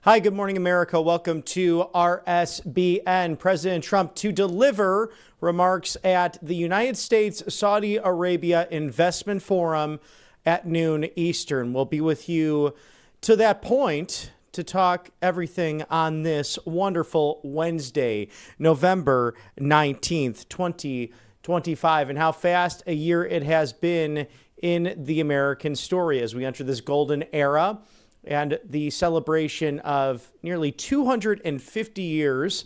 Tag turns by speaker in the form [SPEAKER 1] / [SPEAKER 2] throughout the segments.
[SPEAKER 1] Hi, good morning, America. Welcome to RSBN. President Trump to deliver remarks at the United States-Saudi Arabia Investment Forum at noon Eastern. We'll be with you to that point to talk everything on this wonderful Wednesday, November 19th, 2025, and how fast a year it has been in the American story as we enter this golden era and the celebration of nearly 250 years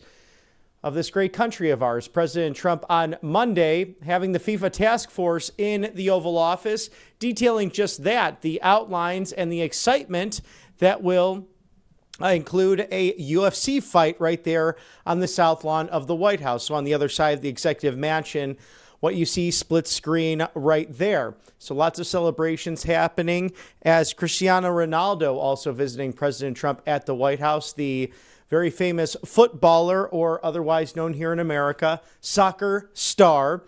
[SPEAKER 1] of this great country of ours. President Trump on Monday having the FIFA task force in the Oval Office, detailing just that, the outlines and the excitement that will include a UFC fight right there on the south lawn of the White House. So on the other side of the executive mansion, what you see split screen right there. So lots of celebrations happening as Cristiano Ronaldo also visiting President Trump at the White House, the very famous footballer, or otherwise known here in America, soccer star,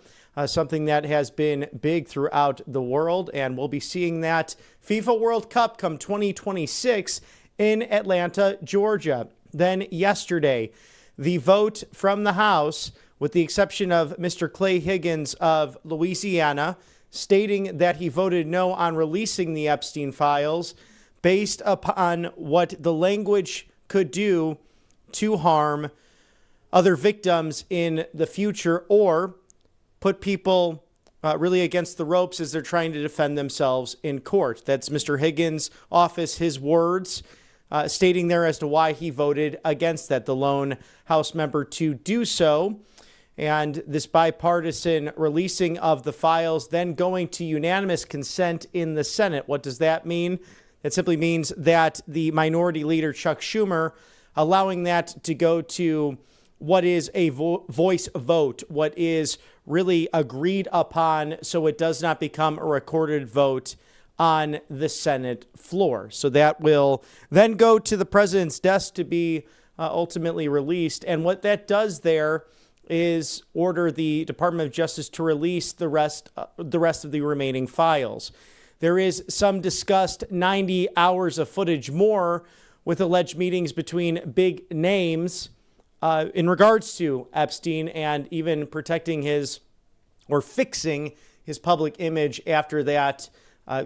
[SPEAKER 1] something that has been big throughout the world. And we'll be seeing that FIFA World Cup come 2026 in Atlanta, Georgia. Then yesterday, the vote from the House, with the exception of Mr. Clay Higgins of Louisiana, stating that he voted no on releasing the Epstein files based upon what the language could do to harm other victims in the future or put people really against the ropes as they're trying to defend themselves in court. That's Mr. Higgins' office, his words, stating there as to why he voted against that, the lone House member to do so. And this bipartisan releasing of the files then going to unanimous consent in the Senate. What does that mean? It simply means that the minority leader, Chuck Schumer, allowing that to go to what is a voice vote, what is really agreed upon, so it does not become a recorded vote on the Senate floor. So that will then go to the president's desk to be ultimately released. And what that does there is order the Department of Justice to release the rest of the remaining files. There is some discussed 90 hours of footage more with alleged meetings between big names in regards to Epstein and even protecting his or fixing his public image after that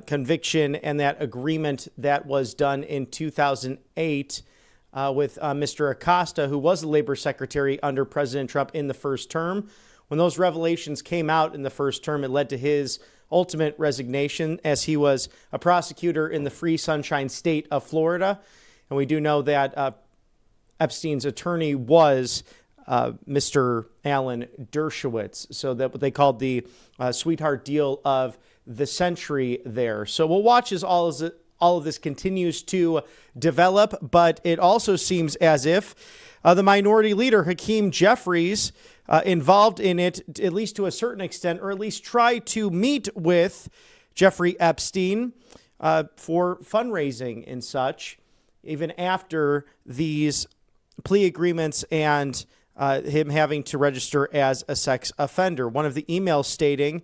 [SPEAKER 1] conviction and that agreement that was done in 2008 with Mr. Acosta, who was the labor secretary under President Trump in the first term. When those revelations came out in the first term, it led to his ultimate resignation as he was a prosecutor in the Free Sunshine State of Florida. And we do know that Epstein's attorney was Mr. Alan Dershowitz. So that what they called the sweetheart deal of the century there. So we'll watch as all of this continues to develop, but it also seems as if the minority leader, Hakeem Jeffries, involved in it, at least to a certain extent, or at least try to meet with Jeffrey Epstein for fundraising and such, even after these plea agreements and him having to register as a sex offender. One of the emails stating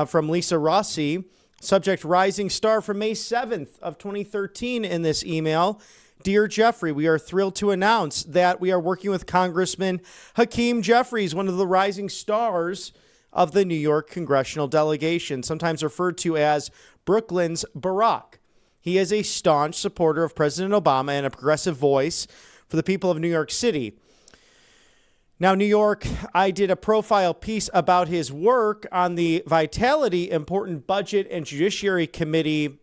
[SPEAKER 1] from Lisa Rossi, subject rising star from May 7th of 2013 in this email. Dear Jeffrey, we are thrilled to announce that we are working with Congressman Hakeem Jeffries, one of the rising stars of the New York congressional delegation, sometimes referred to as Brooklyn's Barack. He is a staunch supporter of President Obama and a progressive voice for the people of New York City. Now, New York, I did a profile piece about his work on the Vitality Important Budget and Judiciary Committee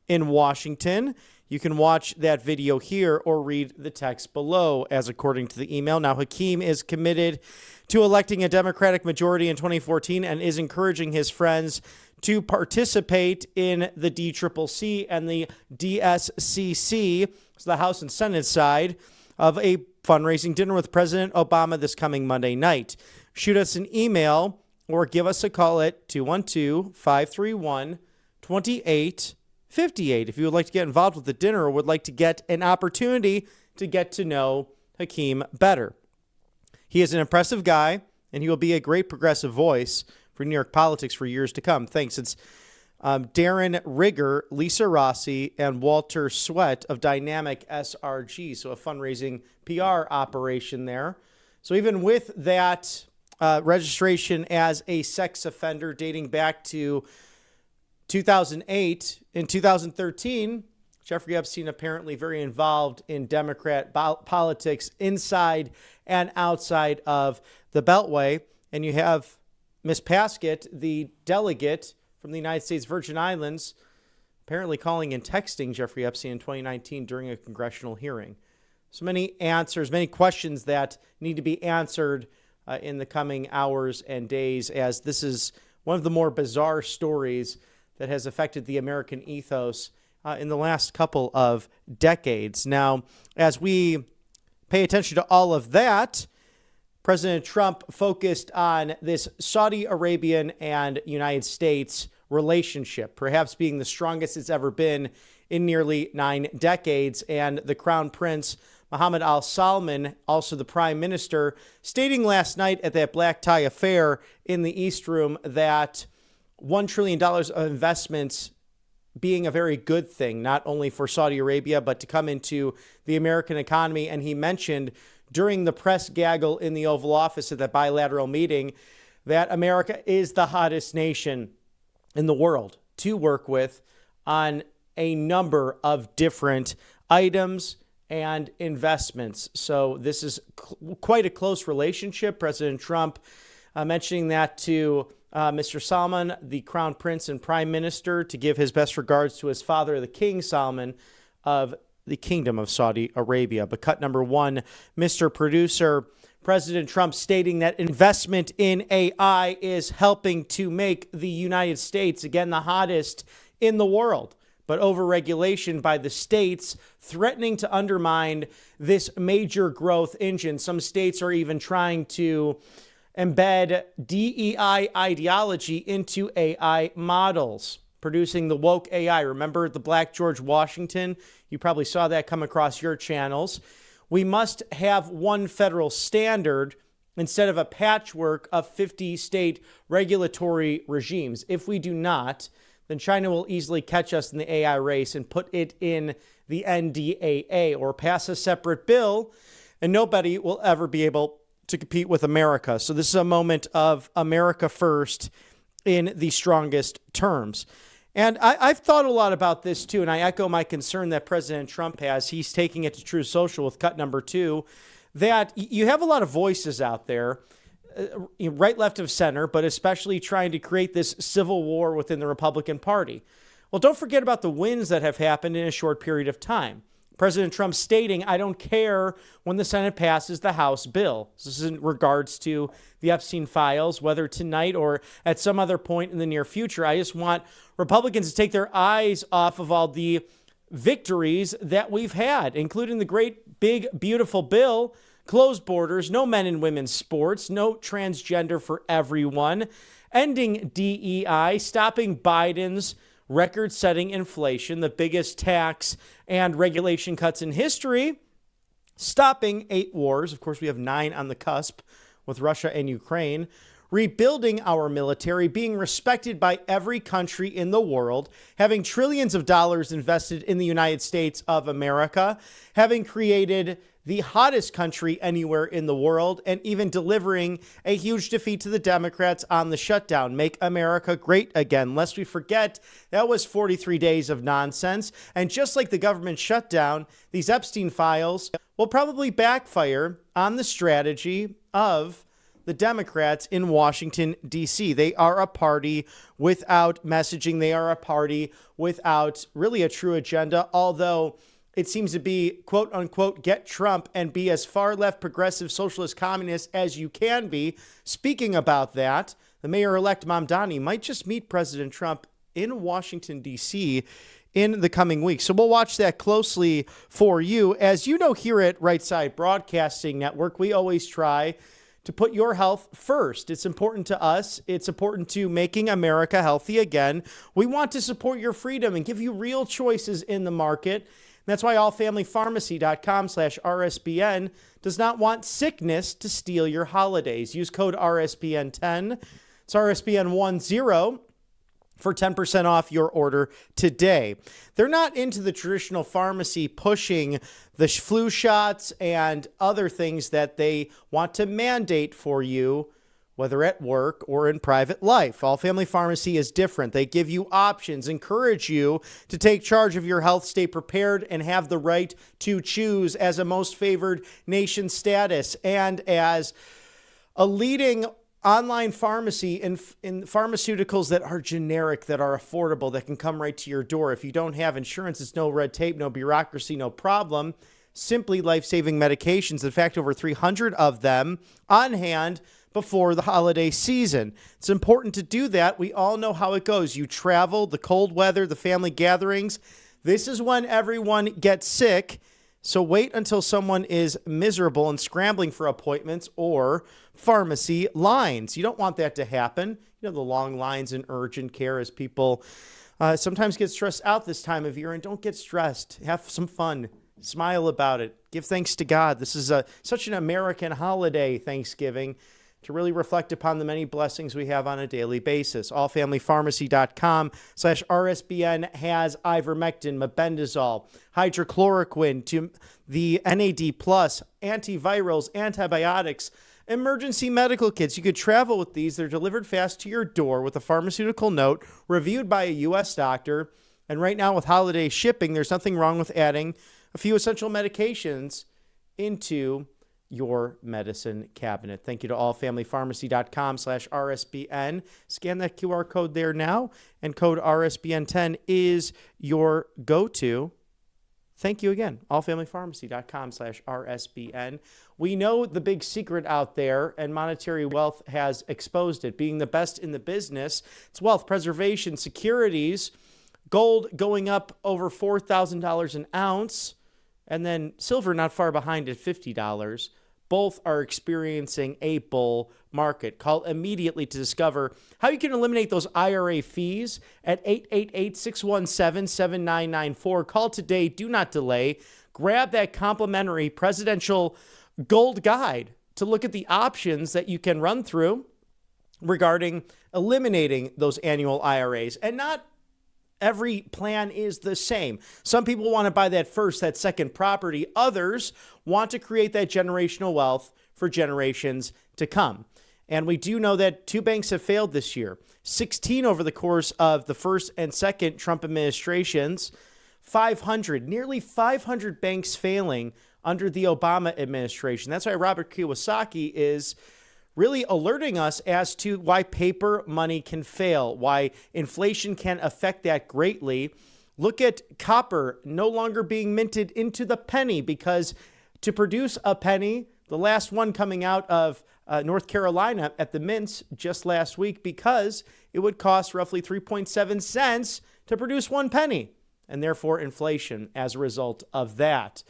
[SPEAKER 1] in Washington. You can watch that video here or read the text below, as according to the email. Now, Hakeem is committed to electing a Democratic majority in 2014 and is encouraging his friends to participate in the DCCC and the DSCC, so the House and Senate side, of a fundraising dinner with President Obama this coming Monday night. Shoot us an email or give us a call at 212-531-2858 if you would like to get involved with the dinner or would like to get an opportunity to get to know Hakeem better. He is an impressive guy, and he will be a great progressive voice for New York politics for years to come. Thanks. It's Darren Rigger, Lisa Rossi, and Walter Sweat of Dynamic SRG. So a fundraising PR operation there. So even with that registration as a sex offender dating back to 2008, in 2013, Jeffrey Epstein apparently very involved in Democrat politics inside and outside of the Beltway. And you have Miss Paskett, the delegate from the United States Virgin Islands, apparently calling and texting Jeffrey Epstein in 2019 during a congressional hearing. So many answers, many questions that need to be answered in the coming hours and days, as this is one of the more bizarre stories that has affected the American ethos in the last couple of decades. Now, as we pay attention to all of that, President Trump focused on this Saudi Arabian and United States relationship, perhaps being the strongest it's ever been in nearly 9 decades. And the Crown Prince, Mohammed Al Salman, also the Prime Minister, stating last night at that black tie affair in the East Room that $1 trillion of investments being a very good thing, not only for Saudi Arabia, but to come into the American economy. And he mentioned during the press gaggle in the Oval Office at that bilateral meeting that America is the hottest nation in the world to work with on a number of different items and investments. So this is quite a close relationship. President Trump mentioning that to Mr. Salman, the Crown Prince and Prime Minister, to give his best regards to his father, the King Salman of the Kingdom of Saudi Arabia. But cut number one, Mr. Producer, President Trump stating that investment in AI is helping to make the United States, again, the hottest in the world. But overregulation by the states threatening to undermine this major growth engine. Some states are even trying to embed DEI ideology into AI models, producing the woke AI. Remember the Black George Washington? You probably saw that come across your channels. We must have one federal standard instead of a patchwork of 50 state regulatory regimes. If we do not, then China will easily catch us in the AI race and put it in the NDAA or pass a separate bill, and nobody will ever be able to compete with America. So this is a moment of America first in the strongest terms. And I've thought a lot about this too, and I echo my concern that President Trump has. He's taking it to Truth Social with cut number 2, that you have a lot of voices out there, right, left of center, but especially trying to create this civil war within the Republican Party. Well, don't forget about the wins that have happened in a short period of time. President Trump stating, I don't care when the Senate passes the House bill. This is in regards to the Epstein files, whether tonight or at some other point in the near future. I just want Republicans to take their eyes off of all the victories that we've had, including the great, big, beautiful bill, closed borders, no men and women's sports, no transgender for everyone, ending DEI, stopping Biden's record-setting inflation, the biggest tax and regulation cuts in history, stopping 8 wars. Of course, we have 9 on the cusp with Russia and Ukraine, rebuilding our military, being respected by every country in the world, having trillions of dollars invested in the United States of America, having created the hottest country anywhere in the world, and even delivering a huge defeat to the Democrats on the shutdown. Make America great again. Lest we forget, that was 43 days of nonsense. And just like the government shutdown, these Epstein files will probably backfire on the strategy of the Democrats in Washington, D.C. They are a party without messaging. They are a party without really a true agenda, although it seems to be, quote unquote, get Trump and be as far left progressive socialist communist as you can be. Speaking about that, the mayor-elect Mamdani might just meet President Trump in Washington, D.C. in the coming weeks. So we'll watch that closely for you. As you know, here at Right Side Broadcasting Network, we always try to put your health first. It's important to us. It's important to making America healthy again. We want to support your freedom and give you real choices in the market. That's why allfamilypharmacy.com/RSBN does not want sickness to steal your holidays. Use code RSBN10. It's RSBN10 for 10% off your order today. They're not into the traditional pharmacy pushing the flu shots and other things that they want to mandate for you, whether at work or in private life. All Family Pharmacy is different. They give you options, encourage you to take charge of your health, stay prepared, and have the right to choose as a most favored nation status and as a leading online pharmacy in pharmaceuticals that are generic, that are affordable, that can come right to your door. If you don't have insurance, it's no red tape, no bureaucracy, no problem. Simply life-saving medications. In fact, over 300 of them on hand before the holiday season. It's important to do that. We all know how it goes. You travel, the cold weather, the family gatherings. This is when everyone gets sick. So wait until someone is miserable and scrambling for appointments or pharmacy lines. You don't want that to happen. You know, the long lines in urgent care as people sometimes get stressed out this time of year. And don't get stressed. Have some fun. Smile about it. Give thanks to God. This is such an American holiday, Thanksgiving, to really reflect upon the many blessings we have on a daily basis. allfamilypharmacy.com/RSBN has ivermectin, mebendazole, hydrochloroquine, to the NAD+, antivirals, antibiotics, emergency medical kits. You could travel with these. They're delivered fast to your door with a pharmaceutical note, reviewed by a U.S. doctor. And right now with holiday shipping, there's nothing wrong with adding a few essential medications into your medicine cabinet. Thank you to allfamilypharmacy.com/RSBN. Scan that QR code there now, and code RSBN10 is your go-to. Thank you again, allfamilypharmacy.com/RSBN. We know the big secret out there, and Monetary Wealth has exposed it. Being the best in the business, it's wealth preservation, securities, gold going up over $4,000 an ounce, and then silver not far behind at $50. Both are experiencing a bull market. Call immediately to discover how you can eliminate those IRA fees at 888-617-7994. Call today. Do not delay. Grab that complimentary presidential gold guide to look at the options that you can run through regarding eliminating those annual IRAs. And not every plan is the same. Some people want to buy that first, that second property. Others want to create that generational wealth for generations to come. And we do know that 2 banks have failed this year. 16 over the course of the first and second Trump administrations. Nearly 500 banks failing under the Obama administration. That's why Robert Kiyosaki is really alerting us as to why paper money can fail, why inflation can affect that greatly. Look at copper no longer being minted into the penny, because to produce a penny, the last one coming out of North Carolina at the mints just last week, because it would cost roughly 3.7 cents to produce 1 penny, and therefore inflation as a result of that.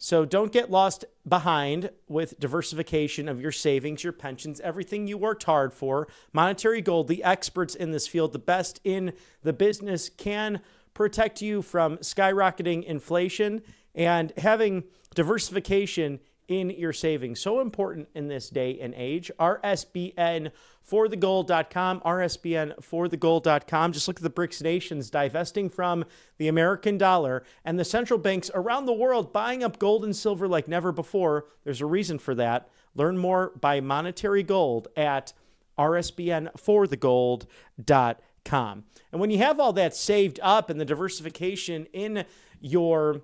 [SPEAKER 1] So don't get lost behind with diversification of your savings, your pensions, everything you worked hard for. Monetary Gold, the experts in this field, the best in the business, can protect you from skyrocketing inflation and having diversification in your savings. So important in this day and age. RSBN4thegold.com, RSBN4thegold.com. Just look at the BRICS nations divesting from the American dollar and the central banks around the world buying up gold and silver like never before. There's a reason for that. Learn more by Monetary Gold at RSBN4thegold.com. And when you have all that saved up and the diversification in your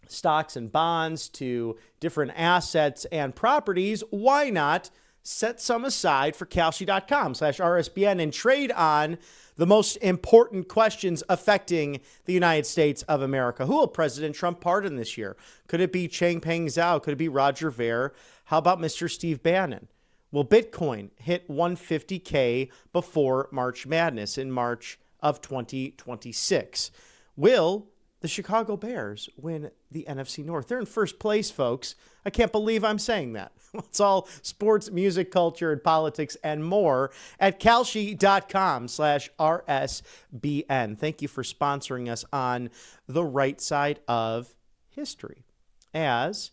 [SPEAKER 1] stocks and bonds to different assets and properties, why not set some aside for Kalshi.com/RSBN and trade on the most important questions affecting the United States of America? Who will President Trump pardon this year? Could it be Changpeng Zhao? Could it be Roger Ver? How about Mr. Steve Bannon? Will Bitcoin hit 150K before March Madness in March of 2026? Will the Chicago Bears win the NFC North? They're in first place, folks. I can't believe I'm saying that. It's all sports, music, culture, and politics, and more at Kalshi.com/RSBN. Thank you for sponsoring us on the right side of history. As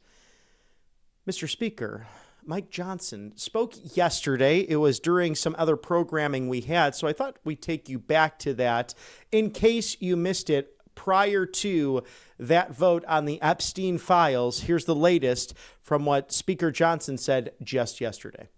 [SPEAKER 1] Mr. Speaker, Mike Johnson, spoke yesterday. It was during some other programming we had, so I thought we'd take you back to that in case you missed it prior to that vote on the Epstein files. Here's the latest from what Speaker Johnson said just yesterday.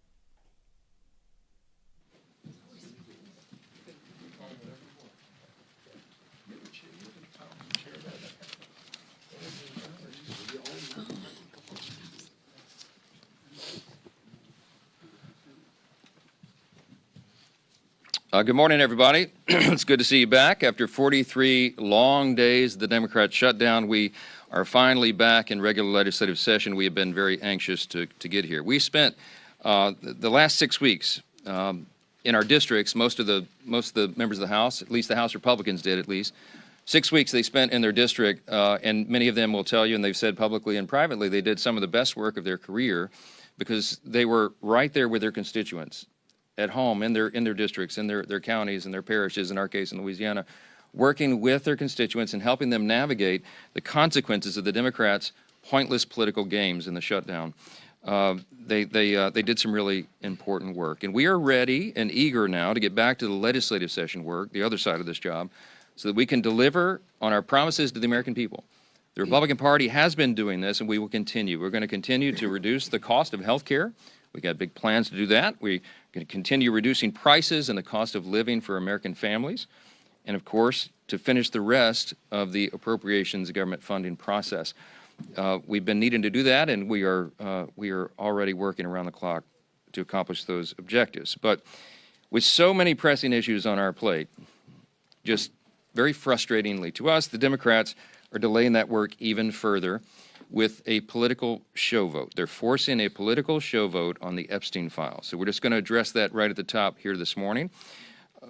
[SPEAKER 2] Good morning, everybody. It's good to see you back. After 43 long days, the Democrats shut down. We are finally back in regular legislative session. We have been very anxious to get here. We spent the last 6 weeks in our districts. Most of the members of the House, at least the House Republicans did, at least 6 weeks they spent in their district, and many of them will tell you, and they've said publicly and privately, they did some of the best work of their career because they were right there with their constituents, at home, in their districts, in their counties, and their parishes, in our case in Louisiana, working with their constituents and helping them navigate the consequences of the Democrats' pointless political games in the shutdown. They did some really important work. And we are ready and eager now to get back to the legislative session work, the other side of this job, so that we can deliver on our promises to the American people. The Republican Party has been doing this, and we will continue. We're going to continue to reduce the cost of health care. We got big plans to do that. We're going to continue reducing prices and the cost of living for American families. And of course, to finish the rest of the appropriations government funding process. We've been needing to do that, and we are already working around the clock to accomplish those objectives. But with so many pressing issues on our plate, just very frustratingly to us, the Democrats are delaying that work even further with a political show vote. They're forcing a political show vote on the Epstein files. So we're just going to address that right at the top here this morning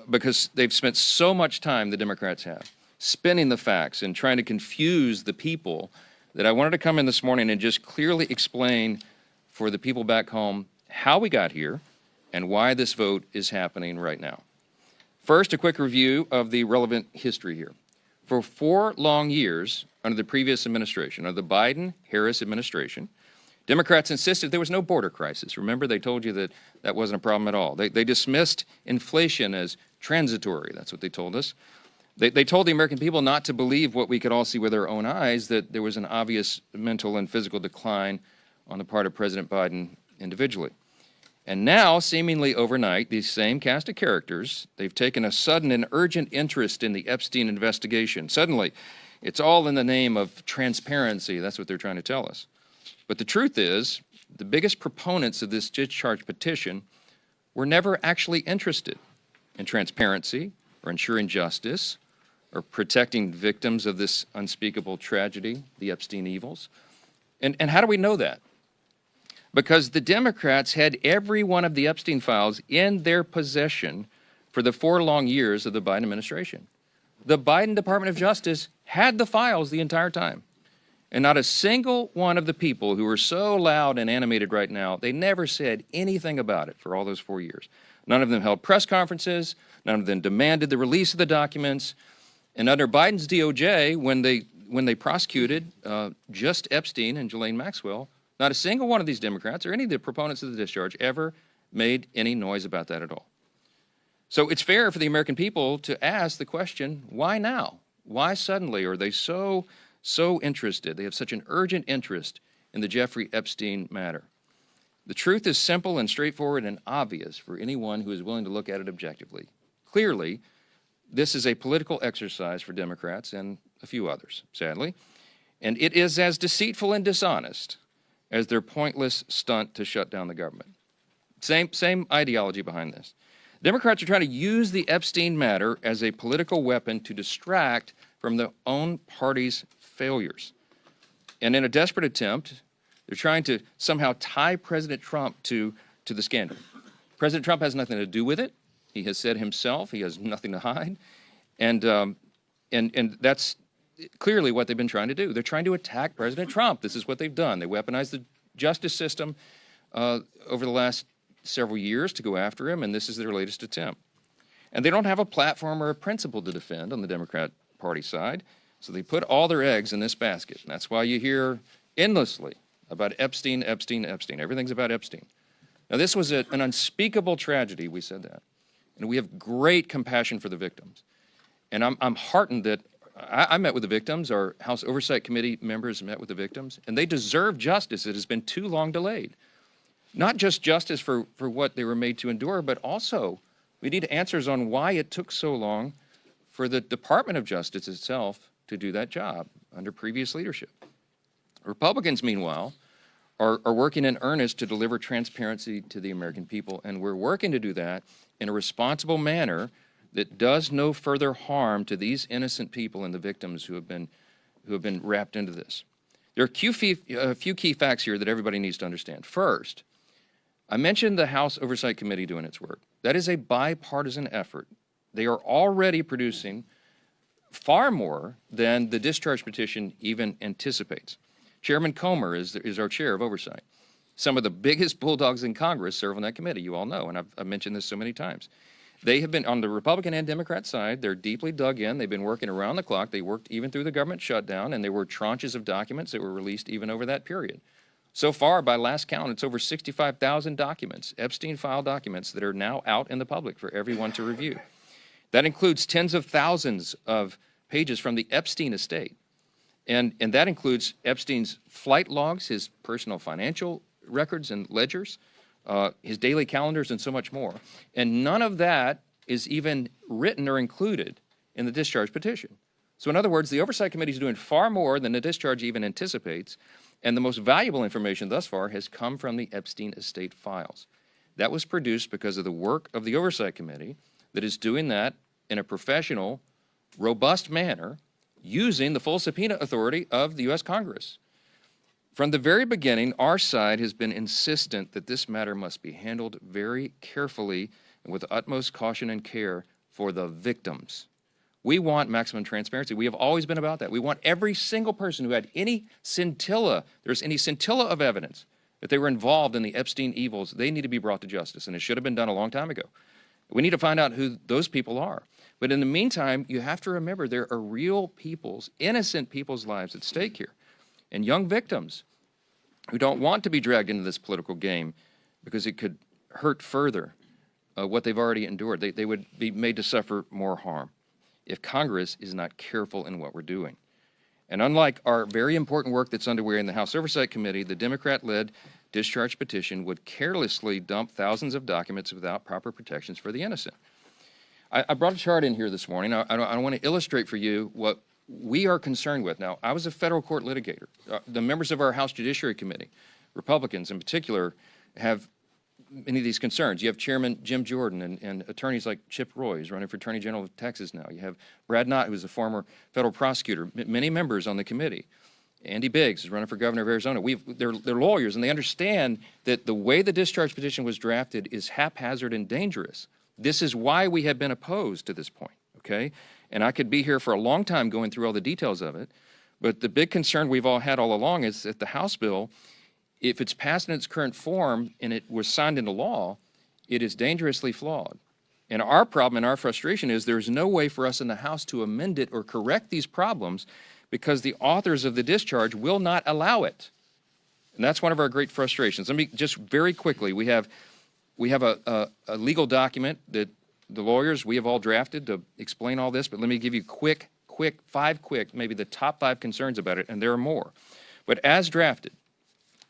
[SPEAKER 2] because they've spent so much time, the Democrats have, spinning the facts and trying to confuse the people that I wanted to come in this morning and just clearly explain for the people back home how we got here and why this vote is happening right now. First, a quick review of the relevant history here. For 4 long years, under the previous administration, under the Biden-Harris administration, Democrats insisted there was no border crisis. Remember, they told you that that wasn't a problem at all. They dismissed inflation as transitory. That's what they told us. They told the American people not to believe what we could all see with our own eyes, that there was an obvious mental and physical decline on the part of President Biden individually. And now, seemingly overnight, these same cast of characters, they've taken a sudden and urgent interest in the Epstein investigation. Suddenly, it's all in the name of transparency. That's what they're trying to tell us. But the truth is, the biggest proponents of this discharge petition were never actually interested in transparency or ensuring justice or protecting victims of this unspeakable tragedy, the Epstein evils. And how do we know that? Because the Democrats had every one of the Epstein files in their possession for the 4 long years of the Biden administration. The Biden Department of Justice had the files the entire time. And not a single one of the people who are so loud and animated right now, they never said anything about it for all those 4 years. None of them held press conferences. None of them demanded the release of the documents. And under Biden's DOJ, when they prosecuted just Epstein and Ghislaine Maxwell, not a single one of these Democrats or any of the proponents of the discharge ever made any noise about that at all. So it's fair for the American people to ask the question, why now? Why suddenly are they so interested? They have such an urgent interest in the Jeffrey Epstein matter. The truth is simple and straightforward and obvious for anyone who is willing to look at it objectively. Clearly, this is a political exercise for Democrats and a few others, sadly, and it is as deceitful and dishonest as their pointless stunt to shut down the government. Same ideology behind this. Democrats are trying to use the Epstein matter as a political weapon to distract from their own party's failures. And in a desperate attempt, they're trying to somehow tie President Trump to the scandal. President Trump has nothing to do with it. He has said himself he has nothing to hide. And that's clearly what they've been trying to do. They're trying to attack President Trump. This is what they've done. They weaponized the justice system over the last several years to go after him, and this is their latest attempt. And they don't have a platform or a principle to defend on the Democrat Party side, so they put all their eggs in this basket. And that's why you hear endlessly about Epstein, Epstein, Epstein. Everything's about Epstein. Now, this was an unspeakable tragedy, we said that. And we have great compassion for the victims. And I'm heartened that I met with the victims, our House Oversight Committee members met with the victims, and they deserve justice. It has been too long delayed. Not just justice for what they were made to endure, but also we need answers on why it took so long for the Department of Justice itself to do that job under previous leadership. Republicans, meanwhile, are working in earnest to deliver transparency to the American people, and we're working to do that in a responsible manner that does no further harm to these innocent people and the victims who have been wrapped into this. There are a few key facts here that everybody needs to understand. First, I mentioned the House Oversight Committee doing its work. That is a bipartisan effort. They are already producing far more than the discharge petition even anticipates. Chairman Comer is our chair of oversight. Some of the biggest bulldogs in Congress serve on that committee, you all know, and I've mentioned this so many times. They have been, on the Republican and Democrat side, they're deeply dug in. They've been working around the clock. They worked even through the government shutdown, and there were tranches of documents that were released even over that period. So far, by last count, it's over 65,000 documents, Epstein file documents, that are now out in the public for everyone to review. That includes tens of thousands of pages from the Epstein estate. And that includes Epstein's flight logs, his personal financial records and ledgers, his daily calendars, and so much more. And none of that is even written or included in the discharge petition. So in other words, the Oversight Committee is doing far more than the discharge even anticipates, and the most valuable information thus far has come from the Epstein estate files. That was produced because of the work of the Oversight Committee that is doing that in a professional, robust manner, using the full subpoena authority of the U.S. Congress. From the very beginning, our side has been insistent that this matter must be handled very carefully and with utmost caution and care for the victims. We want maximum transparency. We have always been about that. We want every single person who had any scintilla of evidence that they were involved in the Epstein evils, they need to be brought to justice, and it should have been done a long time ago. We need to find out who those people are. But in the meantime, you have to remember there are real people's, innocent people's lives at stake here, and young victims who don't want to be dragged into this political game because it could hurt further what they've already endured. They would be made to suffer more harm if Congress is not careful in what we're doing. And unlike our very important work that's underway in the House Oversight Committee, the Democrat-led discharge petition would carelessly dump thousands of documents without proper protections for the innocent. I brought a chart in here this morning. I want to illustrate for you what we are concerned with. Now, I was a federal court litigator. The members of our House Judiciary Committee, Republicans in particular, have many of these concerns. You have Chairman Jim Jordan and attorneys like Chip Roy, who's running for Attorney General of Texas now. You have Brad Knott, who's a former federal prosecutor, many members on the committee. Andy Biggs is running for governor of Arizona. They're lawyers, and they understand that the way the discharge petition was drafted is haphazard and dangerous. This is why we have been opposed to this point, okay? And I could be here for a long time going through all the details of it, but the big concern we've all had all along is that the House bill, if it's passed in its current form and it was signed into law, it is dangerously flawed. And our problem and our frustration is there's no way for us in the House to amend it or correct these problems because the authors of the discharge will not allow it. And that's one of our great frustrations. Let me just very quickly, we have a legal document that the lawyers, we have all drafted to explain all this, but let me give you five quick, maybe the top 5 concerns about it, and there are more. But as drafted,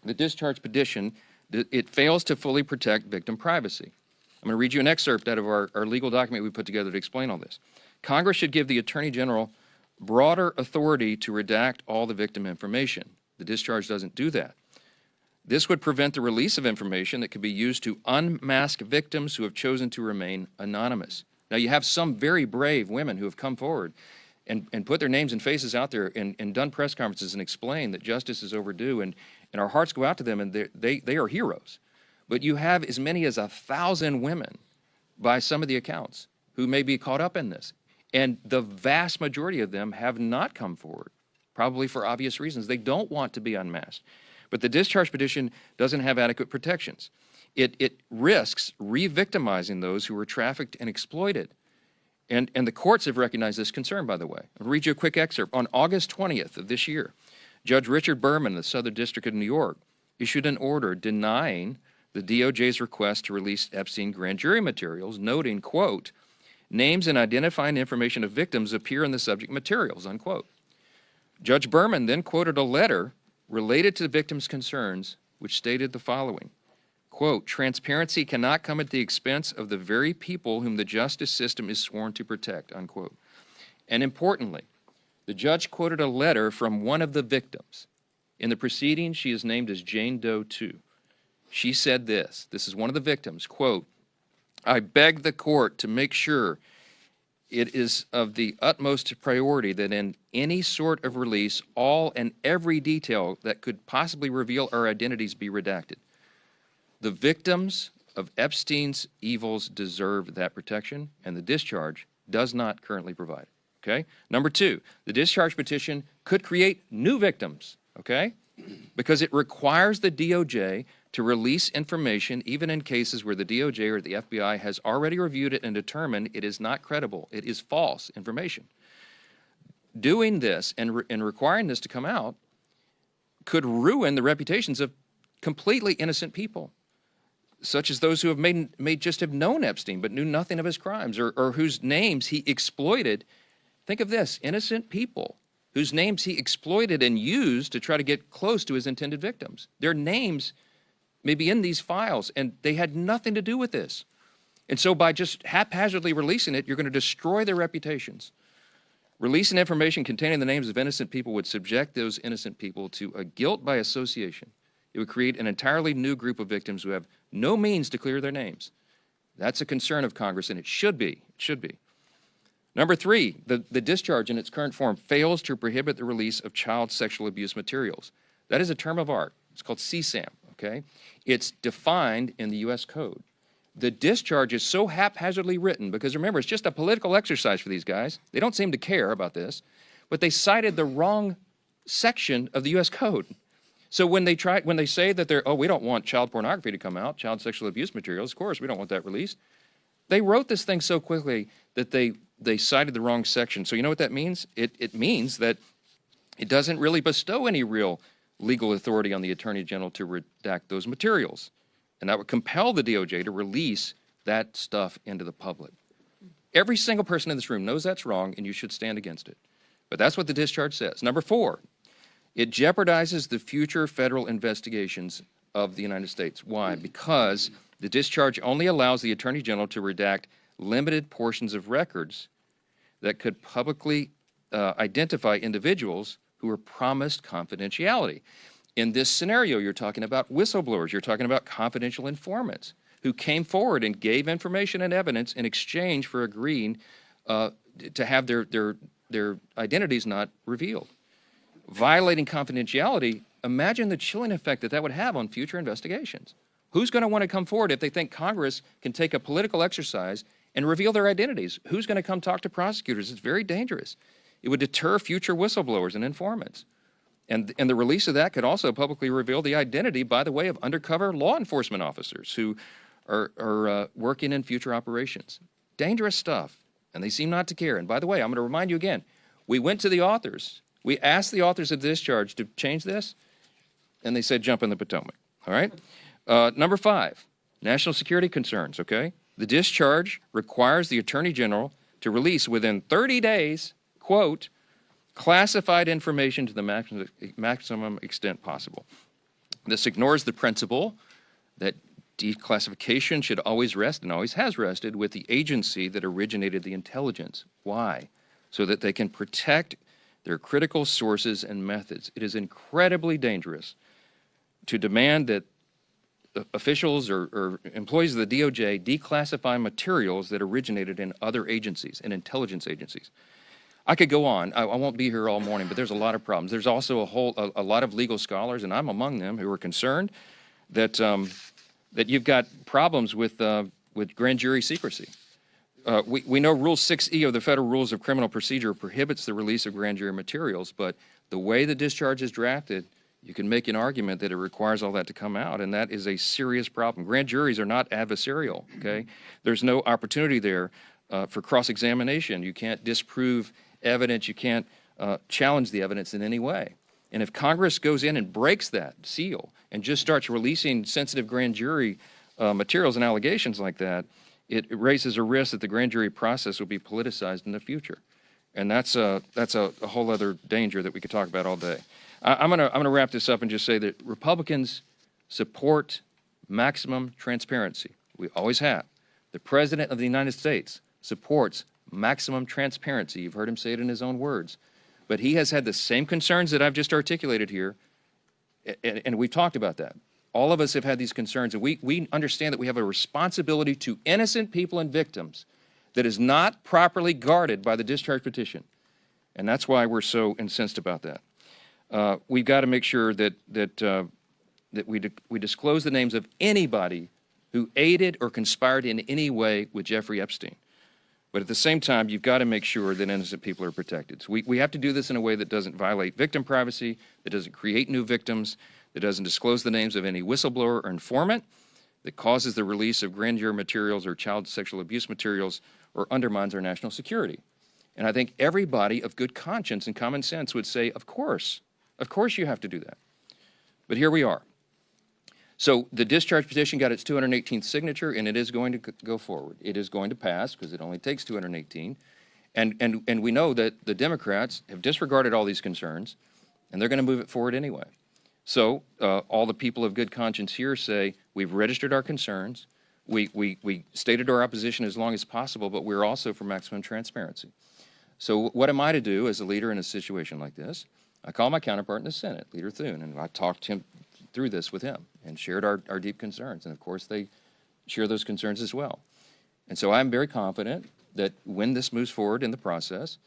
[SPEAKER 2] the discharge petition, it fails to fully protect victim privacy. I'm going to read you an excerpt out of our legal document we put together to explain all this. Congress should give the Attorney General broader authority to redact all the victim information. The discharge doesn't do that. This would prevent the release of information that could be used to unmask victims who have chosen to remain anonymous. Now, you have some very brave women who have come forward and put their names and faces out there and done press conferences and explained that justice is overdue, and our hearts go out to them, and they are heroes. But you have as many as 1,000 women, by some of the accounts, who may be caught up in this. And the vast majority of them have not come forward, probably for obvious reasons. They don't want to be unmasked. But the discharge petition doesn't have adequate protections. It risks re-victimizing those who were trafficked and exploited. And the courts have recognized this concern, by the way. I'll read you a quick excerpt. On August 20th of this year, Judge Richard Berman of the Southern District of New York issued an order denying the DOJ's request to release Epstein grand jury materials, noting, quote, names and identifying information of victims appear in the subject materials, unquote. Judge Berman then quoted a letter related to the victims' concerns, which stated the following, quote, transparency cannot come at the expense of the very people whom the justice system is sworn to protect, unquote. And importantly, the judge quoted a letter from one of the victims. In the proceedings, she is named as Jane Doe 2. She said this is one of the victims, quote, I beg the court to make sure it is of the utmost priority that in any sort of release, all and every detail that could possibly reveal our identities be redacted. The victims of Epstein's evils deserve that protection, and the discharge does not currently provide it, okay? Number two, the discharge petition could create new victims, okay? Because it requires the DOJ to release information even in cases where the DOJ or the FBI has already reviewed it and determined it is not credible, it is false information. Doing this and requiring this to come out could ruin the reputations of completely innocent people, such as those who have may just have known Epstein but knew nothing of his crimes, or whose names he exploited. Think of this, innocent people whose names he exploited and used to try to get close to his intended victims. Their names may be in these files, and they had nothing to do with this. And so by just haphazardly releasing it, you're going to destroy their reputations. Releasing information containing the names of innocent people would subject those innocent people to a guilt by association. It would create an entirely new group of victims who have no means to clear their names. That's a concern of Congress, and it should be. It should be. Number three, the discharge in its current form fails to prohibit the release of child sexual abuse materials. That is a term of art. It's called CSAM, okay? It's defined in the U.S. Code. The discharge is so haphazardly written because, remember, it's just a political exercise for these guys. They don't seem to care about this, but they cited the wrong section of the U.S. Code. So when they say that we don't want child pornography to come out, child sexual abuse materials, of course, we don't want that released. They wrote this thing so quickly that they cited the wrong section. So you know what that means? It means that it doesn't really bestow any real legal authority on the Attorney General to redact those materials. And that would compel the DOJ to release that stuff into the public. Every single person in this room knows that's wrong, and you should stand against it. But that's what the discharge says. Number four, it jeopardizes the future federal investigations of the United States. Why? Because the discharge only allows the Attorney General to redact limited portions of records that could publicly identify individuals who were promised confidentiality. In this scenario, you're talking about whistleblowers, you're talking about confidential informants who came forward and gave information and evidence in exchange for agreeing to have their identities not revealed. Violating confidentiality, imagine the chilling effect that would have on future investigations. Who's going to want to come forward if they think Congress can take a political exercise and reveal their identities? Who's going to come talk to prosecutors? It's very dangerous. It would deter future whistleblowers and informants. And the release of that could also publicly reveal the identity, by the way, of undercover law enforcement officers who are working in future operations. Dangerous stuff, and they seem not to care. And by the way, I'm going to remind you again, we went to the authors. We asked the authors of the discharge to change this, and they said jump in the Potomac, all right? Number five, national security concerns, okay? The discharge requires the Attorney General to release within 30 days, quote, classified information to the maximum extent possible. This ignores the principle that declassification should always rest, and always has rested, with the agency that originated the intelligence. Why? So that they can protect their critical sources and methods. It is incredibly dangerous to demand that officials or employees of the DOJ declassify materials that originated in other agencies, in intelligence agencies. I could go on. I won't be here all morning, but there's a lot of problems. There's also a lot of legal scholars, and I'm among them, who are concerned that that you've got problems with grand jury secrecy. We know Rule 6E of the Federal Rules of Criminal Procedure prohibits the release of grand jury materials, but the way the discharge is drafted, you can make an argument that it requires all that to come out, and that is a serious problem. Grand juries are not adversarial, okay? There's no opportunity there for cross-examination. You can't disprove evidence. You can't challenge the evidence in any way. And if Congress goes in and breaks that seal and just starts releasing sensitive grand jury materials and allegations like that, it raises a risk that the grand jury process will be politicized in the future. And that's a whole other danger that we could talk about all day. I'm gonna wrap this up and just say that Republicans support maximum transparency. We always have. The President of the United States supports maximum transparency. You've heard him say it in his own words. But he has had the same concerns that I've just articulated here, and we've talked about that. All of us have had these concerns, and we understand that we have a responsibility to innocent people and victims that is not properly guarded by the discharge petition. And that's why we're so incensed about that. We've got to make sure that we disclose the names of anybody who aided or conspired in any way with Jeffrey Epstein. But at the same time, you've got to make sure that innocent people are protected. So we have to do this in a way that doesn't violate victim privacy, that doesn't create new victims, that doesn't disclose the names of any whistleblower or informant, that causes the release of grand jury materials or child sexual abuse materials, or undermines our national security. And I think everybody of good conscience and common sense would say, of course you have to do that. But here we are. So the discharge petition got its 218th signature, and it is going to go forward. It is going to pass because it only takes 218. And we know that the Democrats have disregarded all these concerns, and they're going to move it forward anyway. So all the people of good conscience here say, we've registered our concerns, we stated our opposition as long as possible, but we're also for maximum transparency. So what am I to do as a leader in a situation like this? I call my counterpart in the Senate, Leader Thune, and I talked him through this with him and shared our deep concerns. And of course, they share those concerns as well. And so I'm very confident that when this moves forward in the process,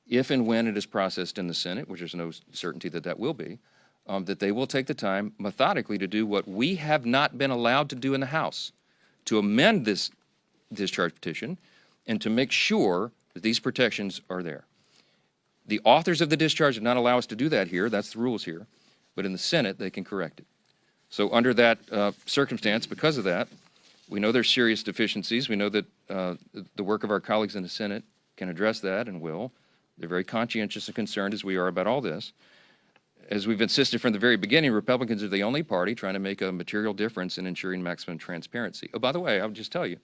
[SPEAKER 2] if and when it is processed in the Senate, which there's no certainty that that will be, that they will take the time methodically to do what we have not been allowed to do in the House, to amend this discharge petition and to make sure that these protections are there. The authors of the discharge did not allow us to do that here. That's the rules here. But in the Senate, they can correct it. So under that circumstance, because of that, we know there's serious deficiencies. We know that the work of our colleagues in the Senate can address that and will. They're very conscientious and concerned, as we are, about all this. As we've insisted from the very beginning, Republicans are the only party trying to make a material difference in ensuring maximum transparency. Oh, by the way, I'll just tell you,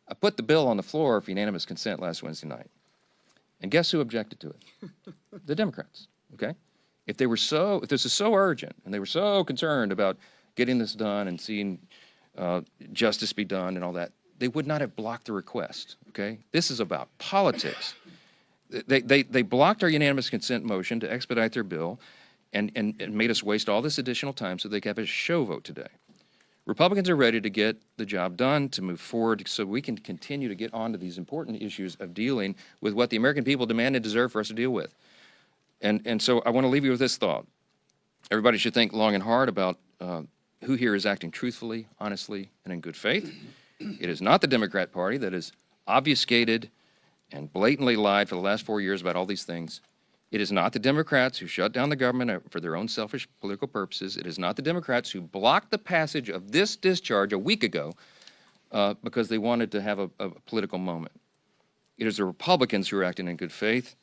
[SPEAKER 2] I put the bill on the floor for unanimous consent last Wednesday night. And guess who objected to it? The Democrats, okay? If this is so urgent and they were so concerned about getting this done and seeing justice be done and all that, they would not have blocked the request, okay? This is about politics. They blocked our unanimous consent motion to expedite their bill and made us waste all this additional time so they could have a show vote today. Republicans are ready to get the job done, to move forward so we can continue to get on to these important issues of dealing with what the American people demand and deserve for us to deal with. And so I want to leave you with this thought. Everybody should think long and hard about who here is acting truthfully, honestly, and in good faith. It is not the Democrat Party that has obfuscated and blatantly lied for the last 4 years about all these things. It is not the Democrats who shut down the government for their own selfish political purposes. It is not the Democrats who blocked the passage of this discharge a week ago because they wanted to have a political moment. It is the Republicans who are acting in good faith,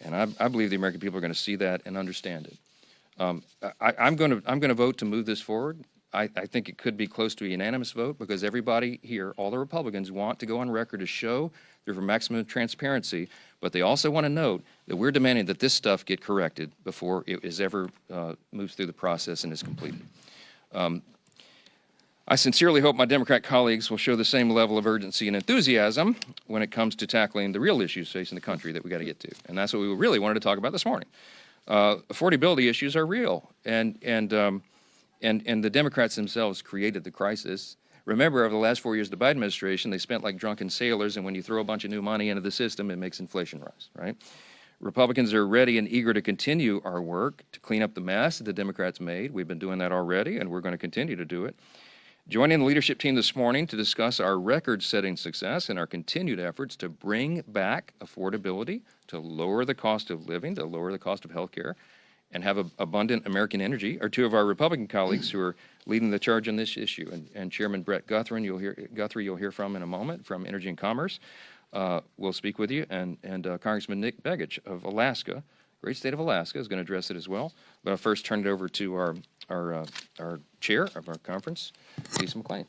[SPEAKER 2] and I believe the American people are going to see that and understand it. I'm going to vote to move this forward. I think it could be close to a unanimous vote because everybody here, all the Republicans, want to go on record to show they're for maximum transparency, but they also want to note that we're demanding that this stuff get corrected before it is ever moves through the process and is completed. I sincerely hope my Democrat colleagues will show the same level of urgency and enthusiasm when it comes to tackling the real issues facing the country that we got to get to, and that's what we really wanted to talk about this morning. Affordability issues are real, and the Democrats themselves created the crisis. Remember, over the last 4 years of the Biden administration, they spent like drunken sailors, and when you throw a bunch of new money into the system, it makes inflation rise, right? Republicans are ready and eager to continue our work to clean up the mess that the Democrats made. We've been doing that already, and we're going to continue to do it. Joining the leadership team this morning to discuss our record-setting success and our continued efforts to bring back affordability, to lower the cost of living, to lower the cost of health care, and have abundant American energy are two of our Republican colleagues who are leading the charge on this issue. And Chairman Brett Guthrie, you'll hear from in a moment, from Energy and Commerce, will speak with you, and Congressman Nick Begich of Alaska, great state of Alaska, is going to address it as well. But I'll first turn it over to our chair of our conference, Lisa McLean.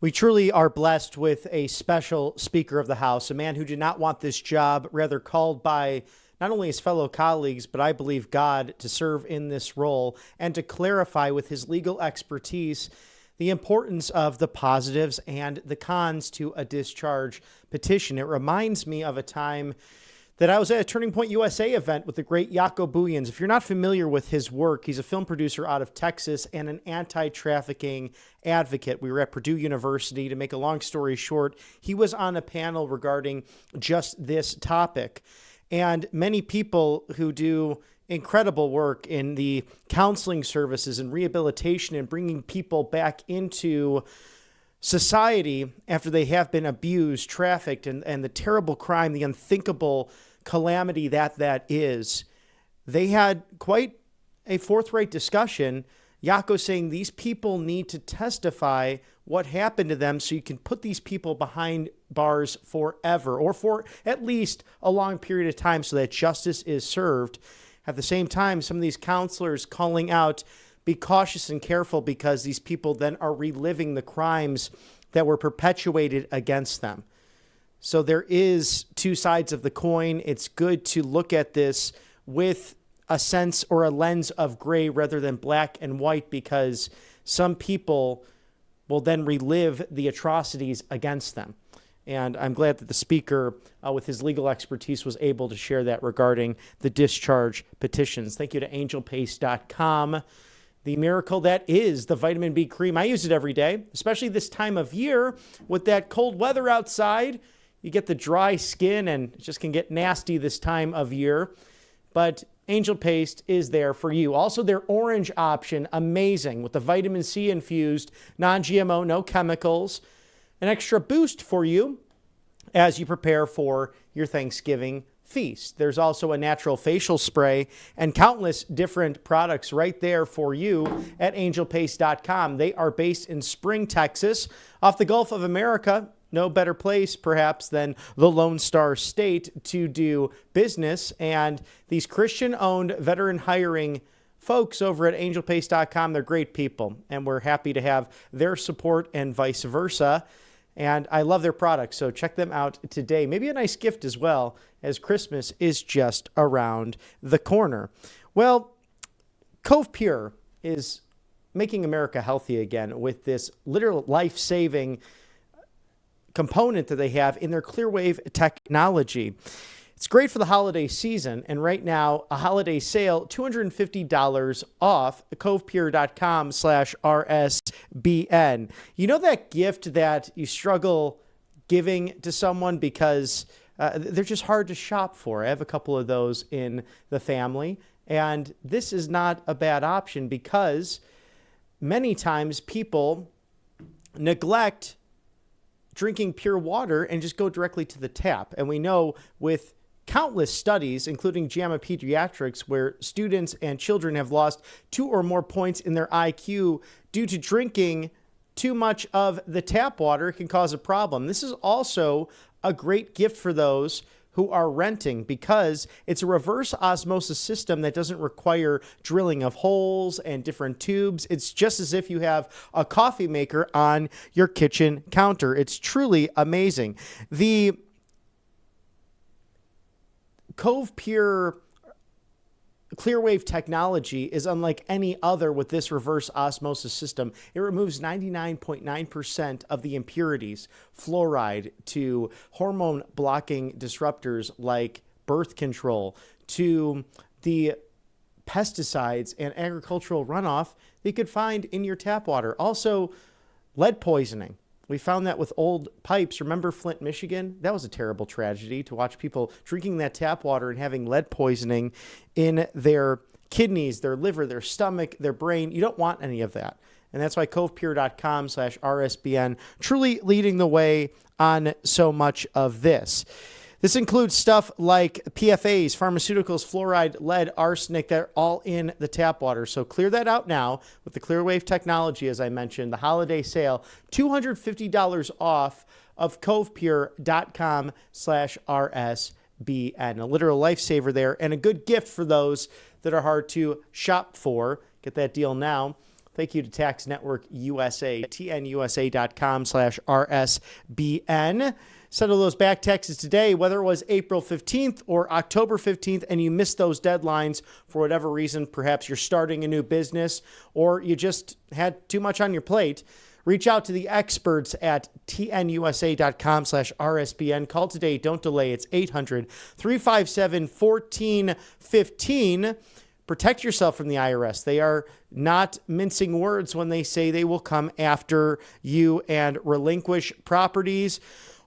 [SPEAKER 1] We truly are blessed with a special Speaker of the House, a man who did not want this job, rather called by not only his fellow colleagues, but I believe God to serve in this role and to clarify with his legal expertise the importance of the positives and the cons to a discharge petition. It reminds me of a time that I was at a Turning Point USA event with the great Jaco Booyens. If you're not familiar with his work, he's a film producer out of Texas and an anti-trafficking advocate. We were at Purdue University. To make a long story short, he was on a panel regarding just this topic. And many people who do incredible work in the counseling services and rehabilitation and bringing people back into society after they have been abused, trafficked, and the terrible crime, the unthinkable calamity that is. They had quite a forthright discussion. Jaco saying these people need to testify what happened to them so you can put these people behind bars forever or for at least a long period of time so that justice is served. At the same time, some of these counselors calling out, be cautious and careful because these people then are reliving the crimes that were perpetuated against them. So there is two sides of the coin. It's good to look at this with a sense or a lens of gray rather than black and white, because some people will then relive the atrocities against them. And I'm glad that the speaker, with his legal expertise, was able to share that regarding the discharge petitions. Thank you to angelpaste.com. The miracle that is the vitamin B cream. I use it every day, especially this time of year with that cold weather outside. You get the dry skin and it just can get nasty this time of year. But Angel Paste is there for you. Also, their orange option, amazing, with the vitamin C infused, non-GMO, no chemicals. An extra boost for you as you prepare for your Thanksgiving feast. There's also a natural facial spray and countless different products right there for you at angelpaste.com. They are based in Spring, Texas, off the Gulf of America. No better place, perhaps, than the Lone Star State to do business. And these Christian-owned, veteran hiring folks over at angelpaste.com, they're great people, and we're happy to have their support and vice versa. And I love their products, so check them out today. Maybe a nice gift as well, as Christmas is just around the corner. Well, Cove Pure is making America healthy again with this literal life-saving component that they have in their Clearwave technology. It's great for the holiday season, and right now, a holiday sale, $250 off, covepure.com/RSBN. You know that gift that you struggle giving to someone because they're just hard to shop for? I have a couple of those in the family, and this is not a bad option because many times people neglect drinking pure water and just go directly to the tap. And we know with countless studies, including JAMA Pediatrics, where students and children have lost 2 or more points in their IQ due to drinking too much of the tap water, can cause a problem. This is also a great gift for those who are renting because it's a reverse osmosis system that doesn't require drilling of holes and different tubes. It's just as if you have a coffee maker on your kitchen counter. It's truly amazing. The Cove Pure Clearwave technology is unlike any other with this reverse osmosis system. It removes 99.9% of the impurities, fluoride, to hormone blocking disruptors like birth control, to the pesticides and agricultural runoff that you could find in your tap water. Also, lead poisoning. We found that with old pipes. Remember Flint, Michigan? That was a terrible tragedy to watch people drinking that tap water and having lead poisoning in their kidneys, their liver, their stomach, their brain. You don't want any of that. And that's why covepure.com/RSBN truly leading the way on so much of this. This includes stuff like PFAs, pharmaceuticals, fluoride, lead, arsenic. They're all in the tap water. So clear that out now with the Clearwave technology, as I mentioned, the holiday sale, $250 off of covepure.com/RSBN. RSBN, a literal lifesaver there, and a good gift for those that are hard to shop for. Get that deal now. Thank you to Tax Network USA, tnusa.com/RSBN. Settle those back taxes today, whether it was April 15th or October 15th, and you missed those deadlines for whatever reason. Perhaps you're starting a new business or you just had too much on your plate. Reach out to the experts at tnusa.com/RSBN. Call today. Don't delay. It's 800-357-1415. Protect yourself from the IRS. They are not mincing words when they say they will come after you and relinquish properties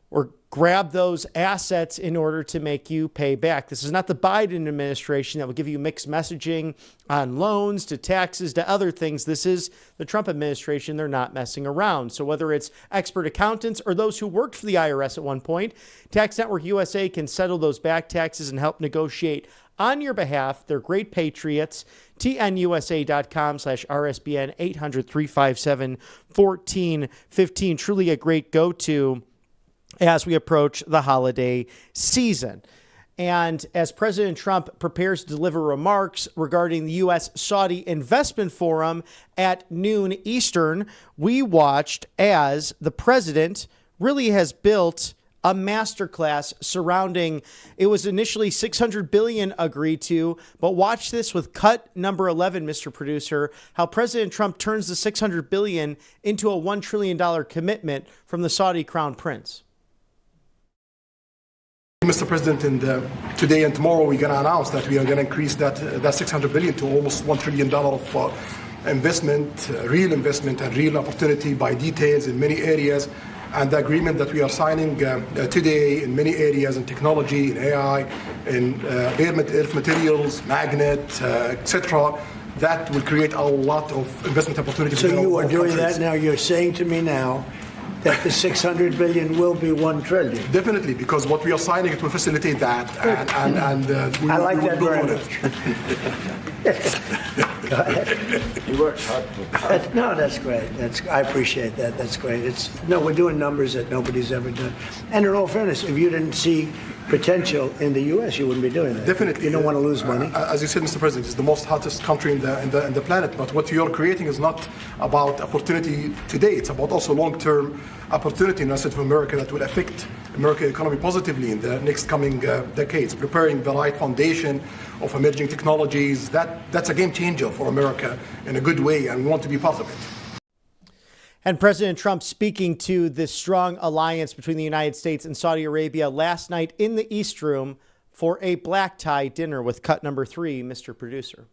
[SPEAKER 1] or grab those assets in order to make you pay back. This is not the Biden administration that will give you mixed messaging on loans to taxes to other things. This is the Trump administration. They're not messing around. So whether it's expert accountants or those who worked for the IRS at one point, Tax Network USA can settle those back taxes and help negotiate on your behalf. They're great patriots. tnusa.com/RSBN, 800-357-1415. Truly a great go-to as we approach the holiday season. And as President Trump prepares to deliver remarks regarding the U.S.-Saudi Investment Forum at noon Eastern, we watched as the president really has built a masterclass surrounding, it was initially $600 billion agreed to, but watch this with cut number 11, Mr. Producer, how President Trump turns the $600 billion into a $1 trillion commitment from the Saudi Crown Prince.
[SPEAKER 3] Mr. President, today and tomorrow we're going to announce that we are going to increase that $600 billion to almost $1 trillion of investment, real investment and real opportunity by details in many areas. And the agreement that we are signing today in many areas in technology, in AI, in earth materials, magnet, etc., that will create a lot of investment opportunities.
[SPEAKER 4] So you are doing that now. You're saying to me now that the $600 billion will be $1 trillion.
[SPEAKER 3] Definitely, because what we are signing, it will facilitate that, and we
[SPEAKER 4] I like
[SPEAKER 3] will
[SPEAKER 4] that
[SPEAKER 3] go
[SPEAKER 4] very
[SPEAKER 3] on
[SPEAKER 4] much.
[SPEAKER 3] it.
[SPEAKER 4] You worked hard. No, that's great. I appreciate that. That's great. We're doing numbers that nobody's ever done. And in all fairness, if you didn't see potential in the U.S., you wouldn't be doing that.
[SPEAKER 3] Definitely.
[SPEAKER 4] You don't want to lose money.
[SPEAKER 3] As you said, Mr. President, it's the most hottest country in the planet. But what you're creating is not about opportunity today. It's about also long-term opportunity in the state of America that will affect American economy positively in the next coming decades. Preparing the right foundation of emerging technologies, that's a game changer for America in a good way, and we want to be part of it.
[SPEAKER 1] And President Trump speaking to this strong alliance between the United States and Saudi Arabia last night in the East Room for a black tie dinner with cut number 3, Mr. Producer.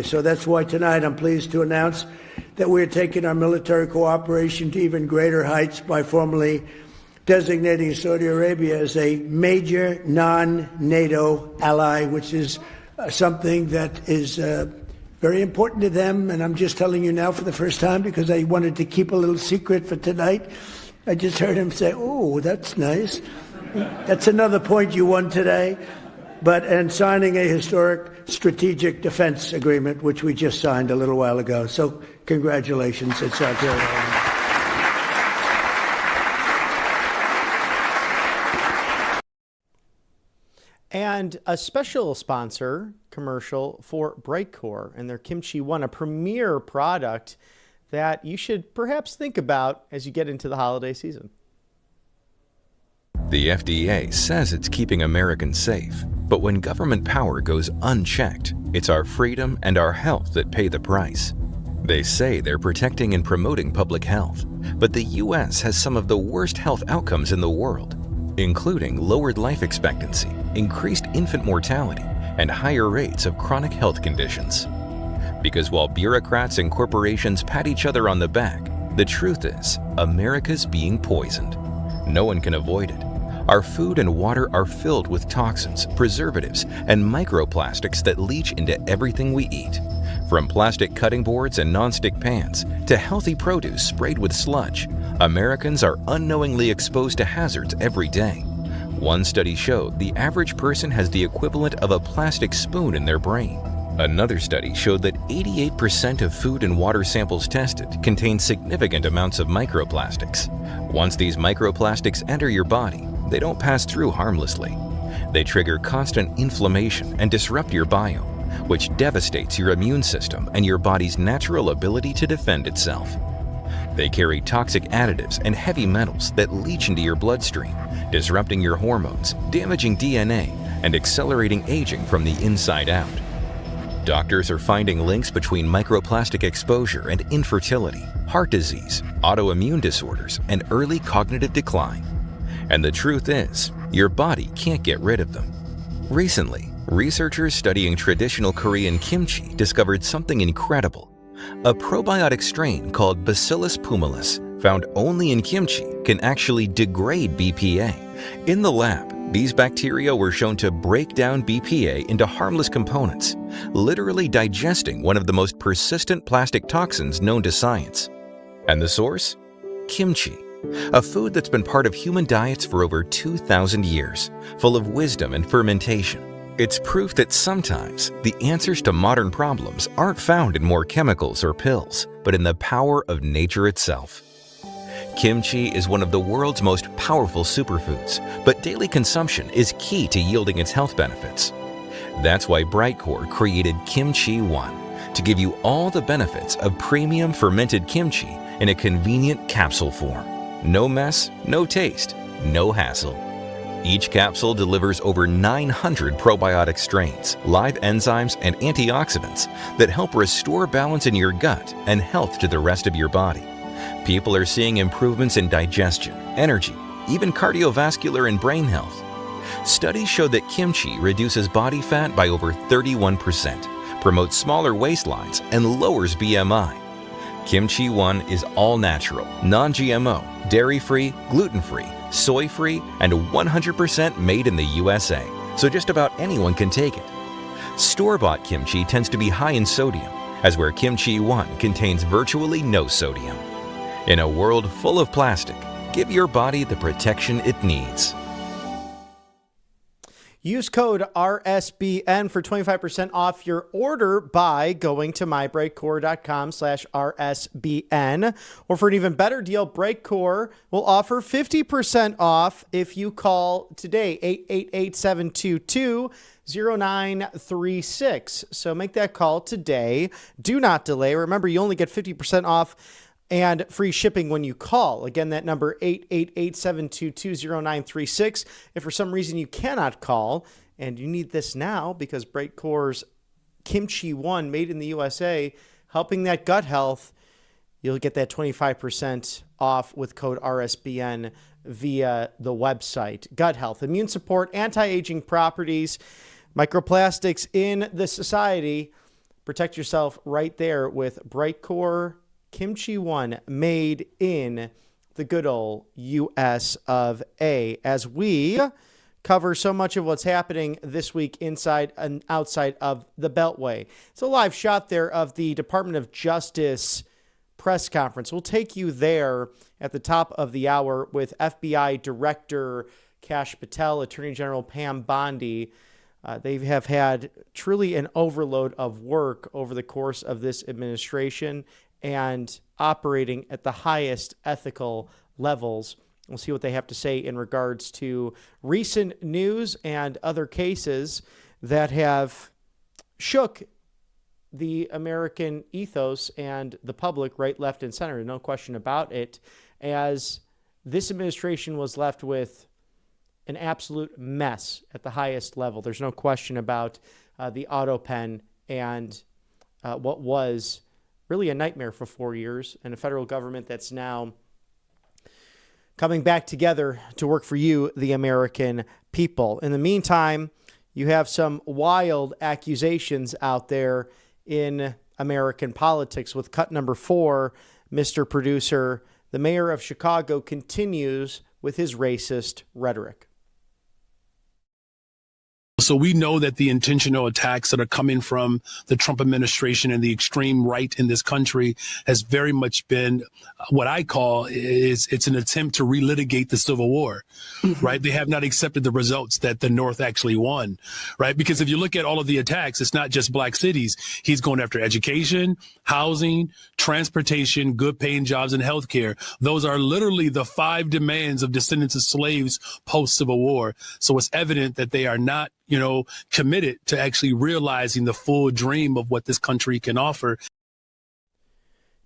[SPEAKER 4] So that's why tonight I'm pleased to announce that we're taking our military cooperation to even greater heights by formally designating Saudi Arabia as a major non-NATO ally, which is something that is very important to them. And I'm just telling you now for the first time because I wanted to keep a little secret for tonight. I just heard him say, "Oh, that's nice." That's another point you won today. And signing a historic strategic defense agreement, which we just signed a little while ago. So congratulations. It's our pleasure.
[SPEAKER 1] And a special sponsor commercial for Brightcore and their Kimchi One, a premier product that you should perhaps think about as you get into the holiday season.
[SPEAKER 5] The FDA says it's keeping Americans safe, but when government power goes unchecked, it's our freedom and our health that pay the price. They say they're protecting and promoting public health, but the U.S. has some of the worst health outcomes in the world, including lowered life expectancy, increased infant mortality, and higher rates of chronic health conditions. Because while bureaucrats and corporations pat each other on the back, the truth is, America's being poisoned. No one can avoid it. Our food and water are filled with toxins, preservatives, and microplastics that leach into everything we eat. From plastic cutting boards and nonstick pans to healthy produce sprayed with sludge, Americans are unknowingly exposed to hazards every day. One study showed the average person has the equivalent of a plastic spoon in their brain. Another study showed that 88% of food and water samples tested contain significant amounts of microplastics. Once these microplastics enter your body, they don't pass through harmlessly. They trigger constant inflammation and disrupt your biome, which devastates your immune system and your body's natural ability to defend itself. They carry toxic additives and heavy metals that leach into your bloodstream, disrupting your hormones, damaging DNA, and accelerating aging from the inside out. Doctors are finding links between microplastic exposure and infertility, heart disease, autoimmune disorders, and early cognitive decline. And the truth is, your body can't get rid of them. Recently, researchers studying traditional Korean kimchi discovered something incredible. A probiotic strain called Bacillus pumilis, found only in kimchi, can actually degrade BPA. In the lab, these bacteria were shown to break down BPA into harmless components, literally digesting one of the most persistent plastic toxins known to science. And the source? Kimchi, a food that's been part of human diets for over 2,000 years, full of wisdom and fermentation. It's proof that sometimes the answers to modern problems aren't found in more chemicals or pills, but in the power of nature itself. Kimchi is one of the world's most powerful superfoods, but daily consumption is key to yielding its health benefits. That's why Brightcore created Kimchi One, to give you all the benefits of premium fermented kimchi in a convenient capsule form. No mess, no taste, no hassle. Each capsule delivers over 900 probiotic strains, live enzymes, and antioxidants that help restore balance in your gut and health to the rest of your body. People are seeing improvements in digestion, energy, even cardiovascular and brain health. Studies show that kimchi reduces body fat by over 31%, promotes smaller waistlines, and lowers BMI. Kimchi One is all natural, non-GMO, dairy-free, gluten-free, soy-free, and 100% made in the USA, so just about anyone can take it. Store-bought kimchi tends to be high in sodium, as where Kimchi One contains virtually no sodium. In a world full of plastic, give your body the protection it needs.
[SPEAKER 1] Use code RSBN for 25% off your order by going to mybrightcore.com/RSBN. Or for an even better deal, Brightcore will offer 50% off if you call today, 888-722-0936. So make that call today. Do not delay. Remember, you only get 50% off and free shipping when you call. Again, that number 888-722-0936. If for some reason you cannot call and you need this now because Brightcore's Kimchi One, made in the USA, helping that gut health, you'll get that 25% off with code RSBN via the website. Gut health, immune support, anti-aging properties, microplastics in the society. Protect yourself right there with Brightcore Kimchi One, made in the good old US of A. As we cover so much of what's happening this week inside and outside of the Beltway. It's a live shot there of the Department of Justice press conference. We'll take you there at the top of the hour with FBI Director Kash Patel, Attorney General Pam Bondi. They have had truly an overload of work over the course of this administration and operating at the highest ethical levels. We'll see what they have to say in regards to recent news and other cases that have shook the American ethos and the public right, left, and center. No question about it, as this administration was left with an absolute mess at the highest level. There's no question about the auto pen and what was really a nightmare for 4 years, and a federal government that's now coming back together to work for you, the American people. In the meantime, you have some wild accusations out there in American politics with cut number 4, Mr. Producer. The mayor of Chicago continues with his racist rhetoric.
[SPEAKER 6] So we know that the intentional attacks that are coming from the Trump administration and the extreme right in this country has very much been what I call it's an attempt to relitigate the Civil War, right? They have not accepted the results that the North actually won, right? Because if you look at all of the attacks, it's not just black cities. He's going after education, housing, transportation, good paying jobs, and healthcare. Those are literally the 5 demands of descendants of slaves post-Civil War. So it's evident that they are not, committed to actually realizing the full dream of what this country can offer.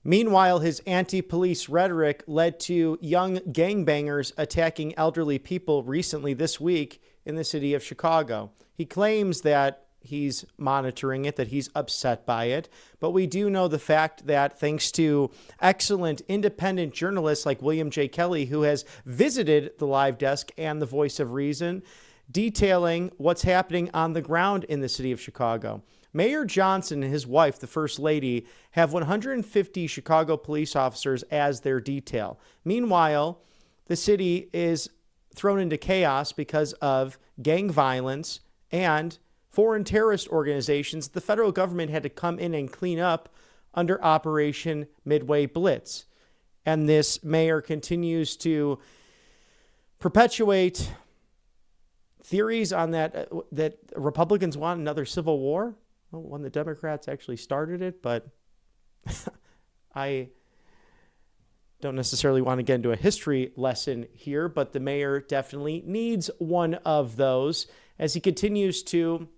[SPEAKER 1] Meanwhile, his anti-police rhetoric led to young gangbangers attacking elderly people recently this week in the city of Chicago. He claims that he's monitoring it, that he's upset by it. But we do know the fact that thanks to excellent independent journalists like William J. Kelly, who has visited the Live Desk and the Voice of Reason, detailing what's happening on the ground in the city of Chicago. Mayor Johnson and his wife, the First Lady, have 150 Chicago police officers as their detail. Meanwhile, the city is thrown into chaos because of gang violence and foreign terrorist organizations the federal government had to come in and clean up under Operation Midway Blitz. And this mayor continues to perpetuate theories on that Republicans want another civil war when the Democrats actually started it. But I don't necessarily want to get into a history lesson here, but the mayor definitely needs one of those as he continues to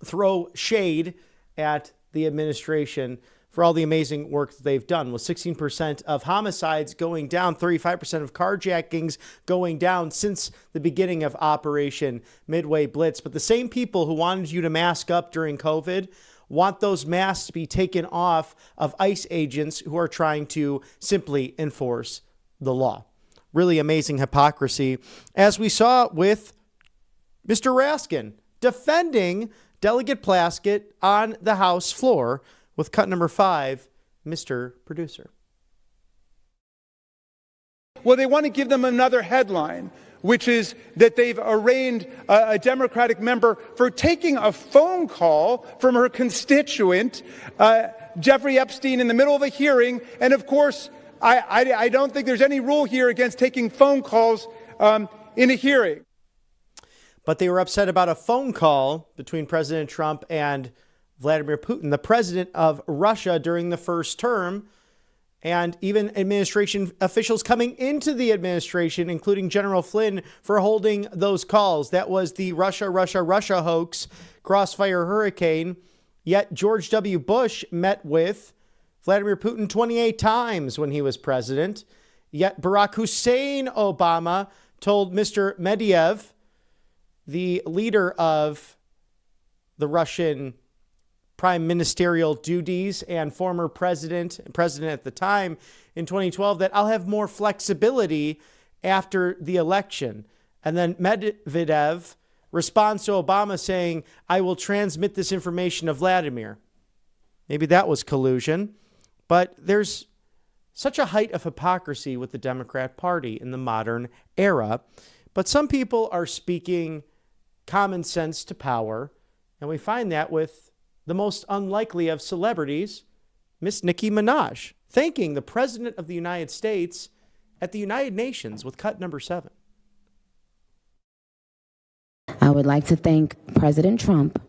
[SPEAKER 1] throw shade at the administration for all the amazing work that they've done, with 16% of homicides going down, 35% of carjackings going down since the beginning of Operation Midway Blitz. But the same people who wanted you to mask up during COVID want those masks to be taken off of ICE agents who are trying to simply enforce the law. Really amazing hypocrisy, as we saw with Mr. Raskin defending Delegate Plaskett on the House floor with cut number 5, Mr. Producer.
[SPEAKER 7] Well, they want to give them another headline, which is that they've arraigned a Democratic member for taking a phone call from her constituent, Jeffrey Epstein, in the middle of a hearing. And of course, I don't think there's any rule here against taking phone calls in a hearing.
[SPEAKER 1] But they were upset about a phone call between President Trump and Vladimir Putin, the president of Russia, during the first term, and even administration officials coming into the administration, including General Flynn, for holding those calls. That was the Russia hoax, Crossfire Hurricane. Yet George W. Bush met with Vladimir Putin 28 times when he was president. Yet Barack Hussein Obama told Mr. Medvedev, the leader of the Russian prime ministerial duties and former president at the time in 2012, that I'll have more flexibility after the election. And then Medvedev responds to Obama saying, I will transmit this information to Vladimir. Maybe that was collusion, but there's such a height of hypocrisy with the Democrat Party in the modern era. But some people are speaking common sense to power, and we find that with the most unlikely of celebrities, Miss Nicki Minaj, thanking the President of the United States at the United Nations with cut number 7.
[SPEAKER 8] I would like to thank President Trump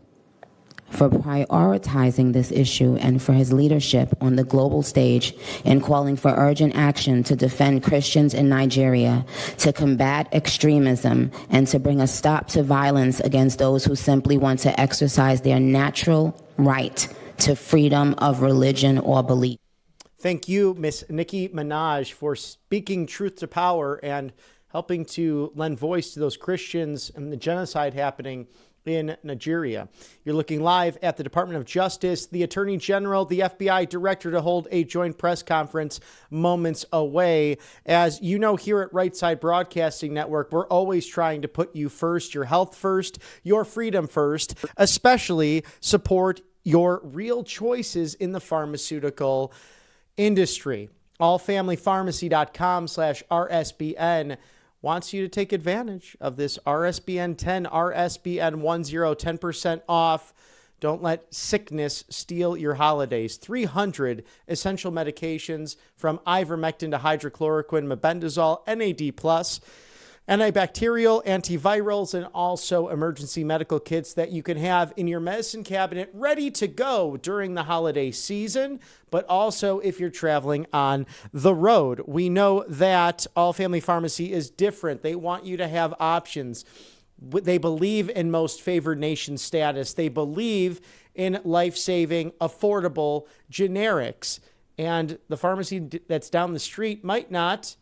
[SPEAKER 8] for prioritizing this issue and for his leadership on the global stage in calling for urgent action to defend Christians in Nigeria, to combat extremism, and to bring a stop to violence against those who simply want to exercise their natural right to freedom of religion or belief.
[SPEAKER 1] Thank you, Miss Nicki Minaj, for speaking truth to power and helping to lend voice to those Christians and the genocide happening in Nigeria. You're looking live at the Department of Justice, the Attorney General, the FBI Director to hold a joint press conference moments away. As you know, here at Right Side Broadcasting Network, we're always trying to put you first, your health first, your freedom first, especially support your real choices in the pharmaceutical industry. Allfamilypharmacy.com/RSBN. wants you to take advantage of this RSBN 10, RSBN 10, 10% off. Don't let sickness steal your holidays. 300 essential medications from ivermectin to hydrochloroquine, mebendazole, NAD+, antibacterial, antivirals, and also emergency medical kits that you can have in your medicine cabinet ready to go during the holiday season, but also if you're traveling on the road. We know that All Family Pharmacy is different. They want you to have options. They believe in most favored nation status. They believe in life-saving, affordable generics. And the pharmacy that's down the street might not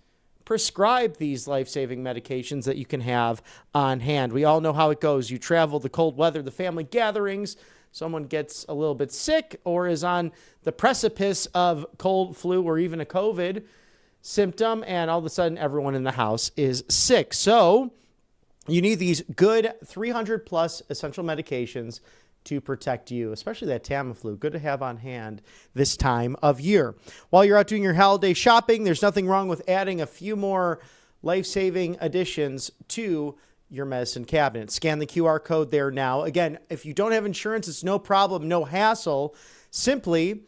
[SPEAKER 1] prescribe these life-saving medications that you can have on hand. We all know how it goes. You travel, the cold weather, the family gatherings, someone gets a little bit sick or is on the precipice of cold, flu, or even a COVID symptom, and all of a sudden everyone in the house is sick. So you need these good 300-plus essential medications to protect you, especially that Tamiflu. Good to have on hand this time of year. While you're out doing your holiday shopping, there's nothing wrong with adding a few more life-saving additions to your medicine cabinet. Scan the QR code there now. Again, if you don't have insurance, it's no problem, no hassle. Simply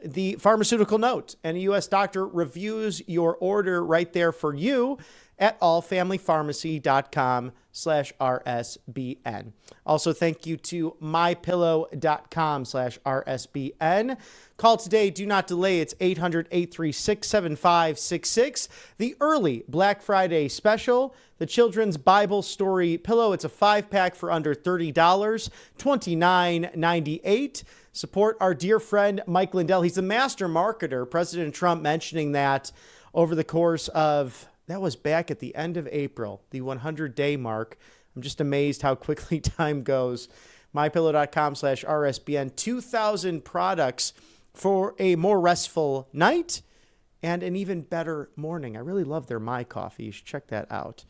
[SPEAKER 1] the pharmaceutical note, and a U.S. doctor reviews your order right there for you at allfamilypharmacy.com/RSBN. Also, thank you to mypillow.com/RSBN. Call today. Do not delay. It's 800-836-7566. The early Black Friday special, the Children's Bible Story Pillow. It's a 5-pack for under $30, $29.98. Support our dear friend Mike Lindell. He's the master marketer. President Trump mentioning that over the course of, that was back at the end of April, the 100-day mark. I'm just amazed how quickly time goes. mypillow.com/RSBN. 2,000 products for a more restful night and an even better morning. I really love their My Coffee. You should check that out.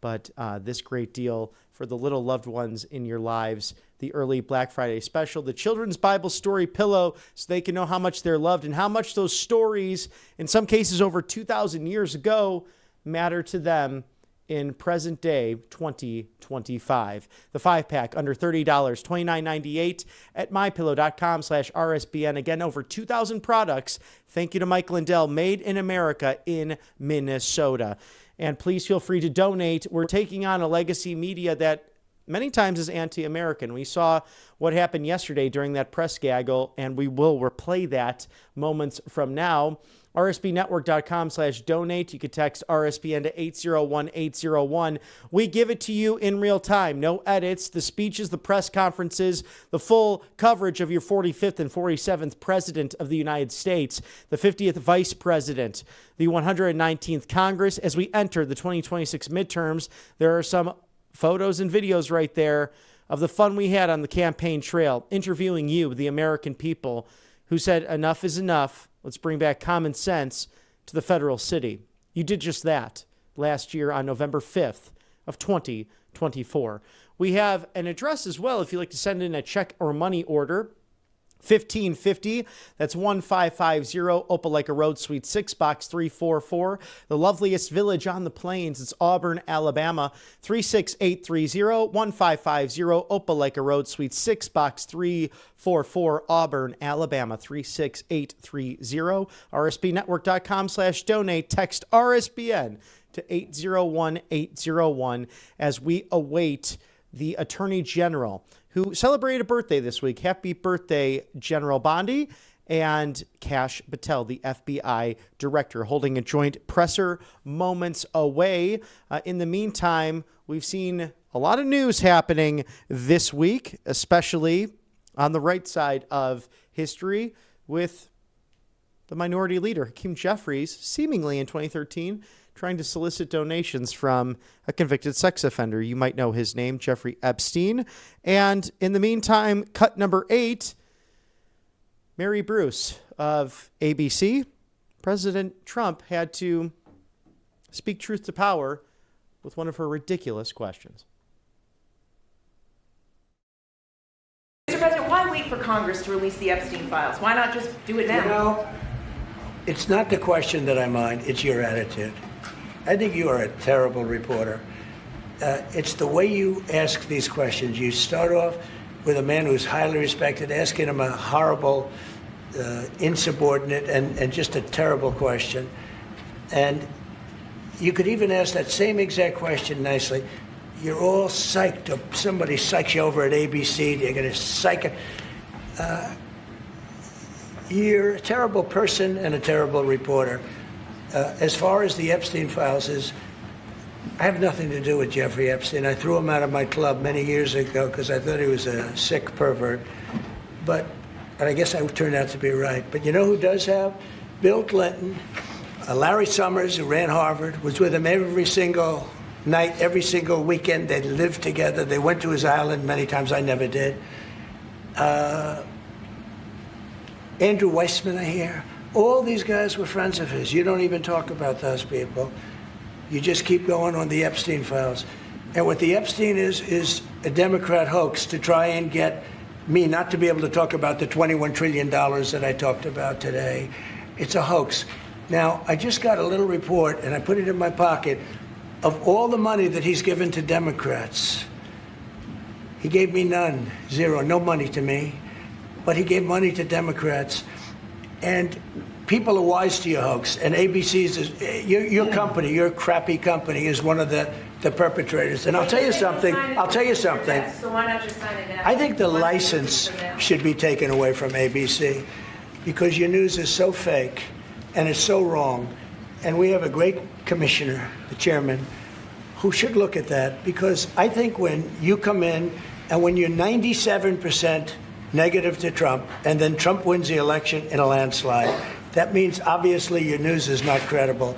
[SPEAKER 1] But this great deal for the little loved ones in your lives, the early Black Friday special, the Children's Bible Story Pillow, so they can know how much they're loved and how much those stories, in some cases over 2,000 years ago, matter to them in present day 2025. The 5-pack under $30, $29.98 at mypillow.com/RSBN. Again, over 2,000 products. Thank you to Mike Lindell, made in America in Minnesota. And please feel free to donate. We're taking on a legacy media that many times is anti-American. We saw what happened yesterday during that press gaggle, and we will replay that moments from now. RSBnetwork.com/donate. You could text RSBN to 801-801. We give it to you in real time. No edits. The speeches, the press conferences, the full coverage of your 45th and 47th President of the United States, the 50th Vice President, the 119th Congress. As we enter the 2026 midterms, there are some photos and videos right there of the fun we had on the campaign trail, interviewing you, the American people, who said enough is enough. Let's bring back common sense to the federal city. You did just that last year on November 5th of 2024. We have an address as well if you'd like to send in a check or money order. 1550, that's 1550 Opelika Road, Suite 6, Box 344. The loveliest village on the plains, it's Auburn, Alabama. 36830, 1550 Opelika Road, Suite 6, Box 344, Auburn, Alabama. 36830. RSBnetwork.com/donate. Text RSBN to 801-801 as we await the Attorney General, who celebrated a birthday this week. Happy birthday, General Bondi, and Kash Patel, the FBI director, holding a joint presser moments away. In the meantime, we've seen a lot of news happening this week, especially on the right side of history with the minority leader, Hakeem Jeffries, seemingly in 2013, trying to solicit donations from a convicted sex offender. You might know his name, Jeffrey Epstein. And in the meantime, cut number 8, Mary Bruce of ABC. President Trump had to speak truth to power with one of her ridiculous questions.
[SPEAKER 9] Mr. President, why wait for Congress to release the Epstein files? Why not just do it now?
[SPEAKER 4] You know, it's not the question that I mind, it's your attitude. I think you are a terrible reporter. It's the way you ask these questions. You start off with a man who's highly respected, asking him a horrible, insubordinate, and just a terrible question. And you could even ask that same exact question nicely. You're all psyched up. Somebody psychs you over at ABC. They're going to psych it. You're a terrible person and a terrible reporter. As far as the Epstein files is, I have nothing to do with Jeffrey Epstein. I threw him out of my club many years ago because I thought he was a sick pervert. And I guess I turned out to be right. But you know who does have? Bill Clinton, Larry Summers, who ran Harvard, was with him every single night, every single weekend. They lived together. They went to his island many times. I never did. Andrew Weissman, I hear. All these guys were friends of his. You don't even talk about those people. You just keep going on the Epstein files. And what the Epstein is a Democrat hoax to try and get me not to be able to talk about the $21 trillion that I talked about today. It's a hoax. Now, I just got a little report, and I put it in my pocket, of all the money that he's given to Democrats. He gave me none, zero, no money to me. But he gave money to Democrats. And people are wise to your hoax. And ABC's, your company, your crappy company, is one of the perpetrators. And I'll tell you something.
[SPEAKER 9] So why not just sign it now?
[SPEAKER 4] I think the license should be taken away from ABC because your news is so fake and it's so wrong. And we have a great commissioner, the chairman, who should look at that, because I think when you come in and when you're 97% negative to Trump, and then Trump wins the election in a landslide, that means obviously your news is not credible,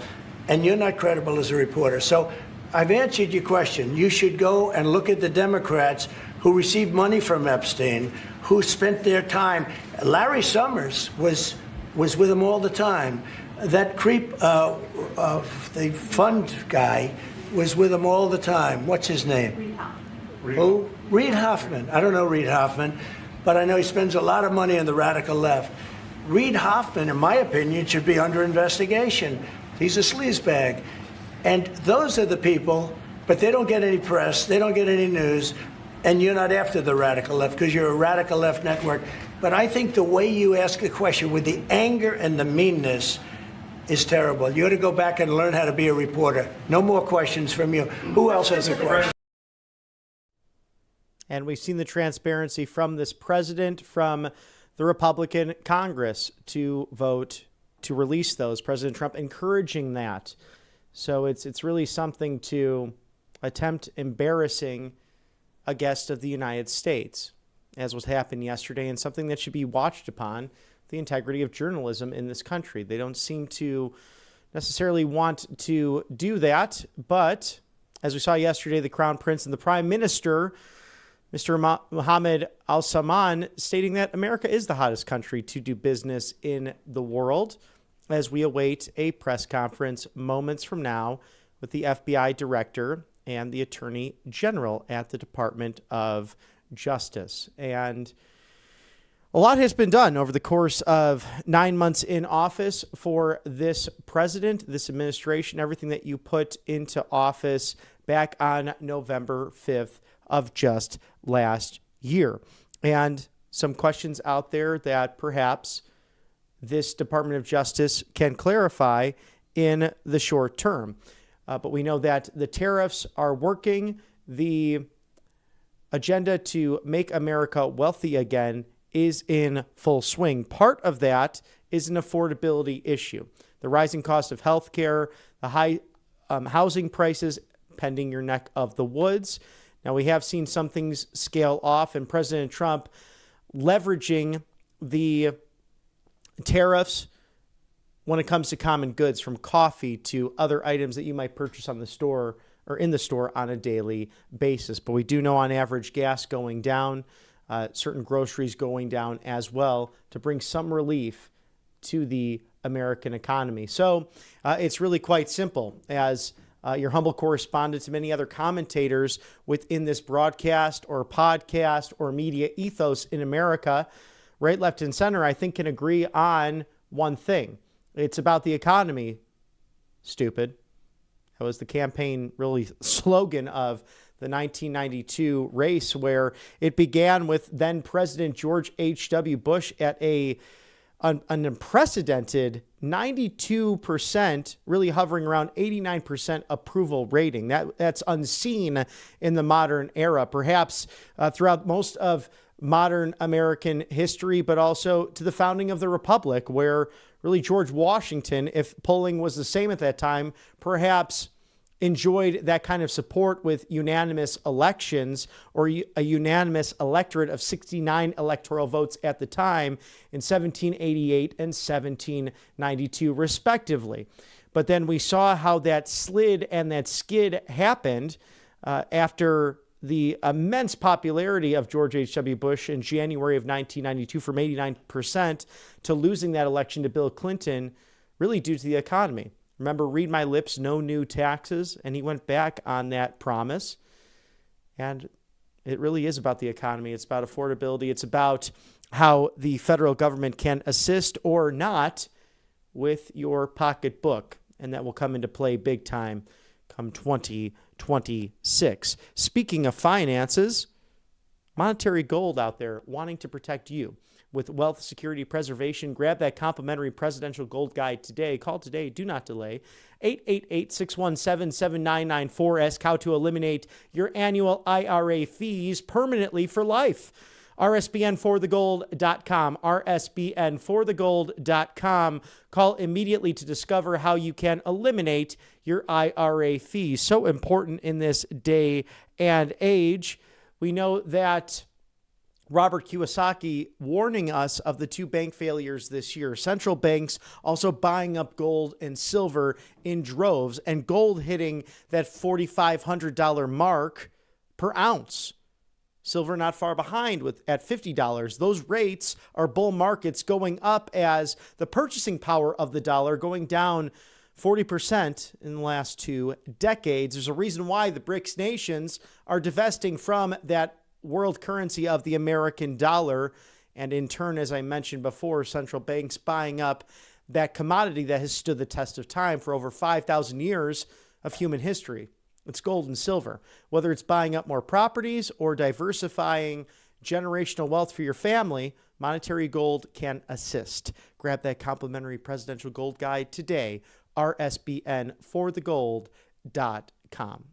[SPEAKER 4] and you're not credible as a reporter. So I've answered your question. You should go and look at the Democrats who received money from Epstein, who spent their time. Larry Summers was with him all the time. That creep of the fund guy was with him all the time. What's his name?
[SPEAKER 9] Reid Hoffman.
[SPEAKER 4] Who? Reid Hoffman. I don't know Reid Hoffman, but I know he spends a lot of money on the radical left. Reid Hoffman, in my opinion, should be under investigation. He's a sleazebag. And those are the people, but they don't get any press, they don't get any news, and you're not after the radical left because you're a radical left network. But I think the way you ask a question with the anger and the meanness is terrible. You ought to go back and learn how to be a reporter. No more questions from you. Who else has a question?
[SPEAKER 1] And we've seen the transparency from this president, from the Republican Congress to vote to release those. President Trump encouraging that. So it's really something to attempt embarrassing a guest of the United States, as was happened yesterday, and something that should be watched upon, the integrity of journalism in this country. They don't seem to necessarily want to do that, but as we saw yesterday, the Crown Prince and the Prime Minister, Mr. Mohammed al-Salman, stating that America is the hottest country to do business in the world, as we await a press conference moments from now with the FBI director and the Attorney General at the Department of Justice. And a lot has been done over the course of 9 months in office for this president, this administration, everything that you put into office back on November 5th of just last year. And some questions out there that perhaps this Department of Justice can clarify in the short term. But we know that the tariffs are working. The agenda to make America wealthy again is in full swing. Part of that is an affordability issue. The rising cost of healthcare, the high housing prices pending your neck of the woods. Now, we have seen some things scale off, and President Trump leveraging the tariffs when it comes to common goods, from coffee to other items that you might purchase on the store or in the store on a daily basis. But we do know on average gas going down, certain groceries going down as well, to bring some relief to the American economy. So it's really quite simple. As your humble correspondent to many other commentators within this broadcast or podcast or media ethos in America, right, left, and center, I think can agree on one thing. It's about the economy, stupid. That was the campaign really slogan of the 1992 race, where it began with then President George H.W. Bush at an unprecedented 92%, really hovering around 89% approval rating. That's unseen in the modern era, perhaps throughout most of modern American history, but also to the founding of the Republic, where really George Washington, if polling was the same at that time, perhaps enjoyed that kind of support with unanimous elections, or a unanimous electorate of 69 electoral votes at the time in 1788 and 1792, respectively. But then we saw how that slid and that skid happened after the immense popularity of George H.W. Bush in January of 1992 from 89% to losing that election to Bill Clinton, really due to the economy. Remember, read my lips, no new taxes. And he went back on that promise. And it really is about the economy. It's about affordability. It's about how the federal government can assist or not with your pocketbook. And that will come into play big time come 2026. Speaking of finances, Monetary Gold out there wanting to protect you with wealth security preservation. Grab that complimentary presidential gold guide today. Call today. Do not delay. 888-617-7994. Ask how to eliminate your annual IRA fees permanently for life. RSBN4thegold.com. RSBN4thegold.com. Call immediately to discover how you can eliminate your IRA fees. So important in this day and age. We know that Robert Kiyosaki warning us of the two bank failures this year. Central banks also buying up gold and silver in droves, and gold hitting that $4,500 mark per ounce. Silver not far behind at $50. Those rates are bull markets going up as the purchasing power of the dollar going down 40% in the last 2 decades. There's a reason why the BRICS nations are divesting from that world currency of the American dollar. And in turn, as I mentioned before, central banks buying up that commodity that has stood the test of time for over 5,000 years of human history. It's gold and silver. Whether it's buying up more properties or diversifying generational wealth for your family, Monetary Gold can assist. Grab that complimentary presidential gold guide today. RSBN4thegold.com.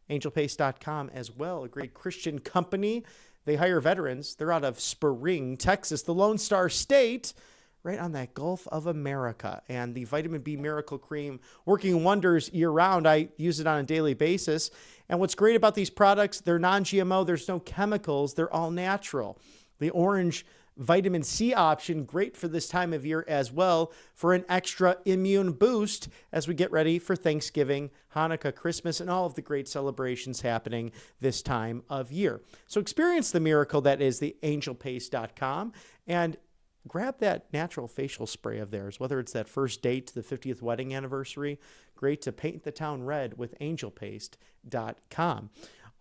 [SPEAKER 1] AngelPace.com as well, a great Christian company. They hire veterans. They're out of Spring, Texas, the Lone Star State, right on that Gulf of America. And the Vitamin B Miracle Cream working wonders year-round. I use it on a daily basis. And what's great about these products, they're non-GMO. There's no chemicals. They're all natural. The orange vitamin C option, great for this time of year as well, for an extra immune boost as we get ready for Thanksgiving, Hanukkah, Christmas, and all of the great celebrations happening this time of year. So experience the miracle that is the angelpace.com and grab that natural facial spray of theirs, whether it's that first date to the 50th wedding anniversary. Great to paint the town red with angelpace.com.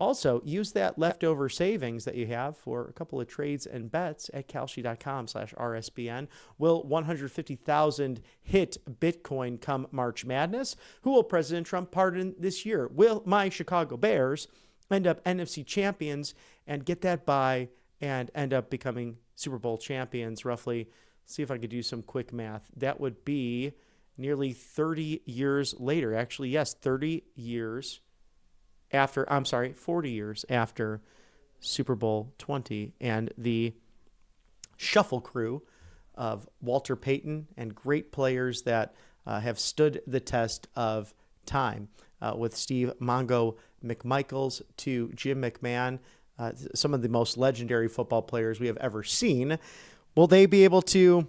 [SPEAKER 1] Also, use that leftover savings that you have for a couple of trades and bets at kalshi.com/RSBN. Will 150,000 hit Bitcoin come March Madness? Who will President Trump pardon this year? Will my Chicago Bears end up NFC champions and get that bye and end up becoming Super Bowl champions roughly? See if I could do some quick math. That would be nearly 30 years later. Actually, yes, 40 years after Super Bowl 20, and the shuffle crew of Walter Payton and great players that have stood the test of time, with Steve Mongo McMichaels to Jim McMahon, some of the most legendary football players we have ever seen. Will they be able to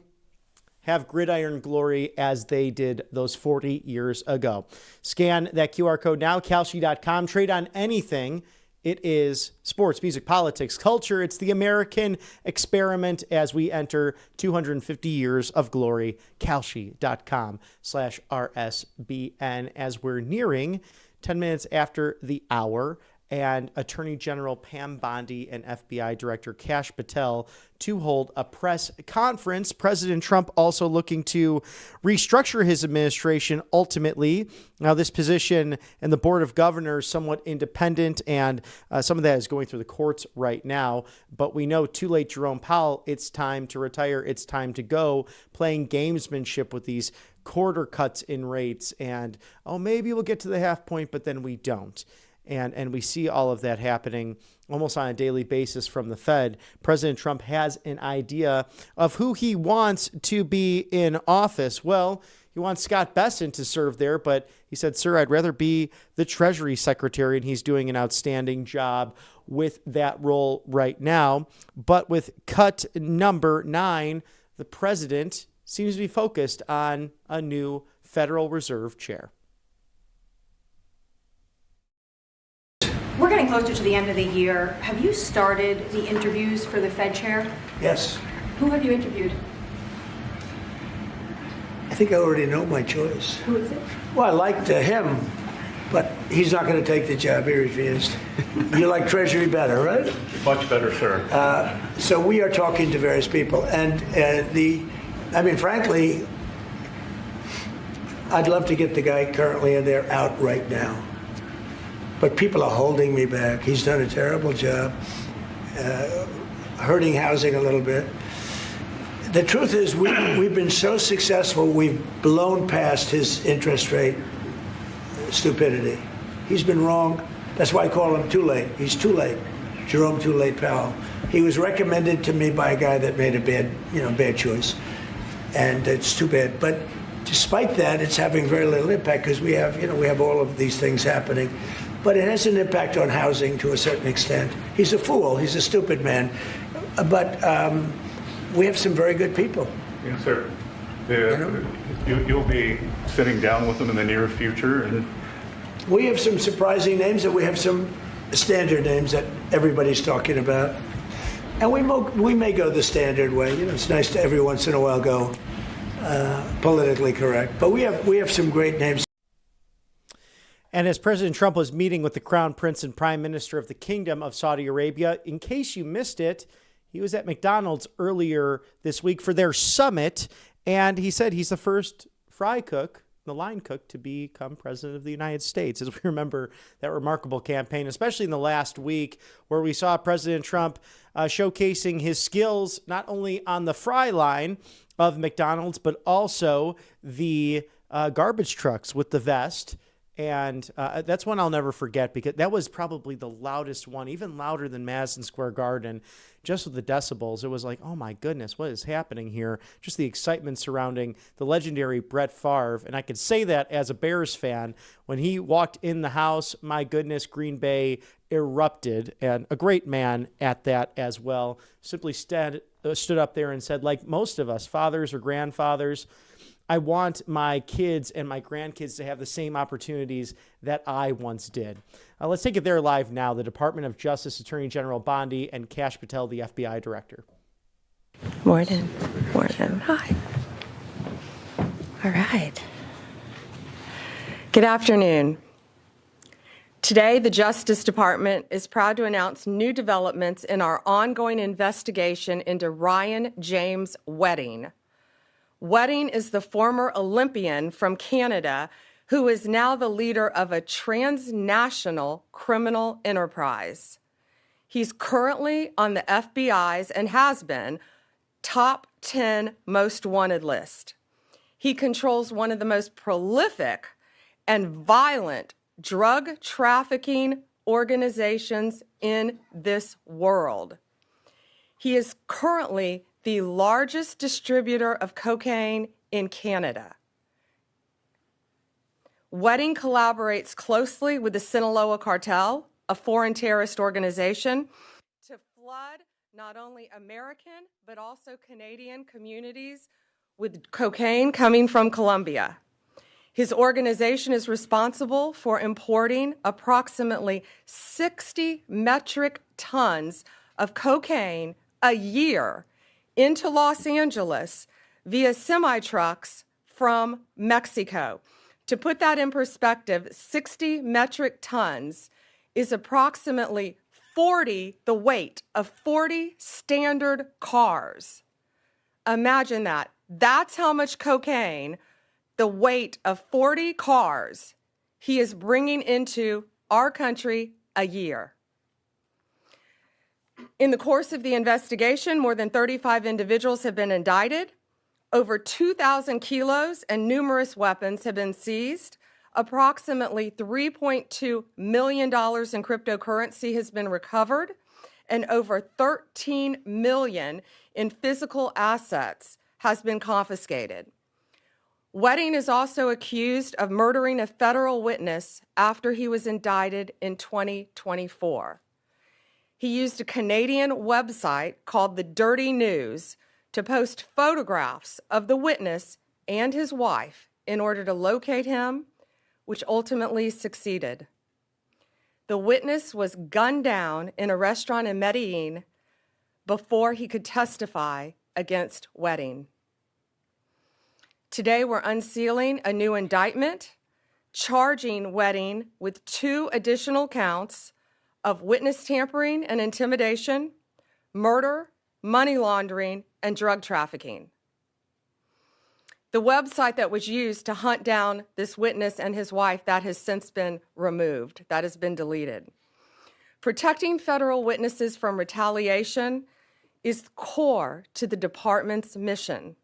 [SPEAKER 1] have gridiron glory as they did those 40 years ago? Scan that QR code now, kalshi.com. Trade on anything. It is sports, music, politics, culture. It's the American experiment as we enter 250 years of glory. kalshi.com/RSBN as we're nearing 10 minutes after the hour and Attorney General Pam Bondi and FBI Director Kash Patel to hold a press conference. President Trump also looking to restructure his administration ultimately. Now, this position and the Board of Governors somewhat independent, and some of that is going through the courts right now. But we know too late, Jerome Powell, it's time to retire. It's time to go, playing gamesmanship with these quarter cuts in rates. And, oh, maybe we'll get to the half point, but then we don't. And we see all of that happening almost on a daily basis from the Fed. President Trump has an idea of who he wants to be in office. Well, he wants Scott Bessent to serve there, but he said, sir, I'd rather be the Treasury Secretary, and he's doing an outstanding job with that role right now. But with cut number 9, the president seems to be focused on a new Federal Reserve chair.
[SPEAKER 9] We're getting closer to the end of the year. Have you started the interviews for the Fed chair?
[SPEAKER 4] Yes.
[SPEAKER 9] Who have you interviewed?
[SPEAKER 4] I think I already know my choice.
[SPEAKER 9] Who is it?
[SPEAKER 4] Well, I liked him, but he's not going to take the job. He refused. You like Treasury better, right?
[SPEAKER 10] Much better, sir.
[SPEAKER 4] So we are talking to various people. And frankly, I'd love to get the guy currently in there out right now. But people are holding me back. He's done a terrible job, hurting housing a little bit. The truth is, we've been so successful, we've blown past his interest rate stupidity. He's been wrong. That's why I call him too late. He's too late. Jerome Too Late Powell. He was recommended to me by a guy that made a bad choice. And it's too bad. But despite that, it's having very little impact because we have all of these things happening. But it has an impact on housing to a certain extent. He's a fool. He's a stupid man. But we have some very good people.
[SPEAKER 10] Yes, sir. You'll be sitting down with them in the near future. And
[SPEAKER 4] we have some surprising names, and we have some standard names that everybody's talking about. And we may go the standard way. It's nice to every once in a while go politically correct. But we have some great names.
[SPEAKER 1] And as President Trump was meeting with the Crown Prince and Prime Minister of the Kingdom of Saudi Arabia, in case you missed it, he was at McDonald's earlier this week for their summit, and he said he's the first fry cook, the line cook, to become president of the United States. As we remember that remarkable campaign, especially in the last week, where we saw President Trump showcasing his skills not only on the fry line of McDonald's, but also the garbage trucks with the vest. And that's one I'll never forget, because that was probably the loudest one, even louder than Madison Square Garden, just with the decibels. It was like, oh my goodness, what is happening here? Just the excitement surrounding the legendary Brett Favre. And I could say that as a Bears fan. When he walked in the house, my goodness, Green Bay erupted, and a great man at that as well. Simply stood up there and said, like most of us, fathers or grandfathers, I want my kids and my grandkids to have the same opportunities that I once did. Let's take it there live now. The Department of Justice Attorney General Bondi and Kash Patel, the FBI Director.
[SPEAKER 11] Morning. Hi. All right. Good afternoon. Today, the Justice Department is proud to announce new developments in our ongoing investigation into Ryan James Wedding. Wedding is the former Olympian from Canada who is now the leader of a transnational criminal enterprise. He's currently on the FBI's, and has been, top 10 most wanted list. He controls one of the most prolific and violent drug trafficking organizations in this world. He is currently the largest distributor of cocaine in Canada. Wedding collaborates closely with the Sinaloa cartel, a foreign terrorist organization, to flood not only American but also Canadian communities with cocaine coming from Colombia. His organization is responsible for importing approximately 60 metric tons of cocaine a year into Los Angeles via semi-trucks from Mexico. To put that in perspective, 60 metric tons is approximately the weight of 40 standard cars. Imagine that. That's how much cocaine, the weight of 40 cars, he is bringing into our country a year. In the course of the investigation, more than 35 individuals have been indicted. Over 2,000 kilos and numerous weapons have been seized. Approximately $3.2 million in cryptocurrency has been recovered, and over $13 million in physical assets has been confiscated. Wedding is also accused of murdering a federal witness after he was indicted in 2024. He used a Canadian website called The Dirty News to post photographs of the witness and his wife in order to locate him, which ultimately succeeded. The witness was gunned down in a restaurant in Medellin before he could testify against Wedding. Today, we're unsealing a new indictment, charging Wedding with 2 additional counts of witness tampering and intimidation, murder, money laundering, and drug trafficking. The website that was used to hunt down this witness and his wife, that has since been removed. That has been deleted. Protecting federal witnesses from retaliation is core to the department's mission.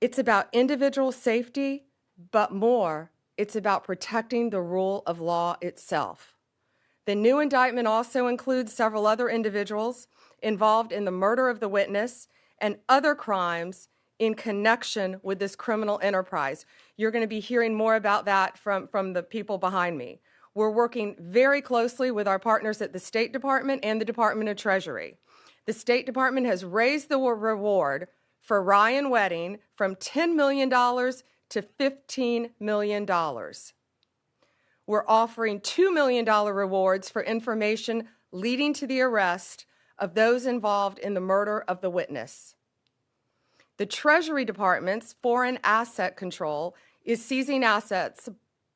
[SPEAKER 11] It's about individual safety, but more, it's about protecting the rule of law itself. The new indictment also includes several other individuals involved in the murder of the witness and other crimes in connection with this criminal enterprise. You're going to be hearing more about that from the people behind me. We're working very closely with our partners at the State Department and the Department of Treasury. The State Department has raised the reward for Ryan Wedding from $10 million to $15 million. We're offering $2 million rewards for information leading to the arrest of those involved in the murder of the witness. The Treasury Department's Foreign Asset Control is seizing assets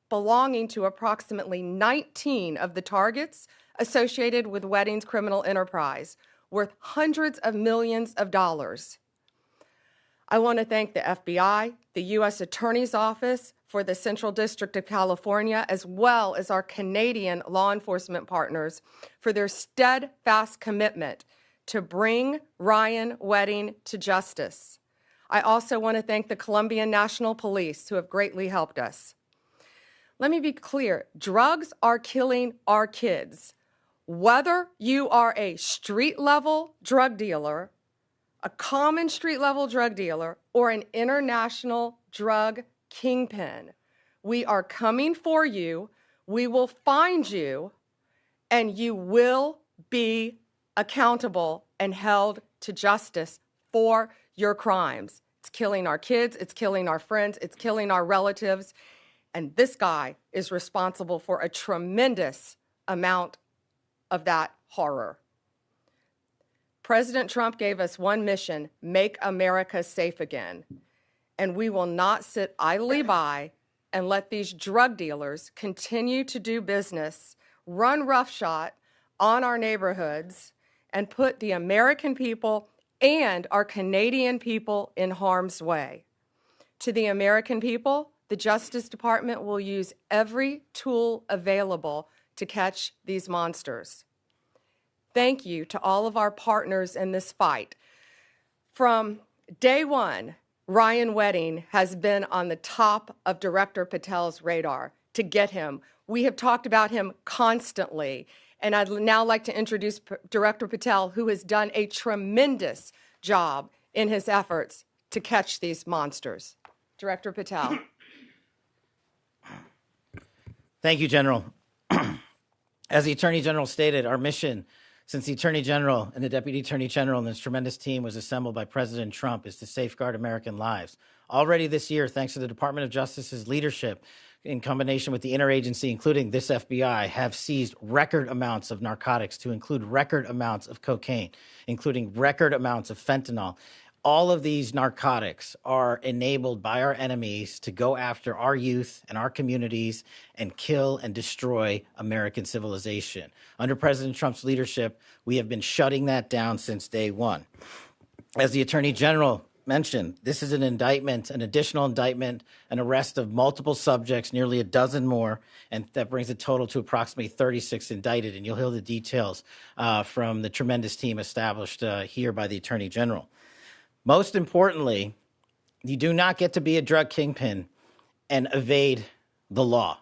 [SPEAKER 11] belonging to approximately 19 of the targets associated with Wedding's criminal enterprise, worth hundreds of millions of dollars. I want to thank the FBI, the U.S. Attorney's Office for the Central District of California, as well as our Canadian law enforcement partners for their steadfast commitment to bring Ryan Wedding to justice. I also want to thank the Colombian National Police, who have greatly helped us. Let me be clear, drugs are killing our kids. Whether you are a street-level drug dealer, a common street-level drug dealer, or an international drug kingpin, we are coming for you, we will find you, and you will be accountable and held to justice for your crimes. It's killing our kids, it's killing our friends, it's killing our relatives, and this guy is responsible for a tremendous amount of that horror. President Trump gave us one mission: make America safe again. And we will not sit idly by and let these drug dealers continue to do business, run roughshod on our neighborhoods, and put the American people and our Canadian people in harm's way. To the American people, the Justice Department will use every tool available to catch these monsters. Thank you to all of our partners in this fight. From day one, Ryan Wedding has been on the top of Director Patel's radar to get him. We have talked about him constantly, and I'd now like to introduce Director Patel, who has done a tremendous job in his efforts to catch these monsters. Director Patel.
[SPEAKER 12] Thank you, General. As the Attorney General stated, our mission since the Attorney General and the Deputy Attorney General and this tremendous team was assembled by President Trump is to safeguard American lives. Already this year, thanks to the Department of Justice's leadership, in combination with the interagency, including this FBI, have seized record amounts of narcotics, to include record amounts of cocaine, including record amounts of fentanyl. all of these narcotics are enabled by our enemies to go after our youth and our communities and kill and destroy American civilization. Under President Trump's leadership, we have been shutting that down since day one. As the Attorney General mentioned, this is an indictment, an additional indictment, an arrest of multiple subjects, nearly a dozen more, and that brings the total to approximately 36 indicted. And you'll hear the details from the tremendous team established here by the Attorney General. Most importantly, you do not get to be a drug kingpin and evade the law.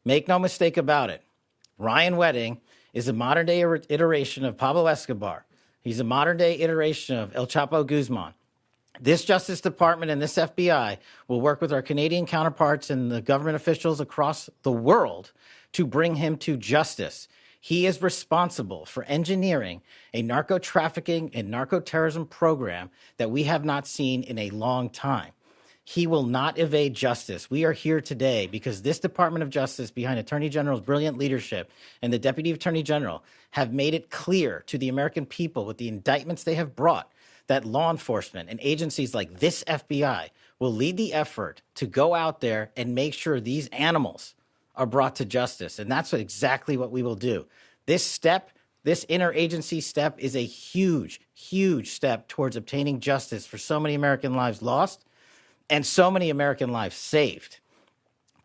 [SPEAKER 12] Make no mistake about it. Ryan Wedding is a modern-day iteration of Pablo Escobar. He's a modern-day iteration of El Chapo Guzman. This Justice Department and this FBI will work with our Canadian counterparts and the government officials across the world to bring him to justice. He is responsible for engineering a narco-trafficking and narco-terrorism program that we have not seen in a long time. He will not evade justice. We are here today because this Department of Justice, behind Attorney General's brilliant leadership and the Deputy Attorney General, have made it clear to the American people with the indictments they have brought that law enforcement and agencies like this FBI will lead the effort to go out there and make sure these animals are brought to justice. And that's exactly what we will do. This step, this interagency step, is a huge, huge step towards obtaining justice for so many American lives lost and so many American lives saved.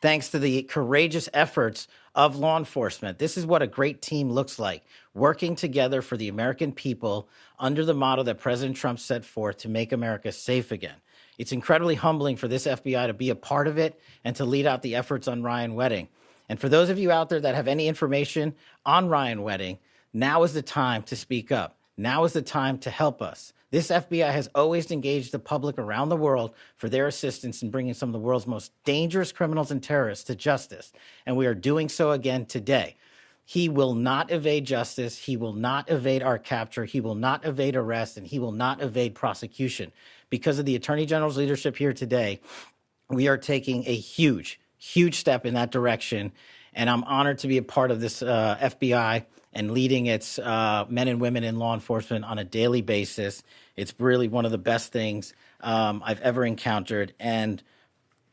[SPEAKER 12] Thanks to the courageous efforts of law enforcement. This is what a great team looks like, working together for the American people under the motto that President Trump set forth to make America safe again. It's incredibly humbling for this FBI to be a part of it and to lead out the efforts on Ryan Wedding. And for those of you out there that have any information on Ryan Wedding, now is the time to speak up. Now is the time to help us. This FBI has always engaged the public around the world for their assistance in bringing some of the world's most dangerous criminals and terrorists to justice. And we are doing so again today. He will not evade justice. He will not evade our capture. He will not evade arrest, and he will not evade prosecution. Because of the Attorney General's leadership here today, we are taking a huge, huge step in that direction. And I'm honored to be a part of this FBI and leading its men and women in law enforcement on a daily basis. It's really one of the best things I've ever encountered. And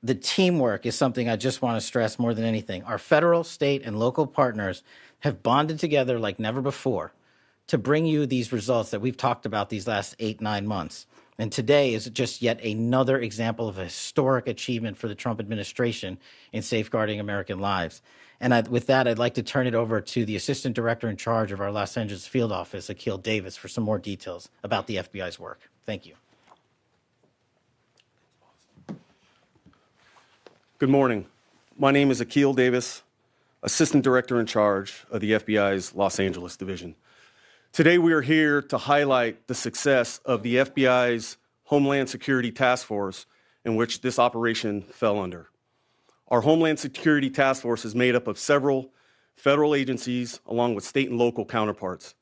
[SPEAKER 12] the teamwork is something I just want to stress more than anything. Our federal, state, and local partners have bonded together like never before to bring you these results that we've talked about these last 8-9 months. And today is just yet another example of a historic achievement for the Trump administration in safeguarding American lives. And with that, I'd like to turn it over to the Assistant Director in charge of our Los Angeles field office, Akil Davis, for some more details about the FBI's work. Thank you.
[SPEAKER 13] Good morning. My name is Akil Davis, Assistant Director in charge of the FBI's Los Angeles Division. Today we are here to highlight the success of the FBI's Homeland Security Task Force in which this operation fell under. Our Homeland Security Task Force is made up of several federal agencies along with state and local counterparts.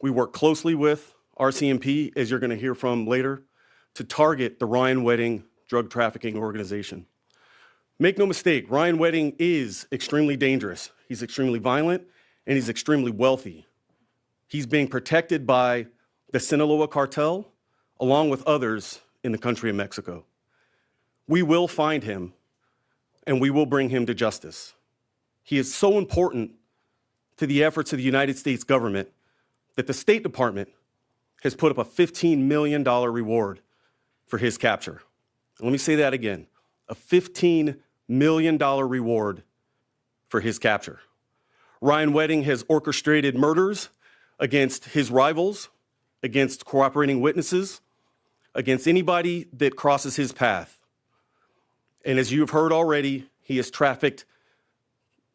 [SPEAKER 13] We work closely with RCMP, as you're going to hear from later, to target the Ryan Wedding drug trafficking organization. Make no mistake, Ryan Wedding is extremely dangerous. He's extremely violent, and he's extremely wealthy. He's being protected by the Sinaloa cartel, along with others in the country of Mexico. We will find him, and we will bring him to justice. He is so important to the efforts of the United States government that the State Department has put up a $15 million reward for his capture. And let me say that again, a $15 million reward for his capture. Ryan Wedding has orchestrated murders against his rivals, against cooperating witnesses, against anybody that crosses his path. And as you've heard already, he has trafficked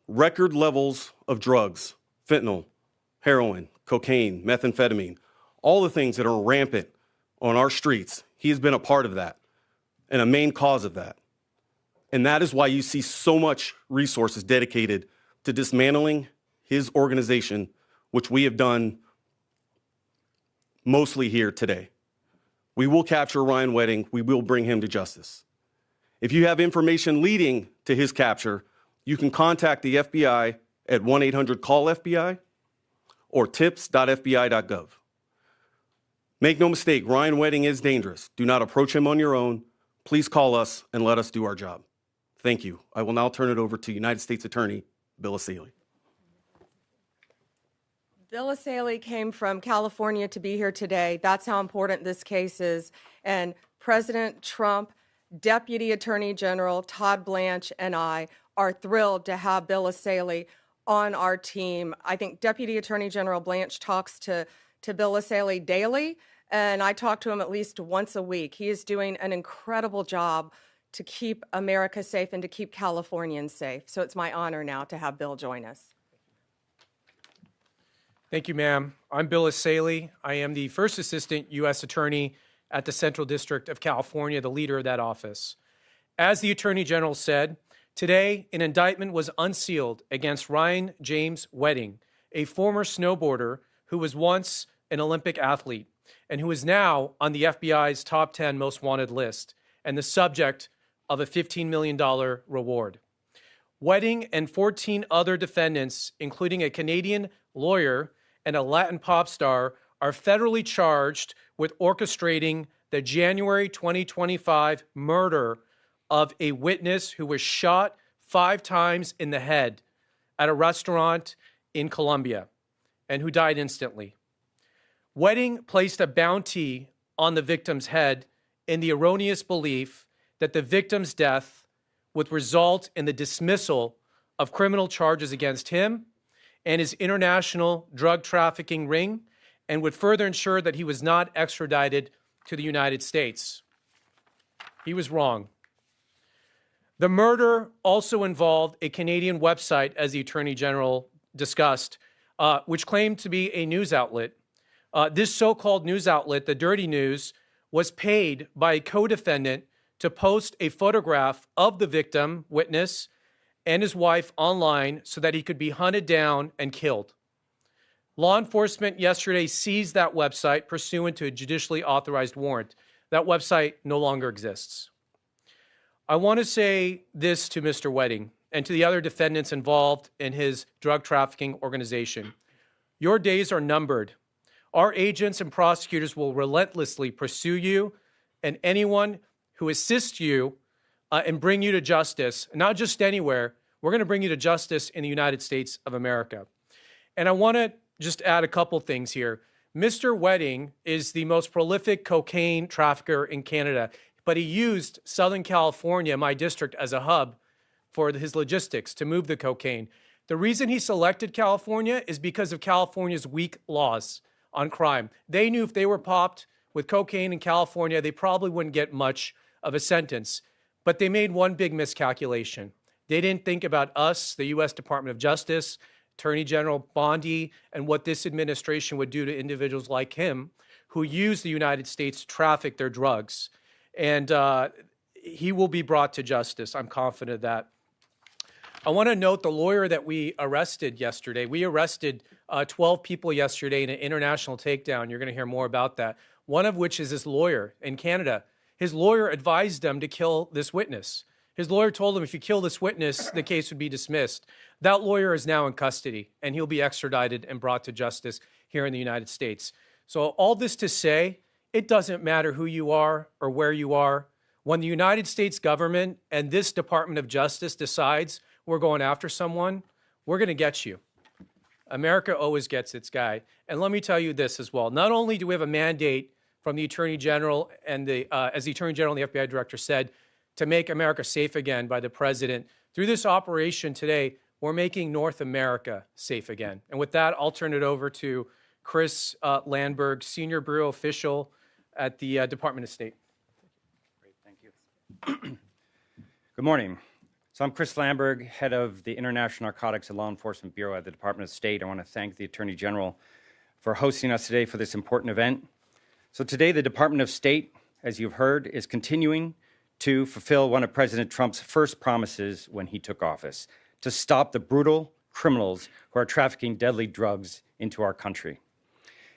[SPEAKER 13] record levels of drugs, fentanyl, heroin, cocaine, methamphetamine, all the things that are rampant on our streets. He has been a part of that and a main cause of that. And that is why you see so much resources dedicated to dismantling his organization, which we have done mostly here today. We will capture Ryan Wedding. We will bring him to justice. If you have information leading to his capture, you can contact the FBI at 1-800-CALL-FBI or tips.fbi.gov. Make no mistake, Ryan Wedding is dangerous. Do not approach him on your own. Please call us and let us do our job. Thank you. I will now turn it over to United States Attorney Bill Asaley.
[SPEAKER 11] Bill Asaley came from California to be here today. That's how important this case is. And President Trump, Deputy Attorney General Todd Blanche, and I are thrilled to have Bill Asaley on our team. I think Deputy Attorney General Blanche talks to Bill Asaley daily, and I talk to him at least once a week. He is doing an incredible job to keep America safe and to keep Californians safe. So it's my honor now to have Bill join us.
[SPEAKER 14] Thank you, ma'am. I'm Bill Asaley. I am the First Assistant U.S. Attorney at the Central District of California, the leader of that office. As the Attorney General said, today an indictment was unsealed against Ryan James Wedding, a former snowboarder who was once an Olympic athlete and who is now on the FBI's top 10 most wanted list and the subject of a $15 million reward. Wedding and 14 other defendants, including a Canadian lawyer and a Latin pop star, are federally charged with orchestrating the January 2025 murder of a witness who was shot 5 times in the head at a restaurant in Colombia and who died instantly. Wedding placed a bounty on the victim's head in the erroneous belief that the victim's death would result in the dismissal of criminal charges against him and his international drug trafficking ring, and would further ensure that he was not extradited to the United States. He was wrong. The murder also involved a Canadian website, as the Attorney General discussed, which claimed to be a news outlet. This so-called news outlet, the Dirty News, was paid by a co-defendant to post a photograph of the victim, witness, and his wife online so that he could be hunted down and killed. Law enforcement yesterday seized that website pursuant to a judicially authorized warrant. That website no longer exists. I want to say this to Mr. Wedding and to the other defendants involved in his drug trafficking organization. Your days are numbered. Our agents and prosecutors will relentlessly pursue you and anyone who assists you and bring you to justice, not just anywhere. We're going to bring you to justice in the United States of America. And I want to just add a couple things here. Mr. Wedding is the most prolific cocaine trafficker in Canada, but he used Southern California, my district, as a hub for his logistics to move the cocaine. The reason he selected California is because of California's weak laws on crime. They knew if they were popped with cocaine in California, they probably wouldn't get much of a sentence. But they made one big miscalculation. They didn't think about us, the U.S. Department of Justice, Attorney General Bondi, and what this administration would do to individuals like him who use the United States to traffic their drugs. And he will be brought to justice. I'm confident of that. I want to note the lawyer that we arrested yesterday. We arrested 12 people yesterday in an international takedown. You're going to hear more about that. One of which is this lawyer in Canada. His lawyer advised them to kill this witness. His lawyer told him if you kill this witness, the case would be dismissed. That lawyer is now in custody, and he'll be extradited and brought to justice here in the United States. So all this to say, it doesn't matter who you are or where you are. When the United States government and this Department of Justice decides we're going after someone, we're going to get you. America always gets its guy. And let me tell you this as well. Not only do we have a mandate from the Attorney General and as the Attorney General and the FBI Director said, to make America safe again by the President, through this operation today, we're making North America safe again. And with that, I'll turn it over to Chris Landberg, Senior Bureau Official at the Department of State.
[SPEAKER 15] Great, thank you. Good morning. So I'm Chris Landberg, head of the International Narcotics and Law Enforcement Bureau at the Department of State. I want to thank the Attorney General for hosting us today for this important event. So today, the Department of State, as you've heard, is continuing to fulfill one of President Trump's first promises when he took office, to stop the brutal criminals who are trafficking deadly drugs into our country.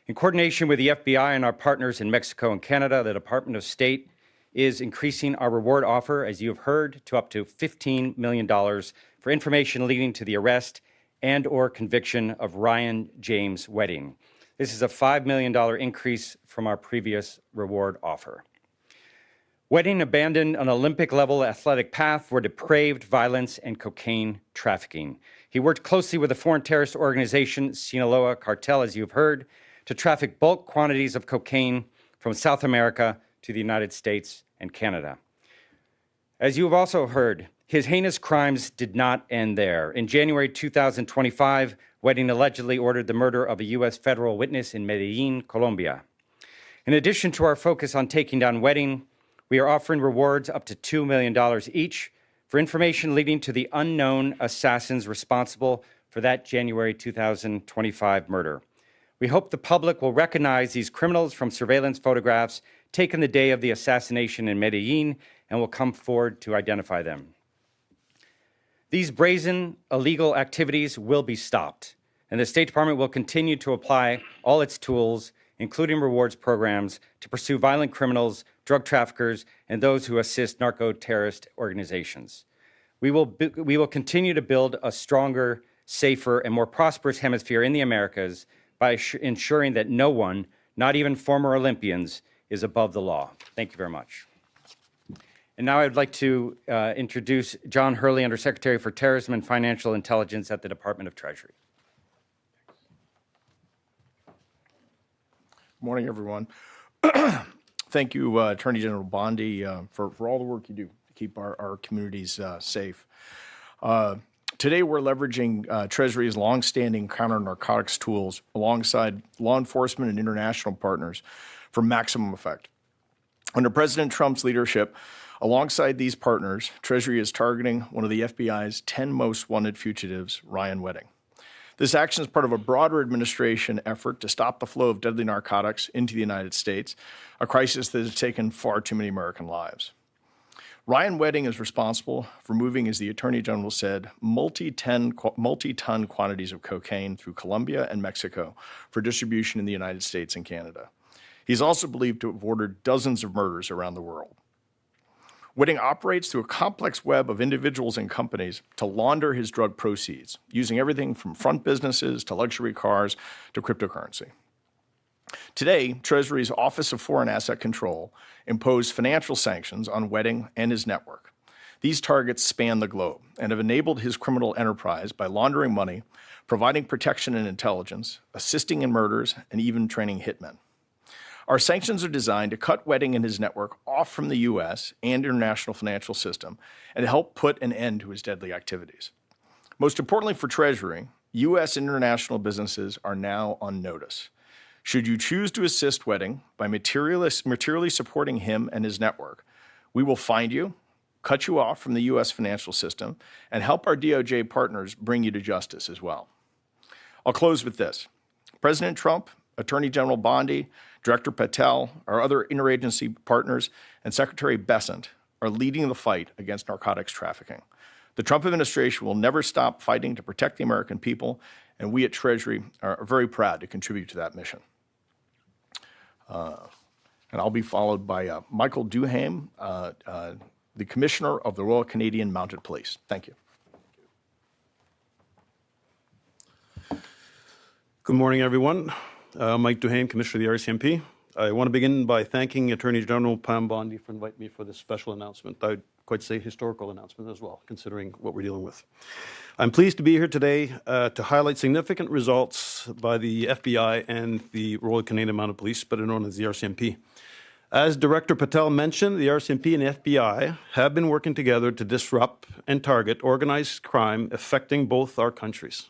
[SPEAKER 15] In coordination with the FBI and our partners in Mexico and Canada, the Department of State is increasing our reward offer, as you have heard, to up to $15 million for information leading to the arrest and or conviction of Ryan James Wedding. This is a $5 million increase from our previous reward offer. Wedding abandoned an Olympic-level athletic path for depraved violence and cocaine trafficking. He worked closely with the foreign terrorist organization Sinaloa Cartel, as you've heard, to traffic bulk quantities of cocaine from South America to the United States and Canada. As you have also heard, his heinous crimes did not end there. In January 2025, Wedding allegedly ordered the murder of a U.S. federal witness in Medellin, Colombia. In addition to our focus on taking down Wedding, we are offering rewards up to $2 million each for information leading to the unknown assassins responsible for that January 2025 murder. We hope the public will recognize these criminals from surveillance photographs taken the day of the assassination in Medellin and will come forward to identify them. These brazen, illegal activities will be stopped, and the State Department will continue to apply all its tools, including rewards programs, to pursue violent criminals, drug traffickers, and those who assist narco-terrorist organizations. We will continue to build a stronger, safer, and more prosperous hemisphere in the Americas by ensuring that no one, not even former Olympians, is above the law. Thank you very much. And now I'd like to introduce John Hurley, Undersecretary for Terrorism and Financial Intelligence at the Department of Treasury.
[SPEAKER 16] Good morning, everyone. Thank you, Attorney General Bondi, for all the work you do to keep our communities safe. Today, we're leveraging Treasury's longstanding counter-narcotics tools alongside law enforcement and international partners for maximum effect. Under President Trump's leadership, alongside these partners, Treasury is targeting one of the FBI's 10 most wanted fugitives, Ryan Wedding. This action is part of a broader administration effort to stop the flow of deadly narcotics into the United States, a crisis that has taken far too many American lives. Ryan Wedding is responsible for moving, as the Attorney General said, multi-ton quantities of cocaine through Colombia and Mexico for distribution in the United States and Canada. He's also believed to have ordered dozens of murders around the world. Wedding operates through a complex web of individuals and companies to launder his drug proceeds, using everything from front businesses to luxury cars to cryptocurrency. Today, Treasury's Office of Foreign Asset Control imposed financial sanctions on Wedding and his network. These targets span the globe and have enabled his criminal enterprise by laundering money, providing protection and intelligence, assisting in murders, and even training hitmen. Our sanctions are designed to cut Wedding and his network off from the U.S. and international financial system and to help put an end to his deadly activities. Most importantly for Treasury, U.S. and international businesses are now on notice. Should you choose to assist Wedding by materially supporting him and his network, we will find you, cut you off from the U.S. financial system, and help our DOJ partners bring you to justice as well. I'll close with this. President Trump, Attorney General Bondi, Director Patel, our other interagency partners, and Secretary Bessent are leading the fight against narcotics trafficking. The Trump administration will never stop fighting to protect the American people, and we at Treasury are very proud to contribute to that mission. And I'll be followed by Michael Duham, the Commissioner of the Royal Canadian Mounted Police. Thank you.
[SPEAKER 17] Good morning, everyone. Mike Duhame, Commissioner of the RCMP. I want to begin by thanking Attorney General Pam Bondi for inviting me for this special announcement. I'd quite say historical announcement as well, considering what we're dealing with. I'm pleased to be here today to highlight significant results by the FBI and the Royal Canadian Mounted Police, better known as the RCMP. As Director Patel mentioned, the RCMP and FBI have been working together to disrupt and target organized crime affecting both our countries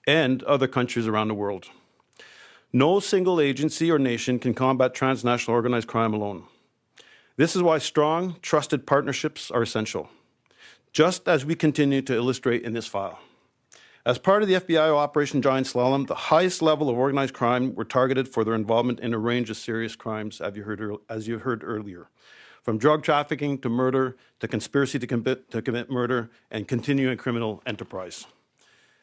[SPEAKER 17] and other countries around the world. No single agency or nation can combat transnational organized crime alone. This is why strong, trusted partnerships are essential, just as we continue to illustrate in this file. As part of the FBI Operation Giant Slalom, the highest level of organized crime were targeted for their involvement in a range of serious crimes, as you heard earlier, from drug trafficking to murder to conspiracy to commit murder and continuing criminal enterprise.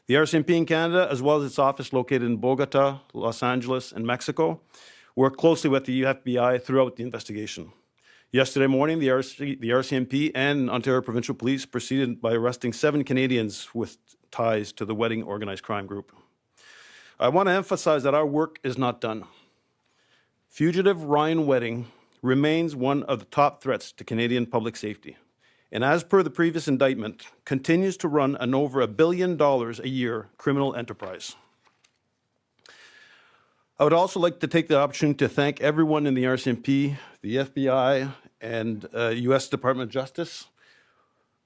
[SPEAKER 17] The RCMP in Canada, as well as its office located in Bogota, Los Angeles, and Mexico, worked closely with the FBI throughout the investigation. Yesterday morning, the RCMP and Ontario Provincial Police proceeded by arresting 7 Canadians with ties to the Wedding organized crime group. I want to emphasize that our work is not done. Fugitive Ryan Wedding remains one of the top threats to Canadian public safety, and as per the previous indictment, continues to run an over $1 billion a year criminal enterprise. I would also like to take the opportunity to thank everyone in the RCMP, the FBI, and U.S. Department of Justice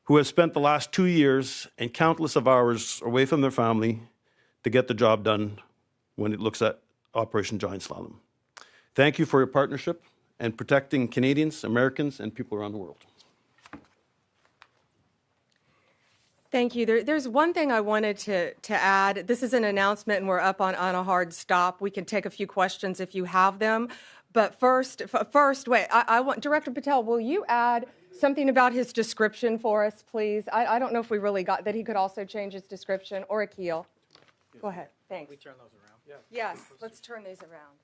[SPEAKER 17] who have spent the last 2 years and countless of hours away from their family to get the job done when it looks at Operation Giant Slalom. Thank you for your partnership and protecting Canadians, Americans, and people around the world.
[SPEAKER 11] Thank you. There's one thing I wanted to add. This is an announcement, and we're up on a hard stop. We can take a few questions if you have them. But first, wait, I want, Director Patel, will you add something about his description for us, please? I don't know if we really got that he could also change his description, or Akil. Go ahead. Thanks.
[SPEAKER 12] We turn those around?
[SPEAKER 11] Yes, let's turn these around.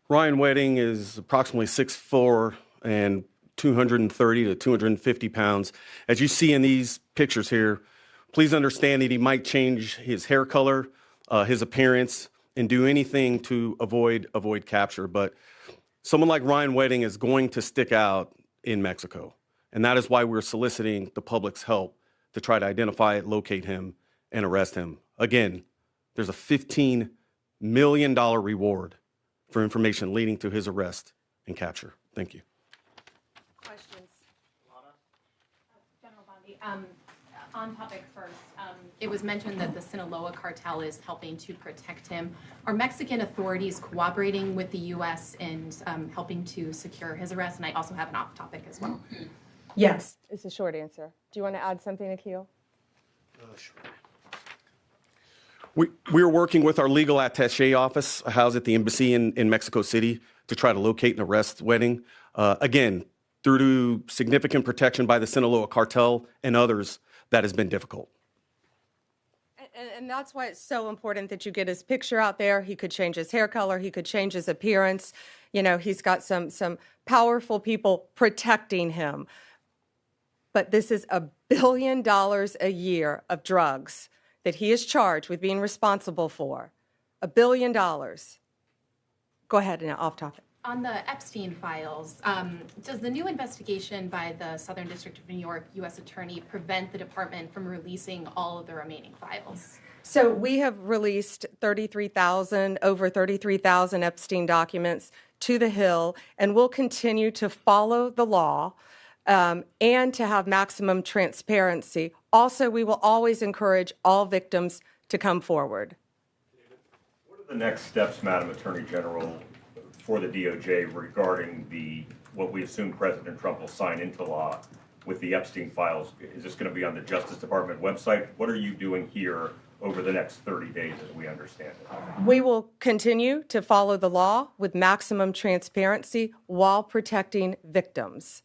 [SPEAKER 13] Ryan Wedding is approximately 6'4" and 230 to 250 pounds. As you see in these pictures here, please understand that he might change his hair color, his appearance, and do anything to avoid capture. But someone like Ryan Wedding is going to stick out in Mexico. And that is why we're soliciting the public's help to try to identify, locate him, and arrest him. Again, there's a $15 million reward for information leading to his arrest and capture. Thank you.
[SPEAKER 11] Questions?
[SPEAKER 18] General Bondi, on topic first, it was mentioned that the Sinaloa cartel is helping to protect him. Are Mexican authorities cooperating with the U.S. in helping to secure his arrest? And I also have an off topic as well.
[SPEAKER 11] Yes. It's a short answer. Do you want to add something, Akil?
[SPEAKER 13] Sure. We are working with our legal attaché office housed at the embassy in Mexico City to try to locate and arrest Wedding. Again, due to significant protection by the Sinaloa cartel and others, that has been difficult.
[SPEAKER 11] And that's why it's so important that you get his picture out there. He could change his hair color. He could change his appearance. You know, he's got some powerful people protecting him. But this is $1 billion a year of drugs that he is charged with being responsible for. $1 billion. Go ahead, now, off topic.
[SPEAKER 18] On the Epstein files, does the new investigation by the Southern District of New York U.S. Attorney prevent the department from releasing all of the remaining files?
[SPEAKER 11] So we have released over 33,000 Epstein documents to the Hill, and we'll continue to follow the law and to have maximum transparency. Also, we will always encourage all victims to come forward.
[SPEAKER 19] What are the next steps, Madam Attorney General, for the DOJ regarding what we assume President Trump will sign into law with the Epstein files? Is this going to be on the Justice Department website? What are you doing here over the next 30 days as we understand it?
[SPEAKER 11] We will continue to follow the law with maximum transparency while protecting victims.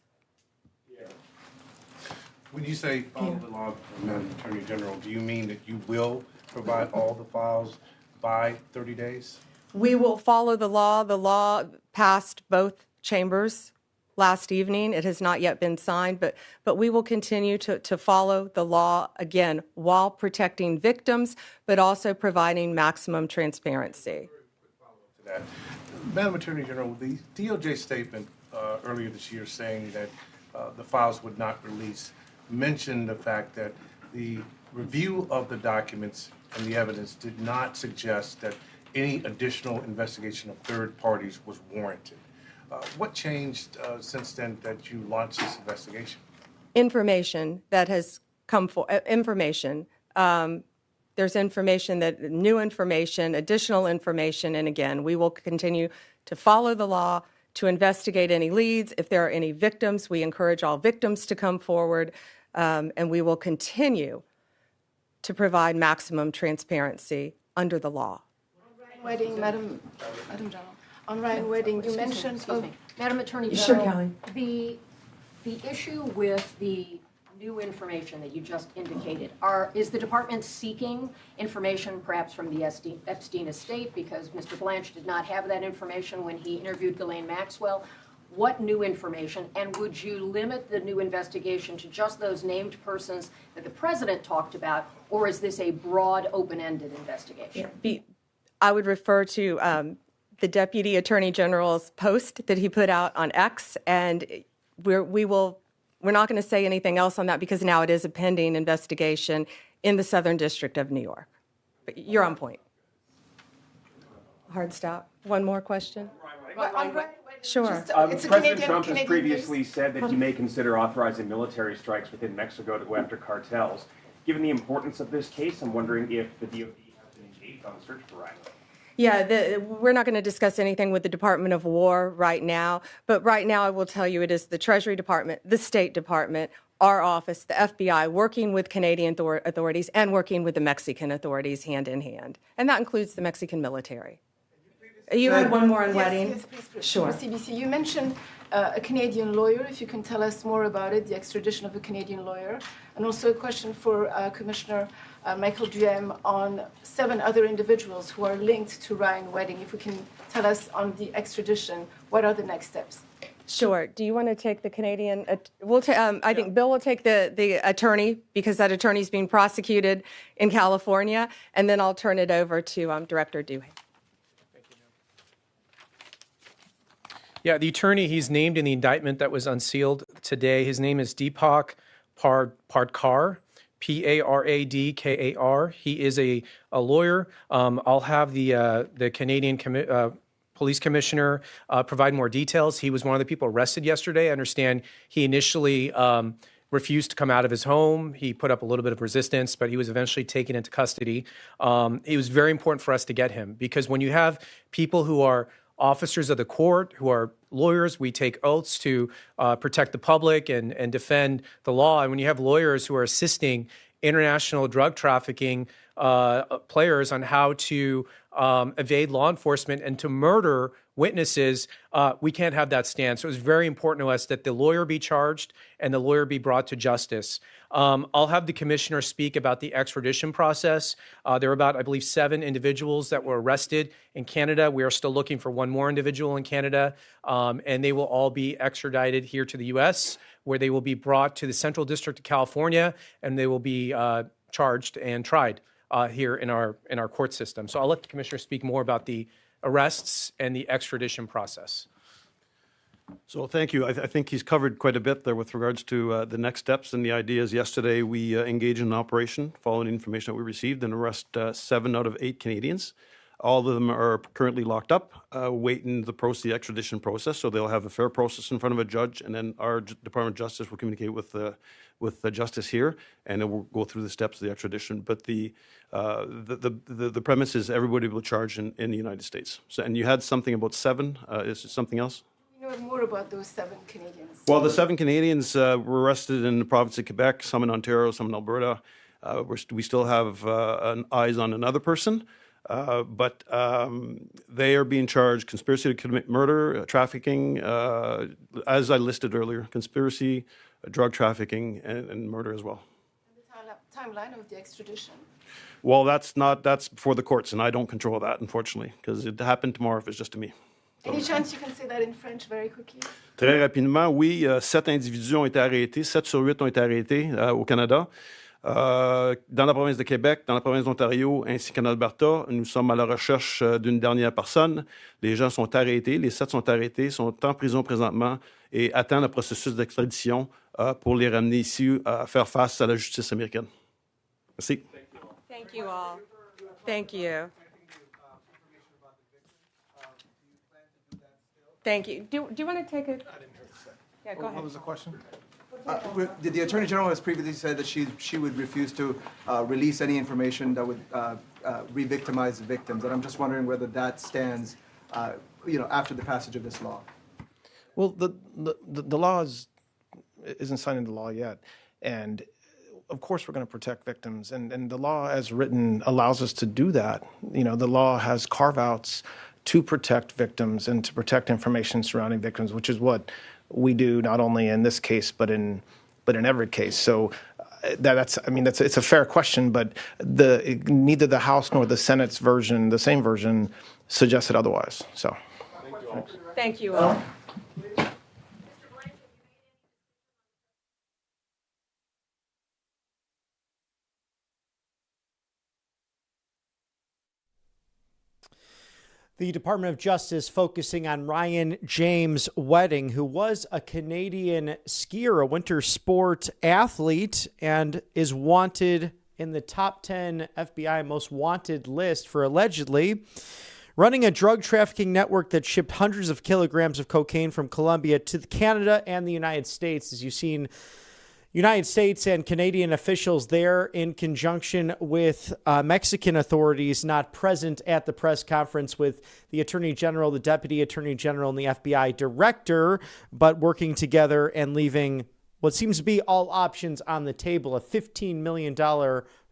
[SPEAKER 20] When you say follow the law, Madam Attorney General, do you mean that you will provide all the files by 30 days?
[SPEAKER 11] We will follow the law. The law passed both chambers last evening. It has not yet been signed, but we will continue to follow the law, again, while protecting victims, but also providing maximum transparency.
[SPEAKER 20] Madam Attorney General, the DOJ statement earlier this year saying that the files would not release mentioned the fact that the review of the documents and the evidence did not suggest that any additional investigation of third parties was warranted. What changed since then that you launched this investigation?
[SPEAKER 11] Information that has come forward. There's information new information, additional information, and again, we will continue to follow the law, to investigate any leads. If there are any victims, we encourage all victims to come forward, and we will continue to provide maximum transparency under the law.
[SPEAKER 21] Wedding, Madam General. On Ryan Wedding, you mentioned,
[SPEAKER 22] Madam Attorney
[SPEAKER 11] Sure,
[SPEAKER 22] General,
[SPEAKER 11] Kelly.
[SPEAKER 22] the issue with the new information that you just indicated, is the department seeking information perhaps from the Epstein estate because Mr. Blanche did not have that information when he interviewed Ghislaine Maxwell, What new information? And would you limit the new investigation to just those named persons that the president talked about, or is this a broad, open-ended investigation?
[SPEAKER 11] I would refer to the Deputy Attorney General's post that he put out on X, and we're not going to say anything else on that because now it is a pending investigation in the Southern District of New York. But you're on point. Hard stop. One more question? Sure.
[SPEAKER 2] President Trump has previously said that he may consider authorizing military strikes within Mexico to go after cartels. Given the importance of this case, I'm wondering if the DOD has been engaged on the search for Ryan.
[SPEAKER 11] Yeah, we're not going to discuss anything with the Department of War right now, but right now I will tell you it is the Treasury Department, the State Department, our office, the FBI, working with Canadian authorities and working with the Mexican authorities hand in hand. And that includes the Mexican military. You had one more on wedding?
[SPEAKER 21] Yes, please.
[SPEAKER 11] Sure.
[SPEAKER 21] CBC, you mentioned a Canadian lawyer, if you can tell us more about it, the extradition of a Canadian lawyer. And also a question for Commissioner Michael Duhem on 7 other individuals who are linked to Ryan Wedding. If we can tell us on the extradition, what are the next steps?
[SPEAKER 11] Sure. Do you want to take the Canadian? I think Bill will take the attorney because that attorney is being prosecuted in California, and then I'll turn it over to Director Duhem.
[SPEAKER 14] Yeah, the attorney, he's named in the indictment that was unsealed today. His name is Deepak Pardkar, Paradkar. He is a lawyer. I'll have the Canadian police commissioner provide more details. He was one of the people arrested yesterday. I understand he initially refused to come out of his home. He put up a little bit of resistance, but he was eventually taken into custody. It was very important for us to get him because when you have people who are officers of the court, who are lawyers, we take oaths to protect the public and defend the law. And when you have lawyers who are assisting international drug trafficking players on how to evade law enforcement and to murder witnesses, we can't have that stand. So it was very important to us that the lawyer be charged and the lawyer be brought to justice. I'll have the commissioner speak about the extradition process. There are about, I believe, 7 individuals that were arrested in Canada. We are still looking for one more individual in Canada, and they will all be extradited here to the U.S., where they will be brought to the Central District of California, and they will be charged and tried here in our court system. So I'll let the commissioner speak more about the arrests and the extradition process.
[SPEAKER 17] So thank you. I think he's covered quite a bit there with regards to the next steps. And the idea is yesterday we engaged in an operation following information that we received and arrest 7 out of 8 Canadians. All of them are currently locked up, waiting the extradition process. So they'll have a fair process in front of a judge, and then our Department of Justice will communicate with the justice here, and then we'll go through the steps of the extradition. But the premise is everybody will be charged in the United States. So, and you had something about 7. Is it something else?
[SPEAKER 21] You know more about those 7 Canadians.
[SPEAKER 17] Well, the 7 Canadians were arrested in the province of Quebec, some in Ontario, some in Alberta. We still have eyes on another person. But they are being charged conspiracy to commit murder, trafficking, as I listed earlier, conspiracy, drug trafficking, and murder as well.
[SPEAKER 21] And the timeline of the extradition?
[SPEAKER 17] Well, that's before the courts, and I don't control that, unfortunately, because it happened tomorrow if it's just to me.
[SPEAKER 21] Any chance you can say that in French very quickly?
[SPEAKER 17] Très rapidement, oui, 7 individus ont été arrêtés, 7 sur 8 ont été arrêtés au Canada. Dans la province de Québec, dans la province d'Ontario, ainsi qu'en Alberta, nous sommes à la recherche d'une dernière personne. Les gens sont arrêtés, les 7 sont arrêtés, sont en prison présentement et attendent le processus d'extradition pour les ramener ici à faire face à la justice américaine. Merci.
[SPEAKER 11] Thank you all. Thank you. Thank you. Do you want to take a... Yeah, go ahead.
[SPEAKER 3] What was the question? The Attorney General has previously said that she would refuse to release any information that would re-victimize victims, and I'm just wondering whether that stands, after the passage of this law.
[SPEAKER 16] Well, the law isn't signed into law yet, and of course we're going to protect victims, and the law as written allows us to do that. You know, the law has carve-outs to protect victims and to protect information surrounding victims, which is what we do not only in this case but in every case. So it's a fair question, but neither the House nor the Senate's version, the same version, suggested otherwise. So
[SPEAKER 11] thank you all.
[SPEAKER 1] The Department of Justice focusing on Ryan James Wedding, who was a Canadian skier, a winter sport athlete, and is wanted in the top 10 FBI most wanted list for allegedly running a drug trafficking network that shipped hundreds of kilograms of cocaine from Colombia to Canada and the United States. As you've seen, United States and Canadian officials there in conjunction with Mexican authorities not present at the press conference with the Attorney General, the Deputy Attorney General, and the FBI Director, but working together and leaving what seems to be all options on the table. A $15 million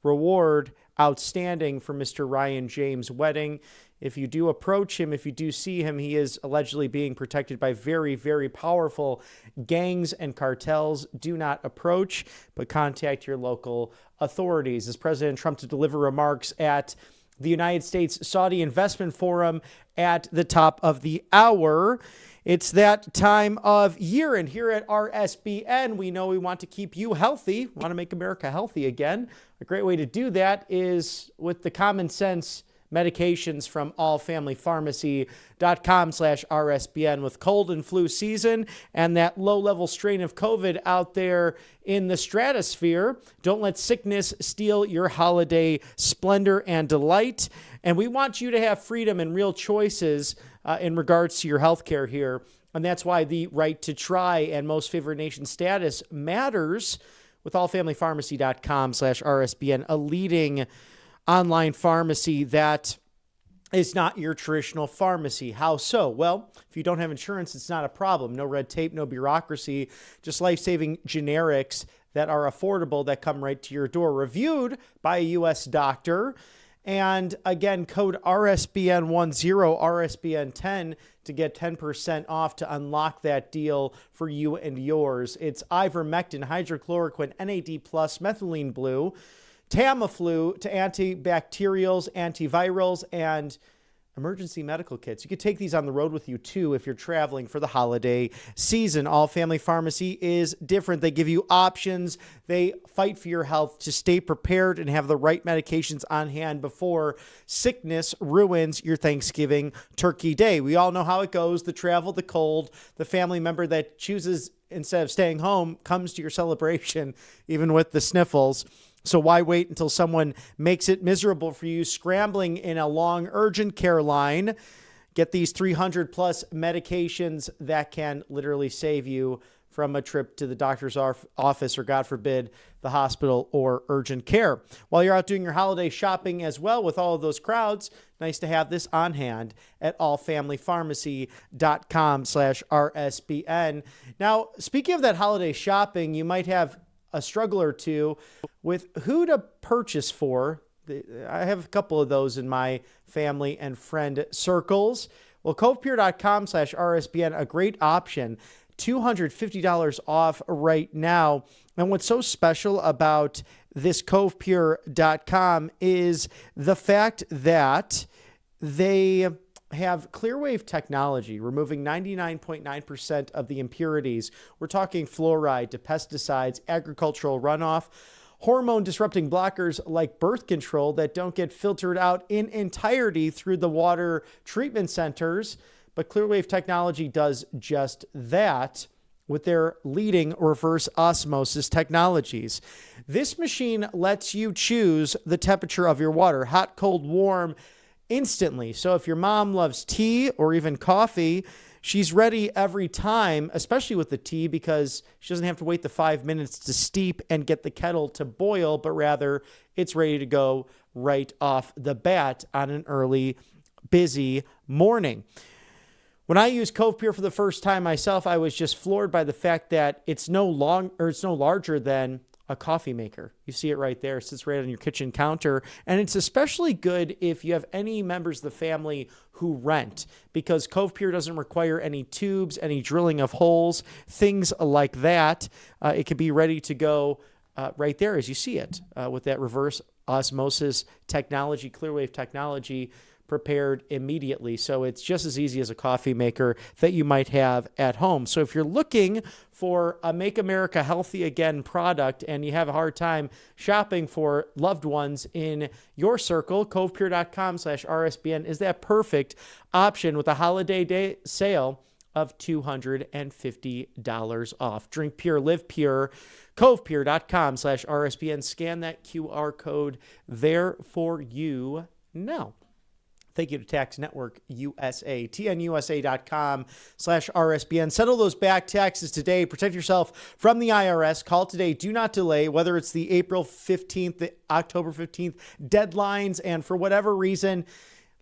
[SPEAKER 1] reward outstanding for Mr. Ryan James Wedding. If you do approach him, if you do see him, he is allegedly being protected by very, very powerful gangs and cartels. Do not approach, but contact your local authorities. As President Trump to deliver remarks at the United States Saudi Investment Forum at the top of the hour. It's that time of year, and here at RSBN, we know we want to keep you healthy, we want to make America healthy again. A great way to do that is with the common sense medications from allfamilypharmacy.com/RSBN. With cold and flu season and that low-level strain of COVID out there in the stratosphere, don't let sickness steal your holiday splendor and delight. And we want you to have freedom and real choices in regards to your health care here. And that's why the right to try and most favored nation status matters with allfamilypharmacy.com/RSBN, a leading online pharmacy that is not your traditional pharmacy. How so? Well, if you don't have insurance, it's not a problem. No red tape, no bureaucracy, just life-saving generics that are affordable that come right to your door. Reviewed by a U.S. doctor. And again, code RSBN10, RSBN10 to get 10% off to unlock that deal for you and yours. It's ivermectin, hydrochloroquine, NAD+, methylene blue, Tamiflu to antibacterials, antivirals, and emergency medical kits. You could take these on the road with you too if you're traveling for the holiday season. All Family Pharmacy is different. They give you options. They fight for your health to stay prepared and have the right medications on hand before sickness ruins your Thanksgiving turkey day. We all know how it goes. The travel, the cold, the family member that chooses instead of staying home comes to your celebration, even with the sniffles. So why wait until someone makes it miserable for you, scrambling in a long urgent care line? Get these 300 plus medications that can literally save you from a trip to the doctor's office or, God forbid, the hospital or urgent care. While you're out doing your holiday shopping as well with all of those crowds, nice to have this on hand at allfamilypharmacy.com/RSBN. Now, speaking of that holiday shopping, you might have a struggle or two with who to purchase for. I have a couple of those in my family and friend circles. Well, covepure.com/RSBN, a great option. $250 off right now. And what's so special about this covepure.com is the fact that they have Clearwave technology, removing 99.9% of the impurities. We're talking fluoride to pesticides, agricultural runoff, hormone-disrupting blockers like birth control that don't get filtered out in entirety through the water treatment centers. But Clearwave technology does just that with their leading reverse osmosis technologies. This machine lets you choose the temperature of your water, hot, cold, warm, instantly. So if your mom loves tea or even coffee, she's ready every time, especially with the tea, because she doesn't have to wait the 5 minutes to steep and get the kettle to boil, but rather it's ready to go right off the bat on an early, busy morning. When I used CovePure for the first time myself, I was just floored by the fact that it's no larger than a coffee maker. You see it right there. It sits right on your kitchen counter. And it's especially good if you have any members of the family who rent, because CovePure doesn't require any tubes, any drilling of holes, things like that. It can be ready to go right there as you see it with that reverse osmosis technology, Clearwave technology. prepared immediately. So it's just as easy as a coffee maker that you might have at home. So if you're looking for a Make America Healthy Again product and you have a hard time shopping for loved ones in your circle, covepure.com/RSBN is that perfect option with a holiday day sale of $250 off. Drink pure, live pure. covepure.com/RSBN. Scan that QR code there for you now. Thank you to Tax Network USA, tnusa.com/RSBN. Settle those back taxes today. Protect yourself from the IRS. Call today. Do not delay, whether it's the April 15th, the October 15th deadlines, and for whatever reason,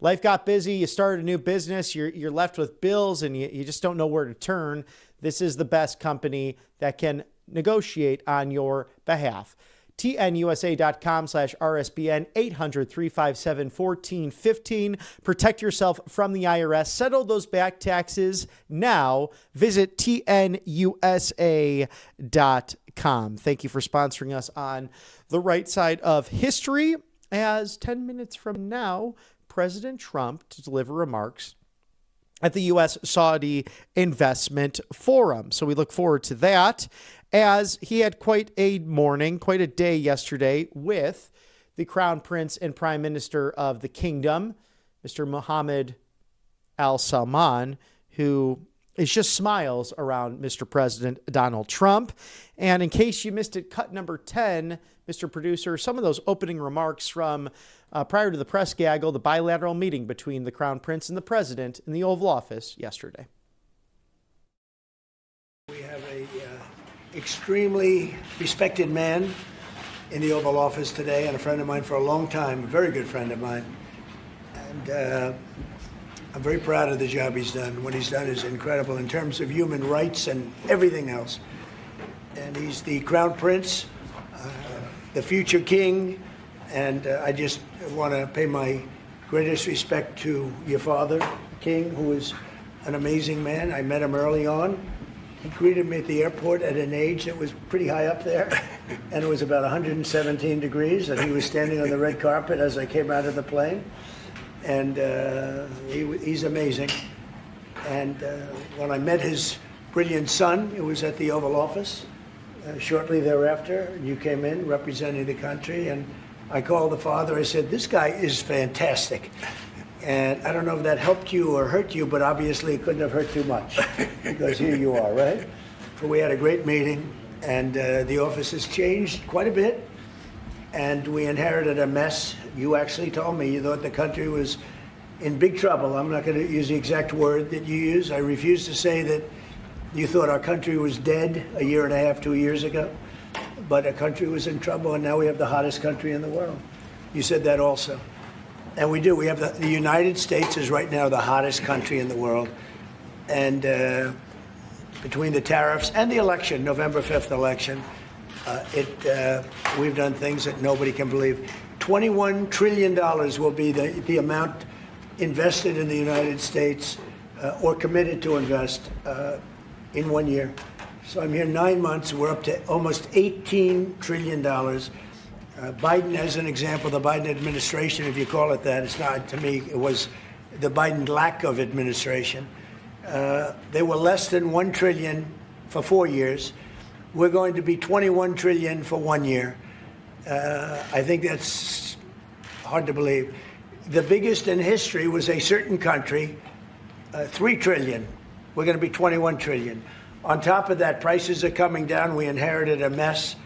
[SPEAKER 1] life got busy, you started a new business, you're left with bills, and you just don't know where to turn. This is the best company that can negotiate on your behalf. tnusa.com/RSBN, 800-357-1415. Protect yourself from the IRS. Settle those back taxes now. Visit tnusa.com. Thank you for sponsoring us on the right side of history. As 10 minutes from now, President Trump to deliver remarks at the U.S.-Saudi Investment Forum. So we look forward to that, as he had quite a morning, quite a day yesterday with the Crown Prince and Prime Minister of the Kingdom, Mr. Mohammed Al Salman, who is just smiles around Mr. President Donald Trump. And in case you missed it, cut number 10, Mr. Producer, some of those opening remarks from prior to the press gaggle, the bilateral meeting between the Crown Prince and the President in the Oval Office yesterday.
[SPEAKER 4] We have a extremely respected man in the Oval Office today, and a friend of mine for a long time, a very good friend of mine. And I'm very proud of the job he's done. What he's done is incredible in terms of human rights and everything else. And he's the Crown Prince, the future king, and I just want to pay my greatest respect to your father, the king, who is an amazing man. I met him early on. He greeted me at the airport at an age that was pretty high up there, and it was about 117 degrees, and he was standing on the red carpet as I came out of the plane. And he's amazing. And when I met his brilliant son, it was at the Oval Office. Shortly thereafter, you came in representing the country, and I called the father. I said, "This guy is fantastic." And I don't know if that helped you or hurt you, but obviously it couldn't have hurt too much, because here you are, right? But we had a great meeting, and the office has changed quite a bit. And we inherited a mess. You actually told me you thought the country was in big trouble. I'm not going to use the exact word that you use. I refuse to say that you thought our country was dead a year and a half, 2 years ago. But our country was in trouble, and now we have the hottest country in the world. You said that also. And we do. We have the United States is right now the hottest country in the world. And between the tariffs and the election, November 5th election, we've done things that nobody can believe. $21 trillion will be the amount invested in the United States or committed to invest in 1 year. So I'm here 9 months. We're up to almost $18 trillion. Biden, as an example, the Biden administration, if you call it that, it's not, to me, it was the Biden lack of administration. They were less than $1 trillion for 4 years. We're going to be $21 trillion for 1 year. I think that's hard to believe. The biggest in history was a certain country, $3 trillion. We're going to be $21 trillion. On top of that, prices are coming down. We inherited a mess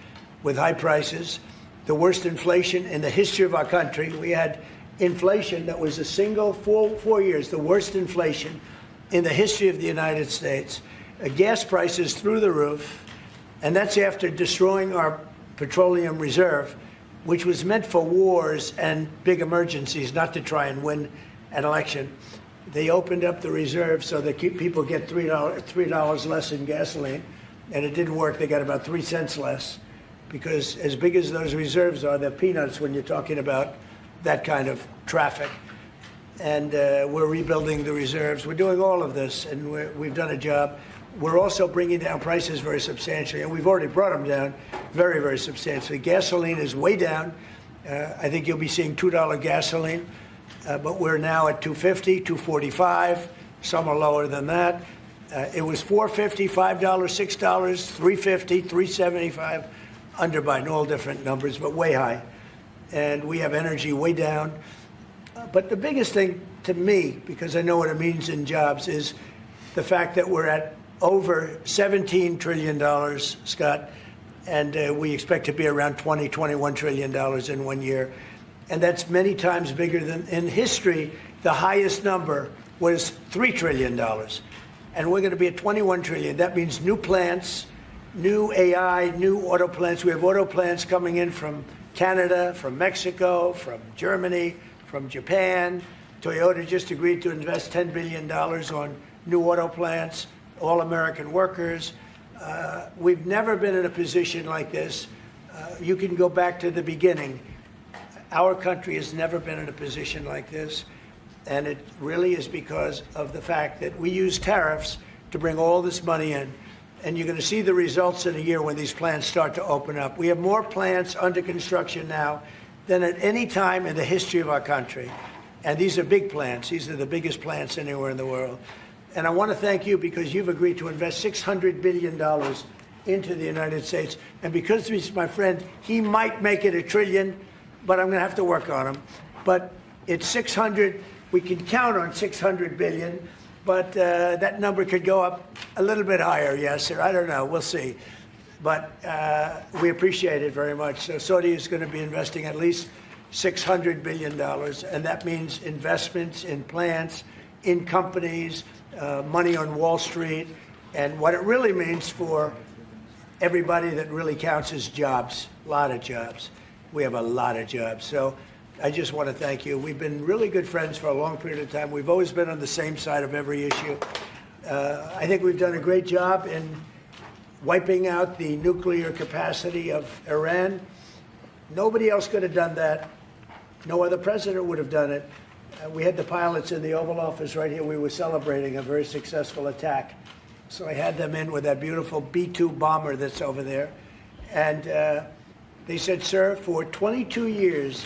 [SPEAKER 4] with high prices, the worst inflation in the history of our country. We had inflation that was a single 4 years, the worst inflation in the history of the United States. Gas prices through the roof. And that's after destroying our petroleum reserve, which was meant for wars and big emergencies, not to try and win an election. They opened up the reserve so that people get $3 less in gasoline, and it didn't work. They got about 3 cents less, because as big as those reserves are, they're peanuts when you're talking about that kind of traffic. And we're rebuilding the reserves. We're doing all of this, and we've done a job. We're also bringing down prices very substantially, and we've already brought them down very, very substantially. Gasoline is way down. I think you'll be seeing $2 gasoline but we're now at 250, 245. Some are lower than that. It was $4.50, $5, $6, $3.50, $3.75. Under Biden, all different numbers, but way high. And we have energy way down. But the biggest thing to me, because I know what it means in jobs, is the fact that we're at over $17 trillion, Scott, and we expect to be around $20, $21 trillion in 1 year. And that's many times bigger than in history. The highest number was $3 trillion. And we're going to be at 21 trillion. That means new plants, new AI, new auto plants. We have auto plants coming in from Canada, from Mexico, from Germany, from Japan. Toyota just agreed to invest $10 billion on new auto plants, all American workers. We've never been in a position like this. You can go back to the beginning. Our country has never been in a position like this. And it really is because of the fact that we use tariffs to bring all this money in. And you're going to see the results in a year when these plants start to open up. We have more plants under construction now than at any time in the history of our country. And these are big plants. These are the biggest plants anywhere in the world. And I want to thank you because you've agreed to invest $600 billion into the United States. And because he's my friend, he might make it $1 trillion, but I'm going to have to work on him. But it's 600. We can count on 600 billion, but that number could go up a little bit higher, yes, or I don't know. We'll see. But we appreciate it very much. So Saudi is going to be investing at least $600 billion, and that means investments in plants, in companies, money on Wall Street, and what it really means for everybody that really counts is jobs, a lot of jobs. We have a lot of jobs. So I just want to thank you. We've been really good friends for a long period of time. We've always been on the same side of every issue. I think we've done a great job in wiping out the nuclear capacity of Iran. Nobody else could have done that. No other president would have done it. We had the pilots in the Oval Office right here. We were celebrating a very successful attack. So I had them in with that beautiful B-2 bomber that's over there. And they said, sir, for 22 years,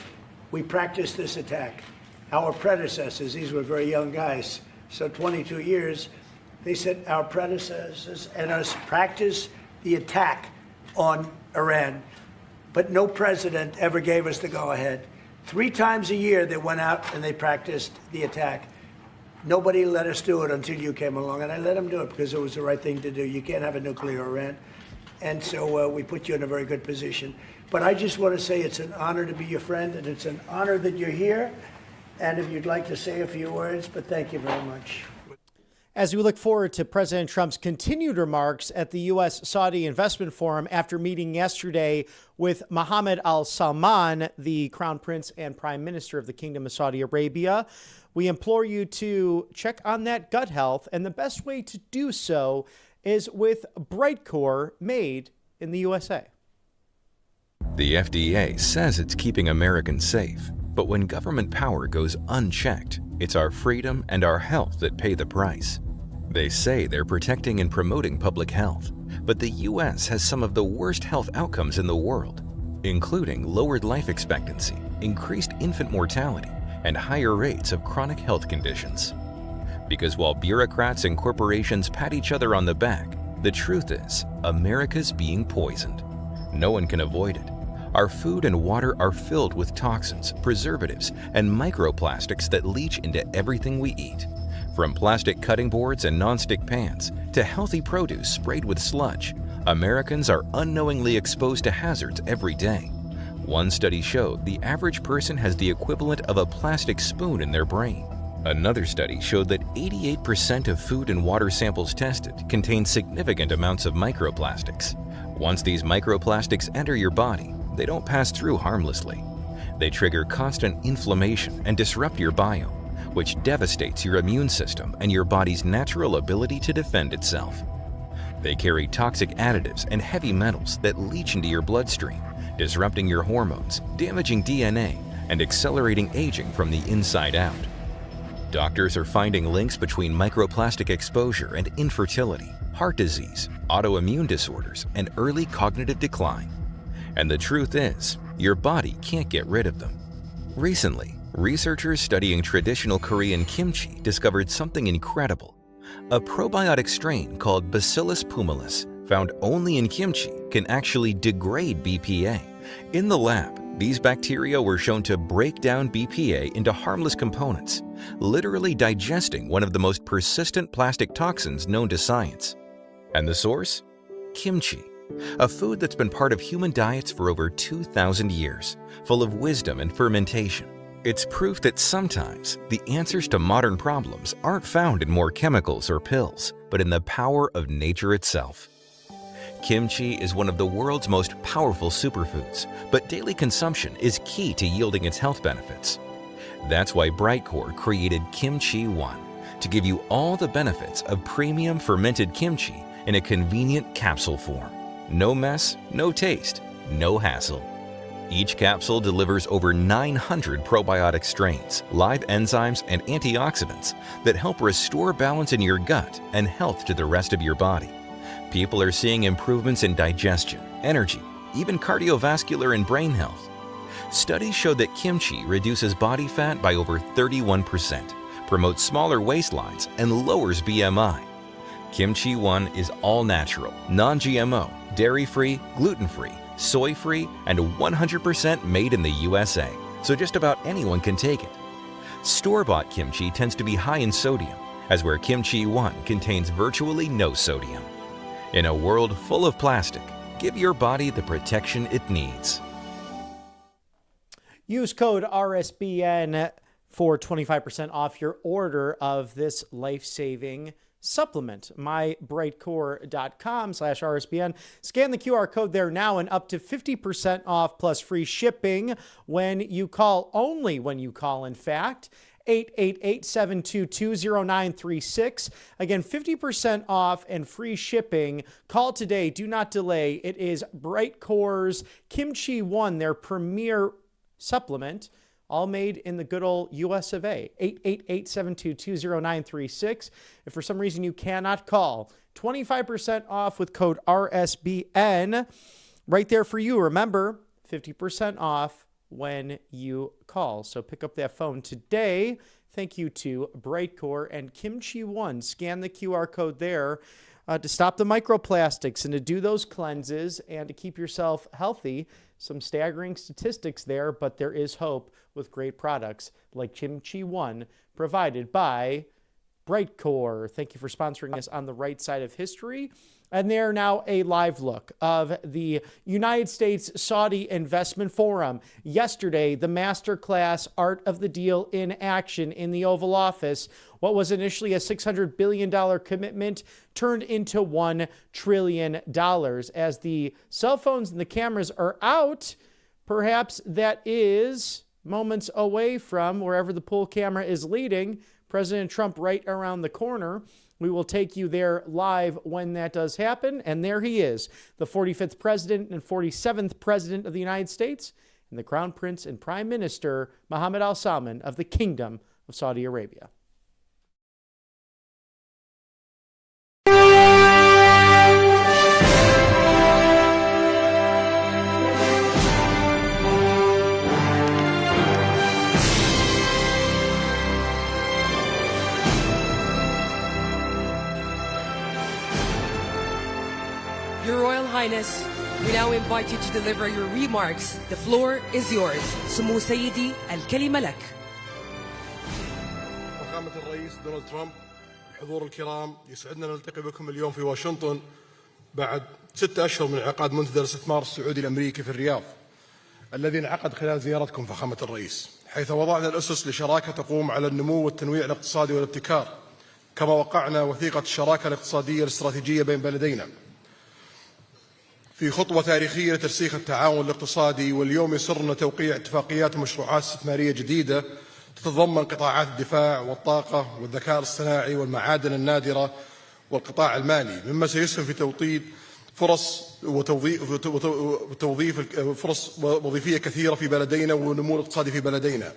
[SPEAKER 4] we practiced this attack. Our predecessors, these were very young guys, so 22 years, they said our predecessors and us practiced the attack on Iran, but no president ever gave us the go-ahead. 3 times a year they went out and they practiced the attack. Nobody let us do it until you came along, and I let them do it because it was the right thing to do. You can't have a nuclear Iran. And so we put you in a very good position. But I just want to say it's an honor to be your friend, and it's an honor that you're here. And if you'd like to say a few words, but thank you very much.
[SPEAKER 1] As we look forward to President Trump's continued remarks at the U.S.-Saudi Investment Forum after meeting yesterday with Mohammed Al Salman, the Crown Prince and Prime Minister of the Kingdom of Saudi Arabia, we implore you to check on that gut health. And the best way to do so is with Brightcore, made in the USA.
[SPEAKER 5] The FDA says it's keeping Americans safe, but when government power goes unchecked, it's our freedom and our health that pay the price. They say they're protecting and promoting public health, but the U.S. has some of the worst health outcomes in the world, including lowered life expectancy, increased infant mortality, and higher rates of chronic health conditions. Because while bureaucrats and corporations pat each other on the back, the truth is, America's being poisoned. No one can avoid it. Our food and water are filled with toxins, preservatives, and microplastics that leach into everything we eat. From plastic cutting boards and nonstick pans to healthy produce sprayed with sludge, Americans are unknowingly exposed to hazards every day. One study showed the average person has the equivalent of a plastic spoon in their brain. Another study showed that 88% of food and water samples tested contain significant amounts of microplastics. Once these microplastics enter your body, they don't pass through harmlessly. They trigger constant inflammation and disrupt your biome, which devastates your immune system and your body's natural ability to defend itself. They carry toxic additives and heavy metals that leach into your bloodstream, disrupting your hormones, damaging DNA, and accelerating aging from the inside out. Doctors are finding links between microplastic exposure and infertility, heart disease, autoimmune disorders, and early cognitive decline. And the truth is, your body can't get rid of them. Recently, Researchers studying traditional Korean kimchi discovered something incredible. A probiotic strain called Bacillus pumilis, found only in kimchi, can actually degrade BPA. In the lab, these bacteria were shown to break down BPA into harmless components, literally digesting one of the most persistent plastic toxins known to science. And the source? Kimchi, a food that's been part of human diets for over 2,000 years, full of wisdom and fermentation. It's proof that sometimes the answers to modern problems aren't found in more chemicals or pills, but in the power of nature itself. Kimchi is one of the world's most powerful superfoods, but daily consumption is key to yielding its health benefits. That's why Brightcore created Kimchi One, to give you all the benefits of premium fermented kimchi in a convenient capsule form. No mess, no taste, no hassle. Each capsule delivers over 900 probiotic strains, live enzymes, and antioxidants that help restore balance in your gut and health to the rest of your body. People are seeing improvements in digestion, energy, even cardiovascular and brain health. Studies show that kimchi reduces body fat by over 31%, promotes smaller waistlines, and lowers BMI. Kimchi One is all natural, non-GMO, dairy-free, gluten-free, soy-free, and 100% made in the USA, so just about anyone can take it. Store-bought kimchi tends to be high in sodium, as where Kimchi One contains virtually no sodium. In a world full of plastic, give your body the protection it needs.
[SPEAKER 1] Use code RSBN for 25% off your order of this life-saving supplement. mybrightcore.com/RSBN. Scan the QR code there now and up to 50% off plus free shipping when you call, only when you call, in fact. 888-722-0936. Again, 50% off and free shipping. Call today. Do not delay. It is Brightcore's Kimchi One, their premier supplement, all made in the good old US of A. 888-722-0936. If for some reason you cannot call, 25% off with code RSBN. Right there for you. Remember, 50% off when you call. So pick up that phone today. Thank you to Brightcore and Kimchi One. Scan the QR code there to stop the microplastics and to do those cleanses and to keep yourself healthy. Some staggering statistics there, but there is hope with great products like Kimchi One, provided by Brightcore. Thank you for sponsoring us on the right side of history. And there now a live look of the United States Saudi Investment Forum. Yesterday, the masterclass Art of the Deal in action in the Oval Office. What was initially a $600 billion commitment turned into $1 trillion. As the cell phones and the cameras are out, perhaps that is moments away from wherever the pool camera is leading. President Trump right around the corner. We will take you there live when that does happen. And there he is, the 45th president and 47th president of the United States, and the Crown Prince and Prime Minister Mohammed Al Salman of the Kingdom of Saudi Arabia.
[SPEAKER 6] Your Royal Highness, we now invite you to deliver your remarks. The floor is yours. سمو سيدي الكلمة لك.
[SPEAKER 7] فخامة الرئيس دونالد ترامب، الحضور الكرام، يسعدنا نلتقي بكم اليوم في واشنطن بعد 6 أشهر من انعقاد منتدى الاستثمار السعودي الأمريكي في الرياض، الذي انعقد خلال زيارتكم فخامة الرئيس، حيث وضعنا الأسس لشراكة تقوم على النمو والتنويع الاقتصادي والابتكار، كما وقعنا وثيقة الشراكة الاقتصادية الاستراتيجية بين بلدينا في خطوة تاريخية لترسيخ التعاون الاقتصادي. واليوم يسرنا توقيع اتفاقيات ومشروعات استثمارية جديدة تتضمن قطاعات الدفاع والطاقة والذكاء الاصطناعي والمعادن النادرة والقطاع المالي، مما سيسهم في توطيد فرص وتوظيف فرص وظيفية كثيرة في بلدينا ونمو الاقتصادي في بلدينا.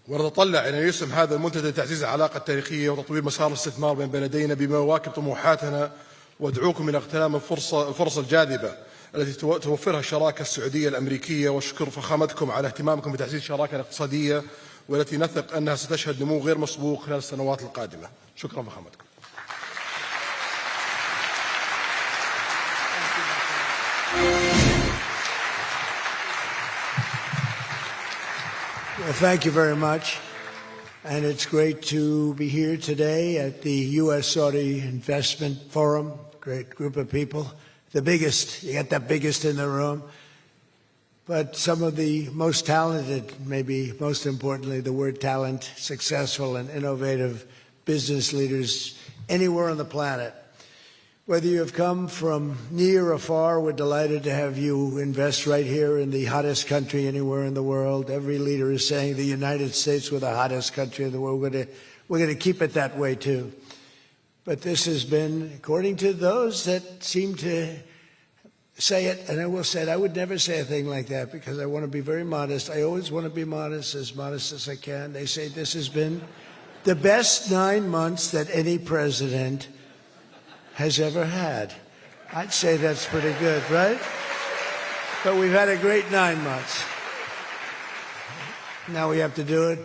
[SPEAKER 7] ونتطلع إلى أن يسهم هذا المنتدى لتعزيز العلاقة التاريخية وتطوير مسار الاستثمار بين بلدينا بما يواكب طموحاتنا، وادعوكم إلى اغتنام الفرص الجاذبة التي توفرها الشراكة السعودية الأمريكية، وأشكر فخامتكم على اهتمامكم بتعزيز الشراكة الاقتصادية والتي نثق أنها ستشهد نمو غير مسبوق خلال السنوات القادمة. شكرا فخامتكم.
[SPEAKER 4] Well, thank you very much. And it's great to be here today at the U.S.-Saudi Investment Forum. Great group of people. The biggest, you got the biggest in the room. But some of the most talented, maybe most importantly, the word talent, successful and innovative business leaders anywhere on the planet. Whether you have come from near or far, we're delighted to have you invest right here in the hottest country anywhere in the world. Every leader is saying the United States, we're the hottest country in the world. We're going to keep it that way, too. But this has been, according to those that seem to say it, and I will say it, I would never say a thing like that because I want to be very modest. I always want to be modest as I can. They say this has been the best 9 months that any president has ever had. I'd say that's pretty good, right? But we've had a great 9 months. Now we have to do it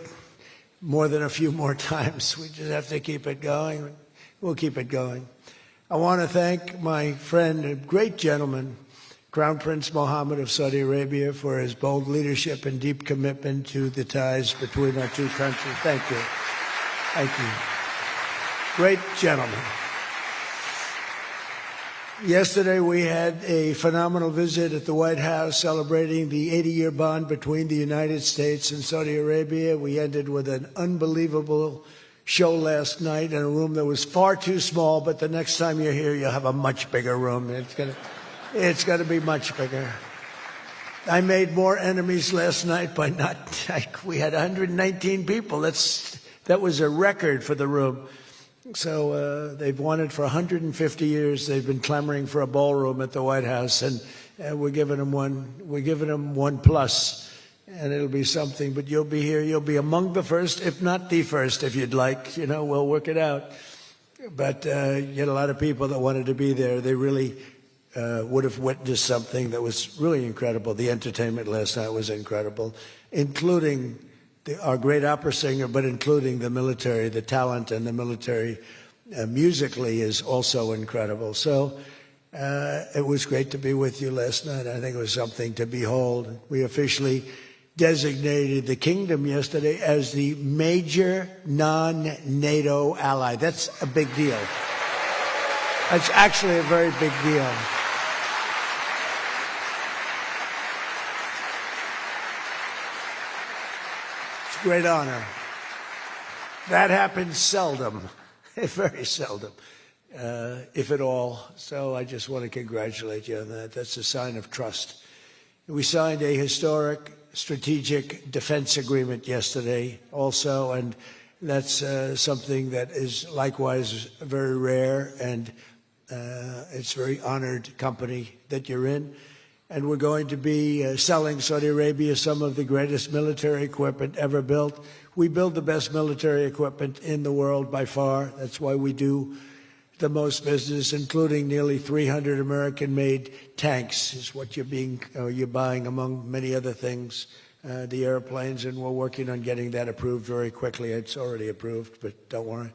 [SPEAKER 4] more than a few more times. We just have to keep it going. We'll keep it going. I want to thank my friend, a great gentleman, Crown Prince Mohammed of Saudi Arabia, for his bold leadership and deep commitment to the ties between our two countries. Thank you. Thank you. Great gentleman. Yesterday we had a phenomenal visit at the White House celebrating the 80-year bond between the United States and Saudi Arabia. We ended with an unbelievable show last night in a room that was far too small, but the next time you're here, you'll have a much bigger room. It's going to be much bigger. I made more enemies last night by we had 119 people. That was a record for the room. So they've wanted for 150 years. They've been clamoring for a ballroom at the White House, and we're giving them one. We're giving them one plus, and it'll be something. But you'll be here. You'll be among the first, if not the first, if you'd like. You know, we'll work it out. But you had a lot of people that wanted to be there. They really would have witnessed something that was really incredible. The entertainment last night was incredible, including our great opera singer, but including the military. The talent and the military musically is also incredible. So it was great to be with you last night. I think it was something to behold. We officially designated the kingdom yesterday as the major non-NATO ally. That's a big deal. That's actually a very big deal. Great honor. That happens seldom, very seldom, if at all. So I just want to congratulate you on that. That's a sign of trust. We signed a historic strategic defense agreement yesterday also, and that's something that is likewise very rare, and it's a very honored company that you're in. And we're going to be selling Saudi Arabia some of the greatest military equipment ever built. We build the best military equipment in the world by far. That's why we do the most business, including nearly 300 American-made tanks is what you're buying, among many other things, the airplanes, and we're working on getting that approved very quickly. It's already approved, but don't worry.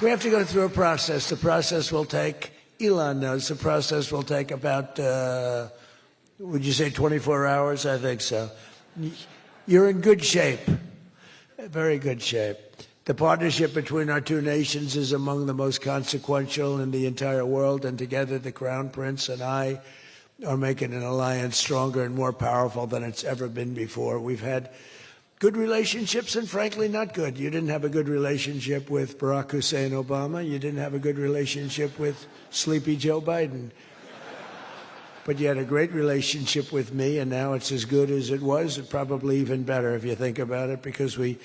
[SPEAKER 4] We have to go through a process. The process will take, Elon knows, the process will take about, would you say 24 hours? I think so. You're in good shape, very good shape. The partnership between our two nations is among the most consequential in the entire world, and together the Crown Prince and I are making an alliance stronger and more powerful than it's ever been before. We've had good relationships and, frankly, not good. You didn't have a good relationship with Barack Hussein Obama. You didn't have a good relationship with Sleepy Joe Biden. But you had a great relationship with me, and now it's as good as it was, and probably even better if you think about it, because we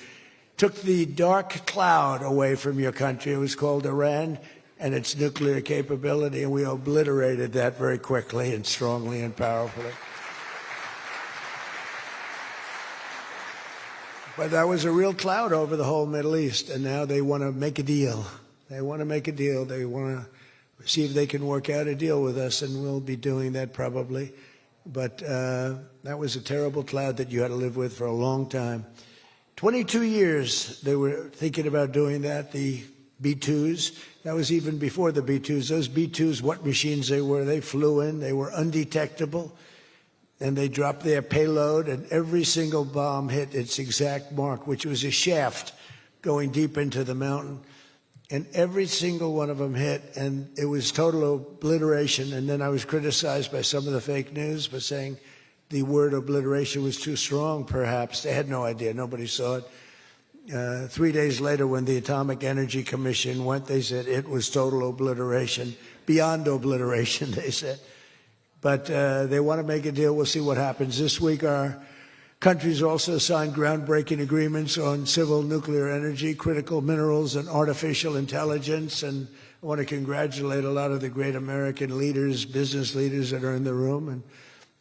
[SPEAKER 4] took the dark cloud away from your country. It was called Iran and its nuclear capability, and we obliterated that very quickly and strongly and powerfully. But that was a real cloud over the whole Middle East, and now they want to make a deal. They want to make a deal. They want to see if they can work out a deal with us, and we'll be doing that probably. But that was a terrible cloud that you had to live with for a long time. 22 years they were thinking about doing that, the B-2s. That was even before the B-2s. Those B-2s, what machines they were, they flew in, they were undetectable, and they dropped their payload, and every single bomb hit its exact mark, which was a shaft going deep into the mountain. And every single one of them hit, and it was total obliteration. And then I was criticized by some of the fake news for saying the word obliteration was too strong, perhaps. They had no idea. Nobody saw it. 3 days later, when the Atomic Energy Commission went, they said it was total obliteration, beyond obliteration, they said. But they want to make a deal. We'll see what happens. This week, our countries also signed groundbreaking agreements on civil nuclear energy, critical minerals, and artificial intelligence. And I want to congratulate a lot of the great American leaders, business leaders that are in the room. And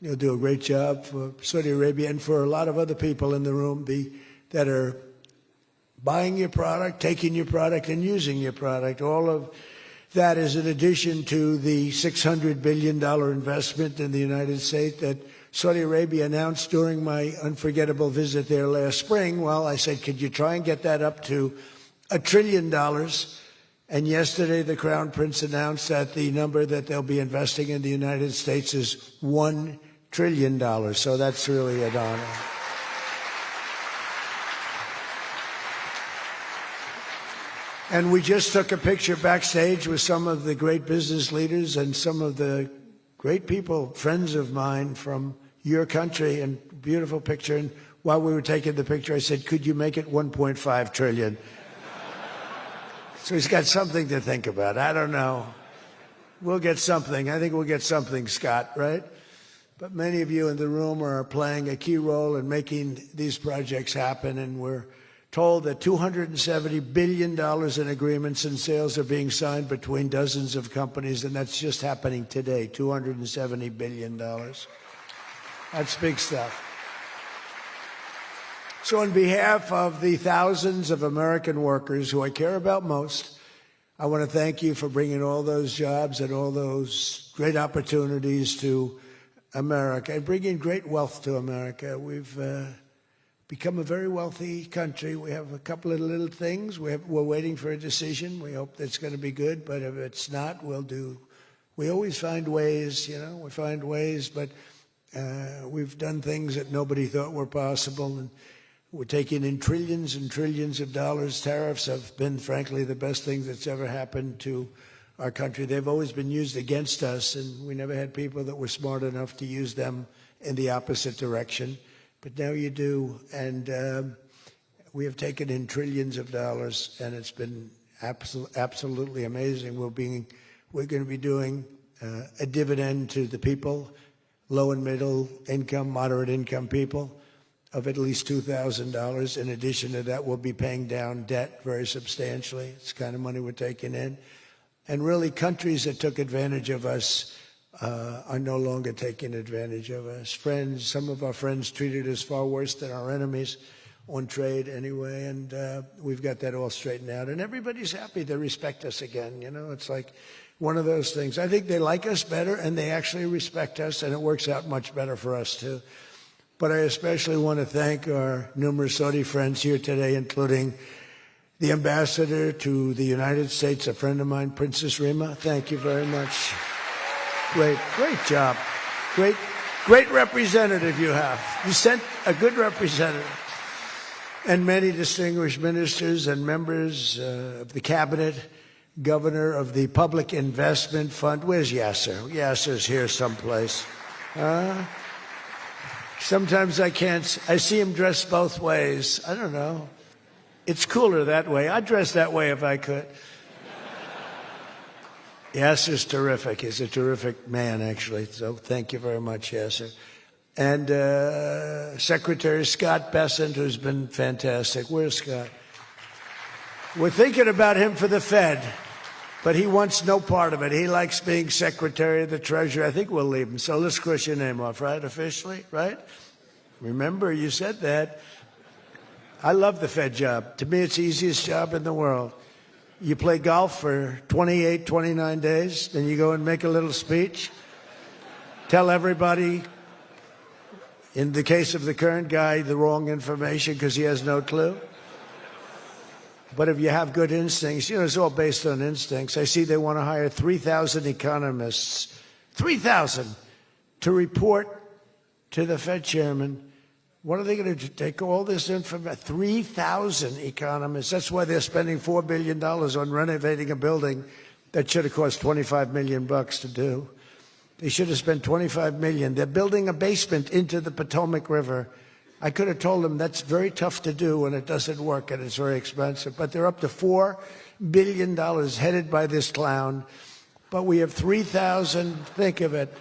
[SPEAKER 4] you'll do a great job for Saudi Arabia and for a lot of other people in the room that are buying your product, taking your product, and using your product. All of that is in addition to the $600 billion investment in the United States that Saudi Arabia announced during my unforgettable visit there last spring. Well, I said, could you try and get that up to $1 trillion? And yesterday, the Crown Prince announced that the number that they'll be investing in the United States is $1 trillion. So that's really an honor. And we just took a picture backstage with some of the great business leaders and some of the great people, friends of mine from your country, and beautiful picture. And while we were taking the picture, I said, could you make it 1.5 trillion? So he's got something to think about. I don't know. We'll get something. I think we'll get something, Scott, right? But many of you in the room are playing a key role in making these projects happen, and we're told that $270 billion in agreements and sales are being signed between dozens of companies, and that's just happening today, $270 billion. That's big stuff. So on behalf of the thousands of American workers who I care about most, I want to thank you for bringing all those jobs and all those great opportunities to America and bringing great wealth to America. We've become a very wealthy country. We have a couple of little things. We're waiting for a decision. We hope that's going to be good, but if it's not, we always find ways, we find ways, but we've done things that nobody thought were possible, and we're taking in trillions and trillions of dollars. Tariffs have been, frankly, the best thing that's ever happened to our country. They've always been used against us, and we never had people that were smart enough to use them in the opposite direction. But now you do, and we have taken in trillions of dollars, and it's been absolutely amazing. We're going to be doing a dividend to the people, low and middle income, moderate income people, of at least $2,000. In addition to that, we'll be paying down debt very substantially. It's the kind of money we're taking in. And really, countries that took advantage of us are no longer taking advantage of us. Friends, some of our friends treated us far worse than our enemies on trade anyway, and we've got that all straightened out. And everybody's happy. They respect us again. It's like one of those things. I think they like us better, and they actually respect us, and it works out much better for us, too. But I especially want to thank our numerous Saudi friends here today, including the ambassador to the United States, a friend of mine, Princess Rima. Thank you very much. Great job. Great representative you have. You sent a good representative. And many distinguished ministers and members of the cabinet, governor of the Public Investment Fund. Where's Yasser? Yasser's here someplace. Sometimes I see him dressed both ways. I don't know. It's cooler that way. I'd dress that way if I could. Yasser's terrific. He's a terrific man, actually. So thank you very much, Yasser. And Secretary Scott Bessent, who's been fantastic. Where's Scott? We're thinking about him for the Fed, but he wants no part of it. He likes being Secretary of the Treasury. I think we'll leave him. So let's cross your name off, right, officially, right? Remember, you said that. I love the Fed job. To me, it's the easiest job in the world. You play golf for 28, 29 days, then you go and make a little speech, tell everybody, in the case of the current guy, the wrong information because he has no clue. But if you have good instincts, it's all based on instincts. I see they want to hire 3,000 economists, 3,000, to report to the Fed chairman. What are they going to do? Take all this information? 3,000 economists. That's why they're spending $4 billion on renovating a building that should have cost $25 million to do. They should have spent $25 million. They're building a basement into the Potomac River. I could have told them that's very tough to do and it doesn't work and it's very expensive. But they're up to $4 billion headed by this clown. But we have 3,000, think of it.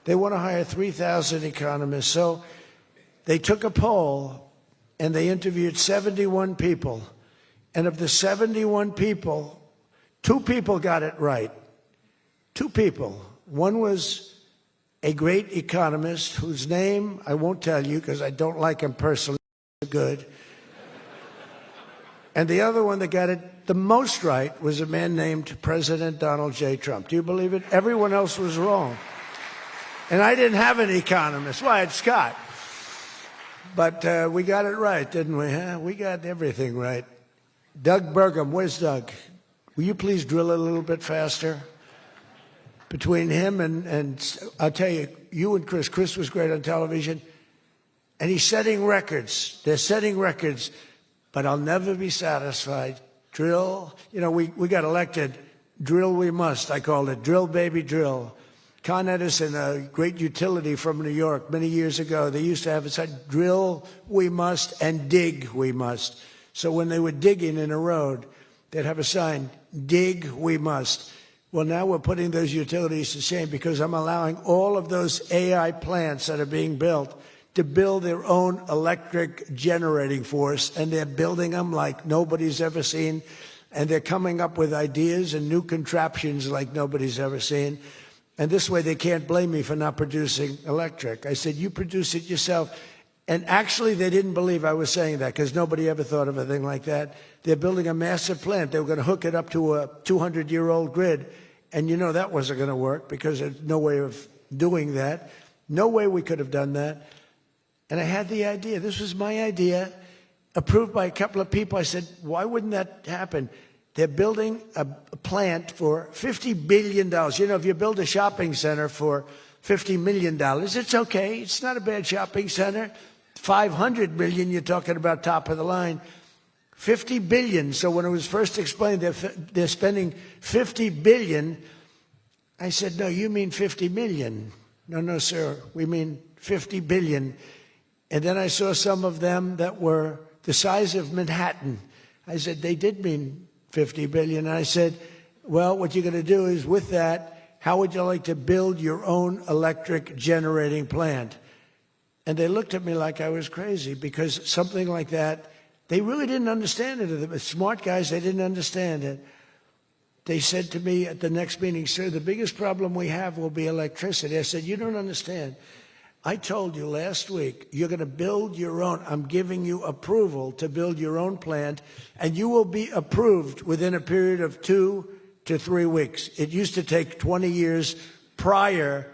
[SPEAKER 4] They want to hire 3,000 economists. So they took a poll and they interviewed 71 people. And of the 71 people, 2 people got it right. 2 people. One was a great economist whose name I won't tell you because I don't like him personally. Good. And the other one that got it the most right was a man named President Donald J. Trump. Do you believe it? Everyone else was wrong. And I didn't have an economist. Well, I had Scott. But we got it right, didn't we? Huh? We got everything right. Doug Burgum, where's Doug? Will you please drill a little bit faster? Between him and I'll tell you, you and Chris was great on television, and he's setting records. They're setting records, but I'll never be satisfied. Drill, we got elected. Drill we must, I called it. Drill, baby, drill. Con Edison, a great utility from New York many years ago, they used to have it said, drill we must and dig we must. So when they were digging in a road, they'd have a sign, dig we must. Well, now we're putting those utilities to shame because I'm allowing all of those AI plants that are being built to build their own electric generating force, and they're building them like nobody's ever seen, and they're coming up with ideas and new contraptions like nobody's ever seen. And this way they can't blame me for not producing electric. I said, you produce it yourself. And actually they didn't believe I was saying that because nobody ever thought of a thing like that. They're building a massive plant. They were going to hook it up to a 200-year-old grid. And that wasn't going to work because there's no way of doing that. No way we could have done that. And I had the idea. This was my idea, approved by a couple of people. I said, why wouldn't that happen? They're building a plant for $50 billion. If you build a shopping center for $50 million, it's okay. It's not a bad shopping center. $500 million, you're talking about top of the line. $50 billion. So when it was first explained they're spending $50 billion, I said, no, you mean 50 million. No, sir, we mean 50 billion. And then I saw some of them that were the size of Manhattan. I said, they did mean 50 billion. And I said, well, what you're going to do is with that, how would you like to build your own electric generating plant? And they looked at me like I was crazy because something like that, they really didn't understand it. The smart guys, they didn't understand it. They said to me at the next meeting, sir, the biggest problem we have will be electricity. I said, you don't understand. I told you last week, you're going to build your own. I'm giving you approval to build your own plant, and you will be approved within a period of 2 to 3 weeks. It used to take 20 years prior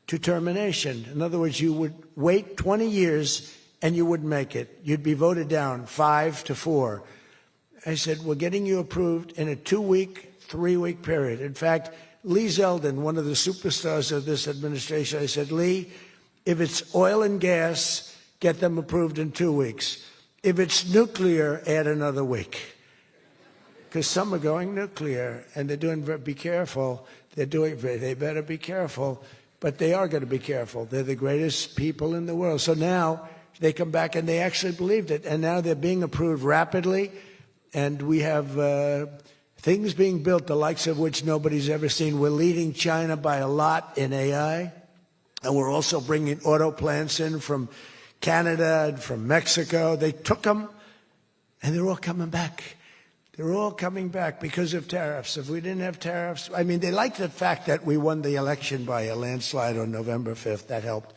[SPEAKER 4] to termination. In other words, you would wait 20 years and you wouldn't make it. You'd be voted down 5 to 4. I said, we're getting you approved in a 2-week, 3-week period. In fact, Lee Zeldin, one of the superstars of this administration, I said, Lee, if it's oil and gas, get them approved in 2 weeks. If it's nuclear, add another week. Because some are going nuclear, and they're doing, be careful. They better be careful. But they are going to be careful. They're the greatest people in the world. So now they come back and they actually believed it. And now they're being approved rapidly. And we have things being built, the likes of which nobody's ever seen. We're leading China by a lot in AI. And we're also bringing auto plants in from Canada and from Mexico. They took them, and they're all coming back. They're all coming back because of tariffs. If we didn't have tariffs, I mean, they like the fact that we won the election by a landslide on November 5th. That helped.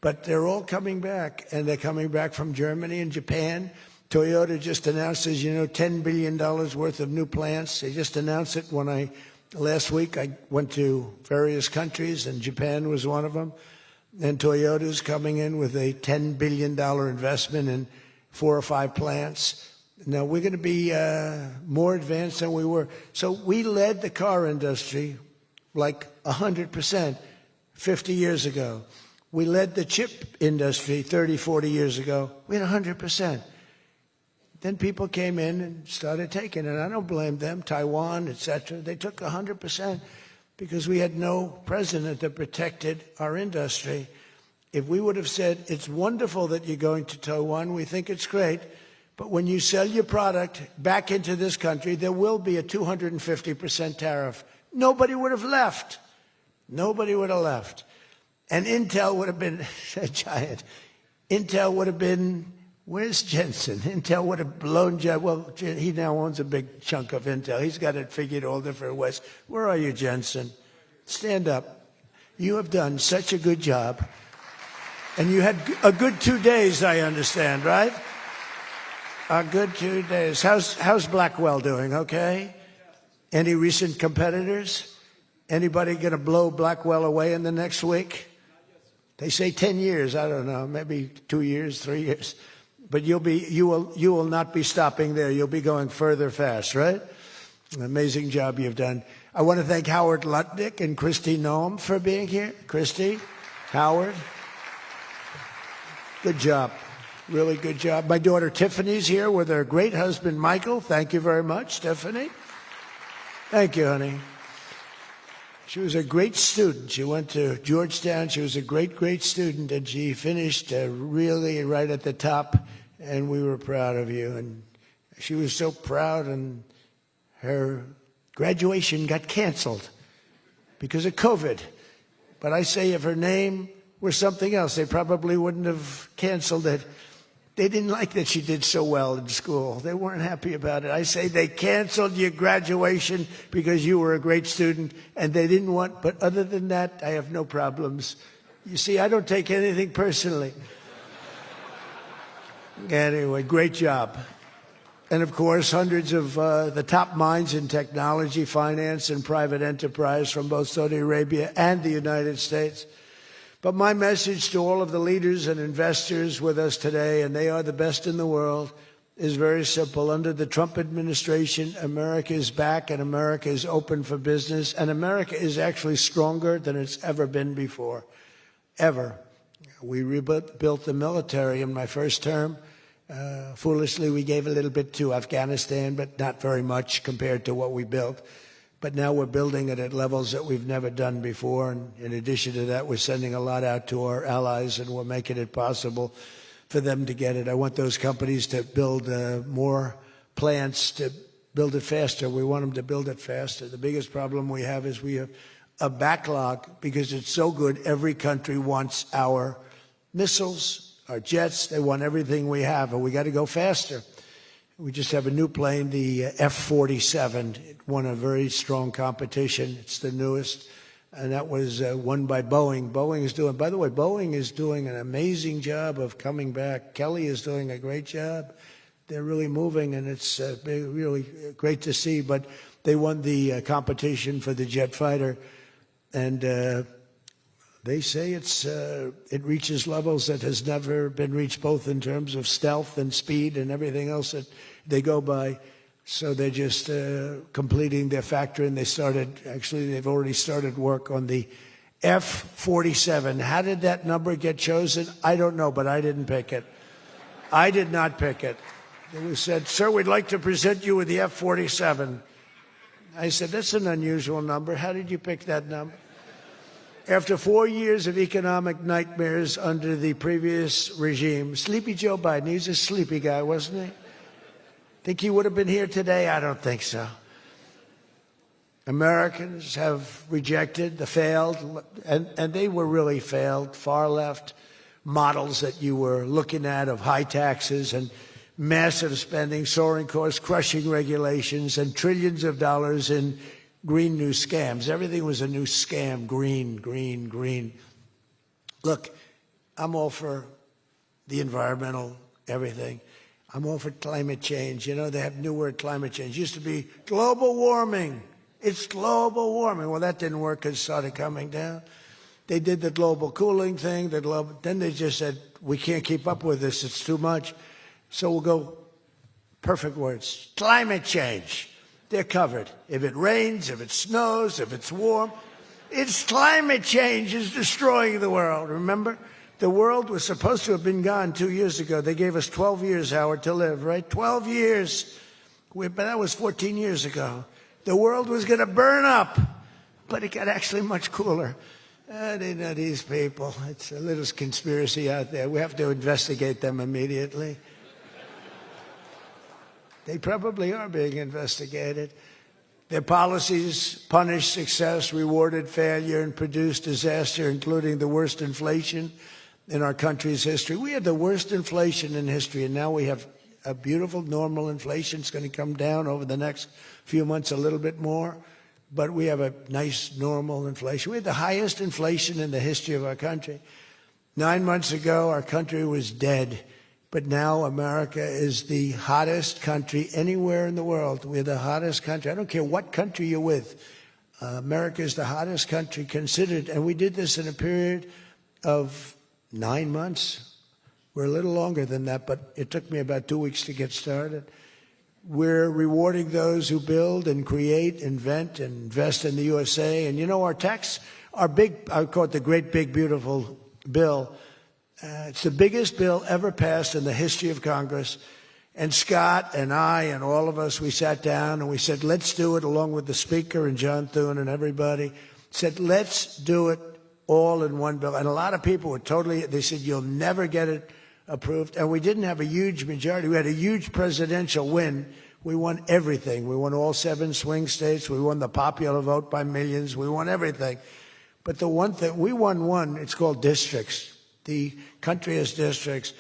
[SPEAKER 4] But they're all coming back, and they're coming back from Germany and Japan. Toyota just announced, as you know, $10 billion worth of new plants. They just announced it last week. I went to various countries, and Japan was one of them. And Toyota's coming in with a $10 billion investment in 4 or 5 plants. Now, we're going to be more advanced than we were. So we led the car industry like 100% 50 years ago. We led the chip industry 30, 40 years ago. We had 100%. Then people came in and started taking it. I don't blame them, Taiwan, etc. They took 100% because we had no president that protected our industry. If we would have said, it's wonderful that you're going to Taiwan, we think it's great, but when you sell your product back into this country, there will be a 250% tariff. Nobody would have left. Nobody would have left. And Intel would have been a giant. Intel would have been, where's Jensen? Intel would have blown, well, he now owns a big chunk of Intel. He's got it figured all different ways. Where are you, Jensen? Stand up. You have done such a good job. And you had a good 2 days, I understand, right? A good 2 days. How's Blackwell doing, okay? Any recent competitors? Anybody going to blow Blackwell away in the next week? They say 10 years. I don't know, maybe 2 years, 3 years. But you will not be stopping there. You'll be going further fast, right? An amazing job you've done. I want to thank Howard Lutnick and Christy Noem for being here. Christy, Howard, good job. Really good job. My daughter Tiffany's here with her great husband, Michael. Thank you very much, Tiffany. Thank you, honey. She was a great student. She went to Georgetown. She was a great, great student, and she finished really right at the top, and we were proud of you. And she was so proud, and her graduation got canceled because of COVID. But I say if her name were something else, they probably wouldn't have canceled it. They didn't like that she did so well in school. They weren't happy about it. I say they canceled your graduation because you were a great student, and they didn't want, but other than that, I have no problems. You see, I don't take anything personally. Anyway, great job. And of course, hundreds of the top minds in technology, finance, and private enterprise from both Saudi Arabia and the United States. But my message to all of the leaders and investors with us today, and they are the best in the world, is very simple. Under the Trump administration, America is back and America is open for business, and America is actually stronger than it's ever been before, ever. We rebuilt the military in my first term. Foolishly, we gave a little bit to Afghanistan, but not very much compared to what we built. But now we're building it at levels that we've never done before. And in addition to that, we're sending a lot out to our allies, and we're making it possible for them to get it. I want those companies to build more plants, to build it faster. We want them to build it faster. The biggest problem we have is we have a backlog because it's so good. Every country wants our missiles, our jets. They want everything we have, and we got to go faster. We just have a new plane, the F-47. It won a very strong competition. It's the newest, and that was won by Boeing. By the way, Boeing is doing an amazing job of coming back. Kelly is doing a great job. They're really moving, and it's really great to see. But they won the competition for the jet fighter, and they say it reaches levels that has never been reached, both in terms of stealth and speed and everything else that they go by. So they're just completing their factory, and they've already started work on the F-47. How did that number get chosen? I don't know, but I didn't pick it. I did not pick it. It was said, sir, we'd like to present you with the F-47. I said, that's an unusual number. How did you pick that number? After 4 years of economic nightmares under the previous regime, Sleepy Joe Biden, he's a sleepy guy, wasn't he? Think he would have been here today? I don't think so. Americans have rejected the failed, and they were really failed, far left models that you were looking at of high taxes and massive spending, soaring costs, crushing regulations, and trillions of dollars in green new scams. Everything was a new scam. Green. Look, I'm all for the environmental, everything. I'm all for climate change. You know, they have a new word, climate change. It used to be global warming. It's global warming. Well, that didn't work because it started coming down. They did the global cooling thing. Then they just said, we can't keep up with this. It's too much. So we'll go, perfect words, climate change. They're covered. If it rains, if it snows, if it's warm, it's climate change is destroying the world. Remember? The world was supposed to have been gone 2 years ago. They gave us 12 years, Howard, to live, right? 12 years. But that was 14 years ago. The world was going to burn up, but it got actually much cooler. They know these people. It's a little conspiracy out there. We have to investigate them immediately. They probably are being investigated. Their policies punished success, rewarded failure, and produced disaster, including the worst inflation in our country's history. We had the worst inflation in history, and now we have a beautiful normal inflation. It's going to come down over the next few months a little bit more, but we have a nice normal inflation. We had the highest inflation in the history of our country. 9 months ago, our country was dead, but now America is the hottest country anywhere in the world. We're the hottest country. I don't care what country you're with. America is the hottest country considered, and we did this in a period of 9 months. We're a little longer than that, but it took me about 2 weeks to get started. We're rewarding those who build and create, invent, and invest in the USA. And you know, our tax, our big, I call it the great big beautiful bill. It's the biggest bill ever passed in the history of Congress. And Scott and I and all of us, we sat down and we said, let's do it, along with the Speaker and John Thune and everybody, said, let's do it all in one bill. And a lot of people were totally, they said, you'll never get it approved. And we didn't have a huge majority. We had a huge presidential win. We won everything. We won all 7 swing states. We won the popular vote by millions. We won everything. But the one thing, we won one, it's called districts. The country has districts.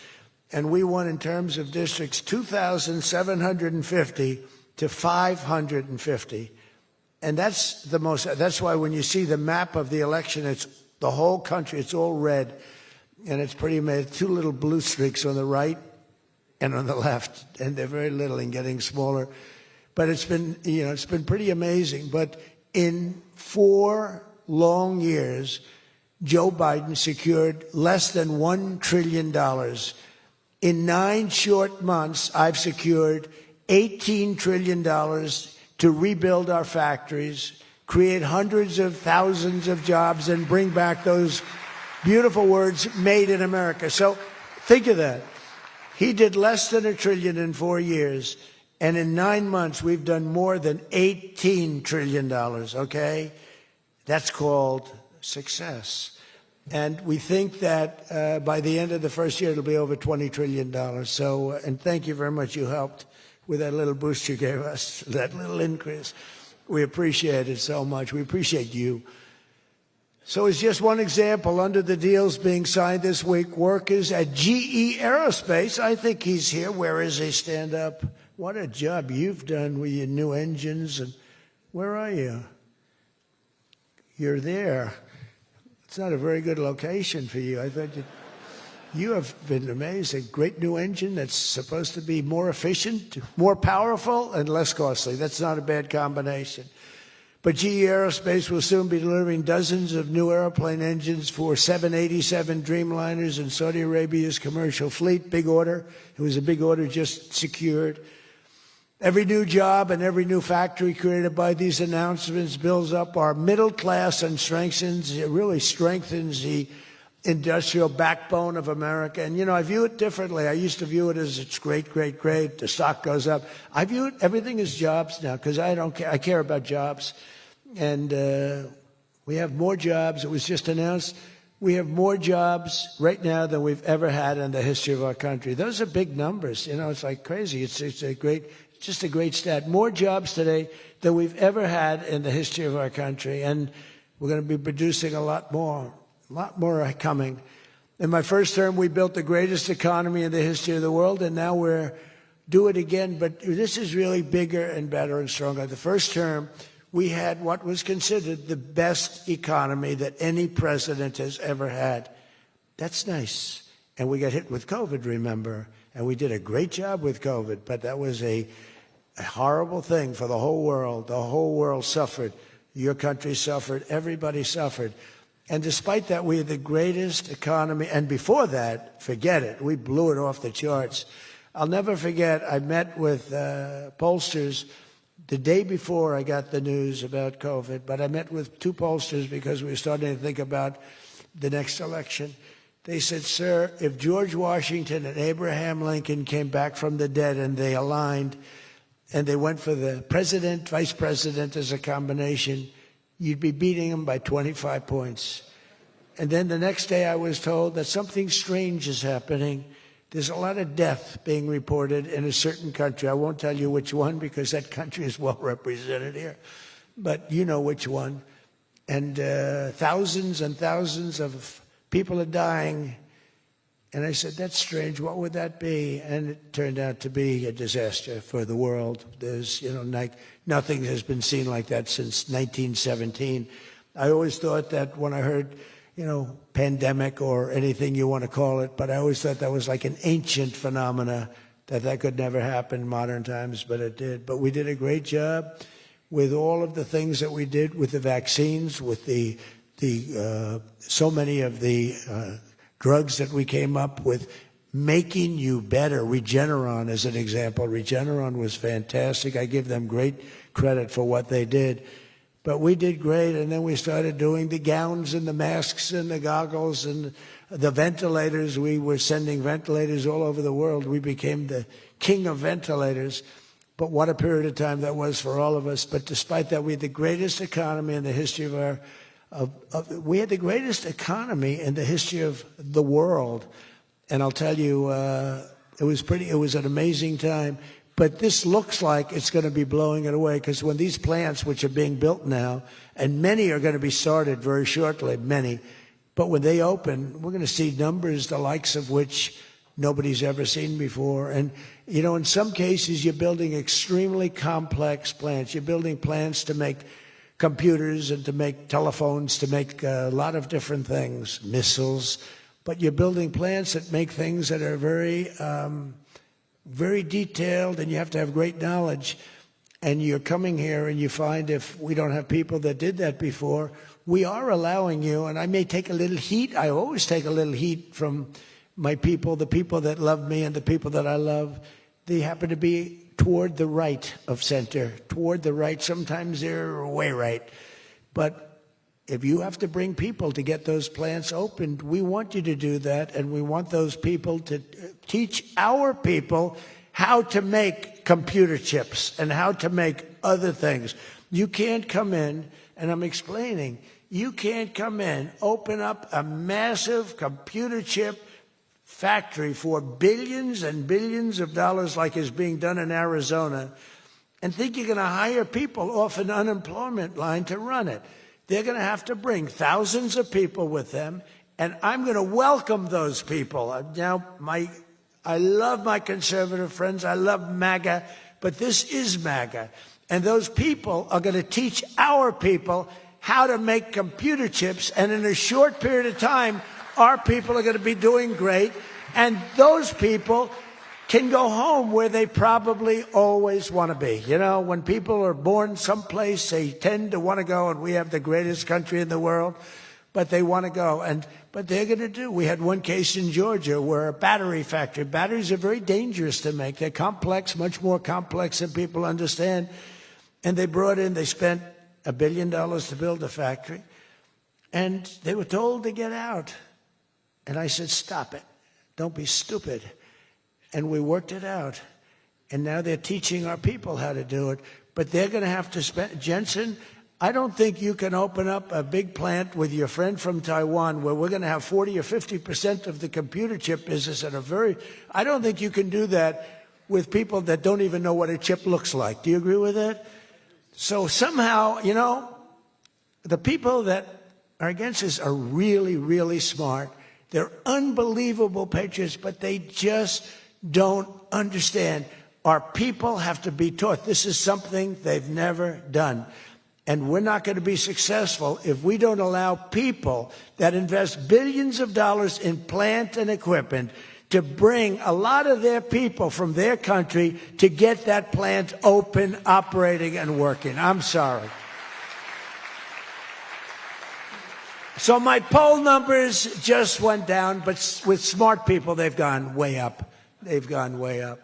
[SPEAKER 4] And we won in terms of districts 2,750 to 550. And that's the most, that's why when you see the map of the election, it's the whole country, it's all red. And it's pretty amazing. 2 little blue streaks on the right and on the left, and they're very little and getting smaller. But it's been, you know, it's been pretty amazing. But in 4 long years, Joe Biden secured less than $1 trillion. In 9 short months, I've secured $18 trillion to rebuild our factories, create hundreds of thousands of jobs, and bring back those beautiful words, made in America. So think of that. He did less than $1 trillion in 4 years. And in 9 months, we've done more than $18 trillion, okay? That's called success. And we think that by the end of the first year, it'll be over $20 trillion. So, and thank you very much. You helped with that little boost you gave us, that little increase. We appreciate it so much. We appreciate you. So it's just one example. Under the deals being signed this week, workers at GE Aerospace, I think he's here. Where is he? Stand up. What a job you've done with your new engines. And where are you? You're there. It's not a very good location for you. I thought you have been amazing. Great new engine that's supposed to be more efficient, more powerful, and less costly. That's not a bad combination. But GE Aerospace will soon be delivering dozens of new airplane engines for 787 Dreamliners in Saudi Arabia's commercial fleet. Big order. It was a big order just secured. Every new job and every new factory created by these announcements builds up our middle class and it really strengthens the industrial backbone of America. And, you know, I view it differently. I used to view it as it's great, great, great. The stock goes up. I view it, everything as jobs now because I don't care. I care about jobs. And we have more jobs. It was just announced. We have more jobs right now than we've ever had in the history of our country. Those are big numbers. You know, it's like crazy. It's just a great stat. More jobs today than we've ever had in the history of our country. And we're going to be producing a lot more are coming. In my first term, we built the greatest economy in the history of the world, and now we're do it again. But this is really bigger and better and stronger. The first term, we had what was considered the best economy that any president has ever had. That's nice. and we got hit with COVID, remember? And we did a great job with COVID, but that was a horrible thing for the whole world. The whole world suffered. Your country suffered. Everybody suffered. And despite that, we had the greatest economy. And before that, forget it. We blew it off the charts. I'll never forget, I met with pollsters the day before I got the news about COVID, but I met with 2 pollsters because we were starting to think about the next election. They said, sir, if George Washington and Abraham Lincoln came back from the dead and they aligned and they went for the president, vice president as a combination, you'd be beating them by 25 points. And then the next day I was told that something strange is happening. There's a lot of death being reported in a certain country. I won't tell you which one because that country is well represented here, but you know which one. And thousands and thousands of people are dying. And I said, that's strange. What would that be? And it turned out to be a disaster for the world. There's, nothing has been seen like that since 1917. I always thought that when I heard, pandemic or anything you want to call it, but I always thought that was like an ancient phenomena, that could never happen in modern times, but it did. But we did a great job with all of the things that we did with the vaccines, with the so many of the drugs that we came up with, making you better. Regeneron, as an example. Regeneron was fantastic. I give them great credit for what they did. But we did great, and then we started doing the gowns and the masks and the goggles and the ventilators. We were sending ventilators all over the world. We became the king of ventilators. But what a period of time that was for all of us. But despite that, we had the greatest economy in the history of our we had the greatest economy in the history of the world. And I'll tell you, it was an amazing time. But this looks like it's going to be blowing it away, because when these plants, which are being built now, and many are going to be started very shortly, many, but when they open, we're going to see numbers the likes of which nobody's ever seen before. And, in some cases, you're building extremely complex plants. You're building plants to make computers and to make telephones, to make a lot of different things, missiles. But you're building plants that make things that are very, very detailed, and you have to have great knowledge. And you're coming here and you find, if we don't have people that did that before, we are allowing you, and I may take a little heat. I always take a little heat from my people, the people that love me and the people that I love. They happen to be toward the right of center, toward the right. Sometimes they're way right. But if you have to bring people to get those plants opened, we want you to do that, and we want those people to teach our people how to make computer chips and how to make other things. You can't come in, and I'm explaining, you can't come in, open up a massive computer chip factory for billions and billions of dollars like is being done in Arizona, and think you're going to hire people off an unemployment line to run it. They're going to have to bring thousands of people with them, and I'm going to welcome those people. Now, I love my conservative friends. I love MAGA, but this is MAGA. And those people are going to teach our people how to make computer chips, and in a short period of time, our people are going to be doing great, and those people can go home where they probably always want to be. When people are born someplace, they tend to want to go, and we have the greatest country in the world, but they want to go. But they're going to do. We had one case in Georgia where a battery factory, batteries are very dangerous to make. They're complex, much more complex than people understand. And they spent $1 billion to build a factory, and they were told to get out. And I said, stop it. Don't be stupid. And we worked it out. And now they're teaching our people how to do it. But they're going to have to spend, Jensen, I don't think you can open up a big plant with your friend from Taiwan where we're going to have 40 or 50% of the computer chip business I don't think you can do that with people that don't even know what a chip looks like. Do you agree with that? So somehow, the people that are against us are really, really smart. They're unbelievable patriots, but they just don't understand. Our people have to be taught. This is something they've never done. And we're not going to be successful if we don't allow people that invest billions of dollars in plant and equipment to bring a lot of their people from their country to get that plant open, operating, and working. I'm sorry. So my poll numbers just went down, but with smart people, they've gone way up. They've gone way up.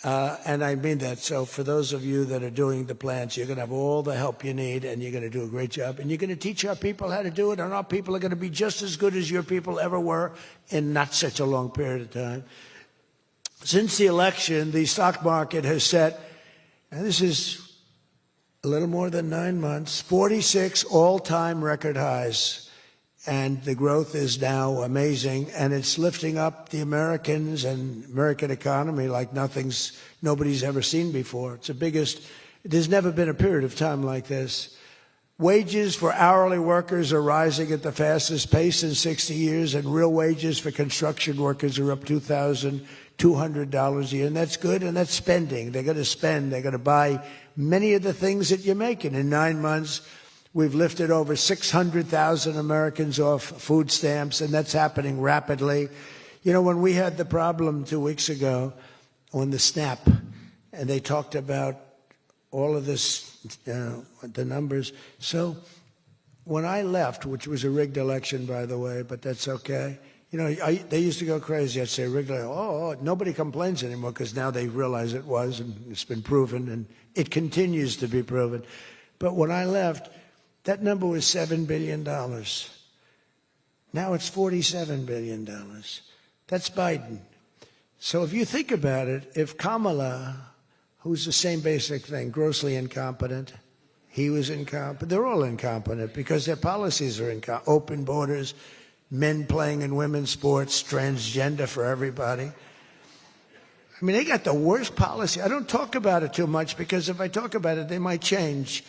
[SPEAKER 4] And I mean that. So for those of you that are doing the plants, you're going to have all the help you need, and you're going to do a great job. And you're going to teach our people how to do it, and our people are going to be just as good as your people ever were in not such a long period of time. Since the election, the stock market has set, and this is a little more than 9 months, 46 all-time record highs. And the growth is now amazing, and it's lifting up the Americans and American economy like nobody's ever seen before. It's the biggest. There's never been a period of time like this. Wages for hourly workers are rising at the fastest pace in 60 years, and real wages for construction workers are up $2,200 a year, and that's good, and that's spending. They're going to spend. They're going to buy many of the things that you're making. In 9 months, we've lifted over 600,000 Americans off food stamps, and that's happening rapidly. You know, when we had the problem 2 weeks ago on the SNAP, and they talked about all of this, the numbers. So when I left, which was a rigged election, by the way, but that's okay. You know, they used to go crazy. I'd say rigged election. Oh, nobody complains anymore because now they realize it was, and it's been proven, and it continues to be proven. But when I left, that number was $7 billion. Now it's $47 billion. That's Biden. So if you think about it, if Kamala, who's the same basic thing, grossly incompetent, he was incompetent, they're all incompetent because their policies are incompetent. Open borders, men playing in women's sports, transgender for everybody. I mean, they got the worst policy. I don't talk about it too much because if I talk about it, they might change.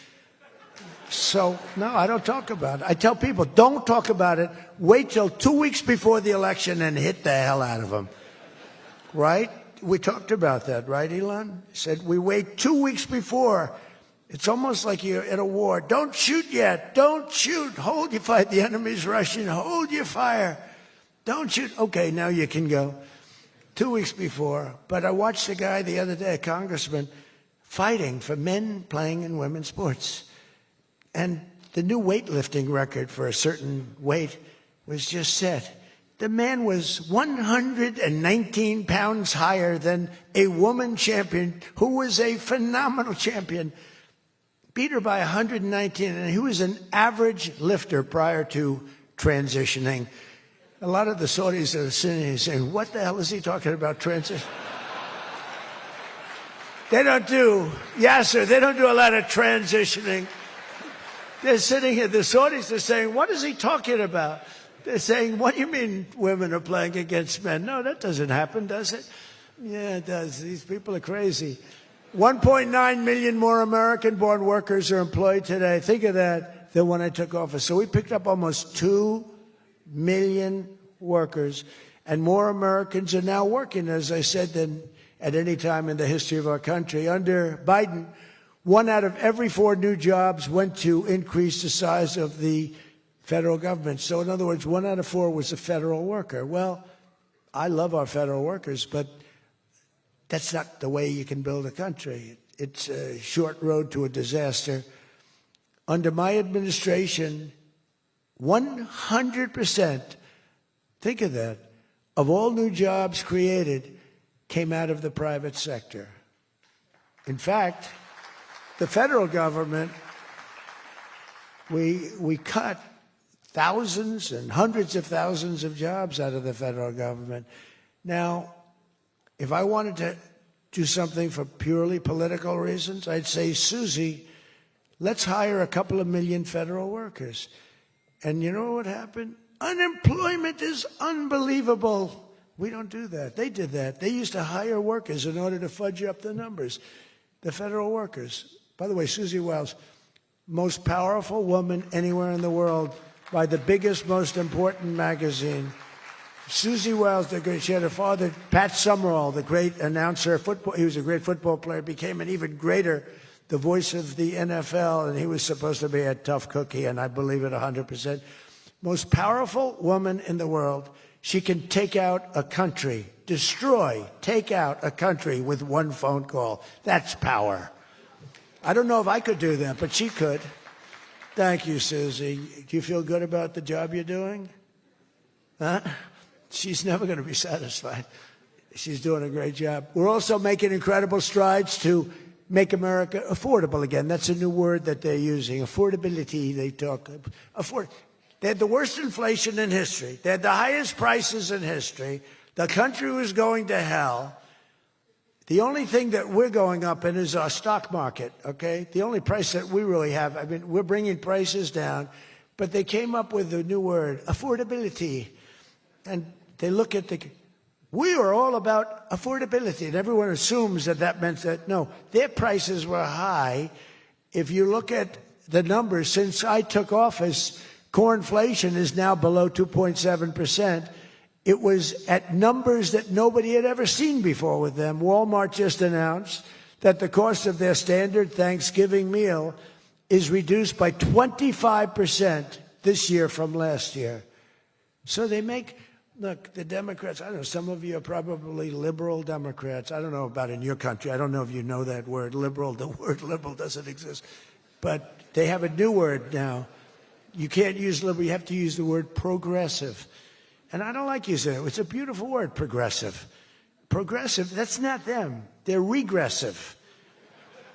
[SPEAKER 4] So, no, I don't talk about it. I tell people, don't talk about it. Wait till 2 weeks before the election and hit the hell out of them. Right? We talked about that, right, Elon? He said, we wait 2 weeks before. It's almost like you're in a war. Don't shoot yet. Don't shoot. Hold your fire. The enemy's rushing. Hold your fire. Don't shoot. Okay, now you can go. 2 weeks before. But I watched a guy the other day, a congressman, fighting for men playing in women's sports. And the new weightlifting record for a certain weight was just set. The man was 119 pounds higher than a woman champion who was a phenomenal champion. Beat her by 119, and he was an average lifter prior to transitioning. A lot of the Saudis are sitting here saying, what the hell is he talking about, transition? They don't do a lot of transitioning. They're sitting here, the Saudis are saying, what is he talking about? They're saying, what do you mean women are playing against men? No, that doesn't happen, does it? Yeah, it does. These people are crazy. 1.9 million more American-born workers are employed today. Think of that, than when I took office. So we picked up almost 2 million workers, and more Americans are now working, as I said, than at any time in the history of our country. Under Biden, 1 out of every 4 new jobs went to increase the size of the federal government. So in other words, 1 out of 4 was a federal worker. Well, I love our federal workers, but that's not the way you can build a country. It's a short road to a disaster. Under my administration, 100%, think of that, of all new jobs created came out of the private sector. In fact, the federal government, we cut thousands and hundreds of thousands of jobs out of the federal government. Now, if I wanted to do something for purely political reasons, I'd say, Susie, let's hire a couple of million federal workers. And you know what happened? Unemployment is unbelievable. We don't do that. They did that. They used to hire workers in order to fudge up the numbers. The federal workers. By the way, Susie Wiles, most powerful woman anywhere in the world by the biggest, most important magazine. Susie Wiles, she had her father, Pat Summerall, the great announcer, football. He was a great football player, became an even greater the voice of the NFL, and he was supposed to be a tough cookie, and I believe it 100%. Most powerful woman in the world. She can take out a country, take out a country with one phone call. That's power. I don't know if I could do that, but she could. Thank you, Susie. Do you feel good about the job you're doing? Huh? She's never going to be satisfied. She's doing a great job. We're also making incredible strides to make America affordable again. That's a new word that they're using. Affordability, they talk. They had the worst inflation in history. They had the highest prices in history. The country was going to hell. The only thing that we're going up in is our stock market, okay? The only price that we really have, I mean, we're bringing prices down, but they came up with a new word, affordability. And they look at we are all about affordability, and everyone assumes that that meant that, no, their prices were high. If you look at the numbers, since I took office, core inflation is now below 2.7%. It was at numbers that nobody had ever seen before with them. Walmart just announced that the cost of their standard Thanksgiving meal is reduced by 25% this year from last year. So they make, look, the Democrats, I don't know, some of you are probably liberal Democrats. I don't know about in your country. I don't know if you know that word, liberal. The word liberal doesn't exist. But they have a new word now. You can't use liberal. You have to use the word progressive. And I don't like using it. It's a beautiful word, progressive. Progressive, that's not them. They're regressive.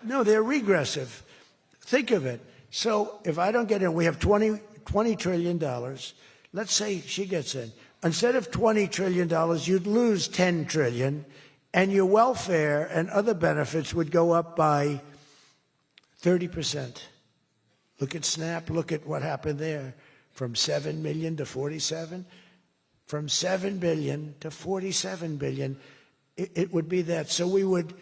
[SPEAKER 4] No, they're regressive. Think of it. So if I don't get in, we have $20 trillion. Let's say she gets in. Instead of $20 trillion, you'd lose $10 trillion, and your welfare and other benefits would go up by 30%. Look at SNAP. Look at what happened there. From 7 million to 47. From 7 billion to 47 billion. It would be that. So we would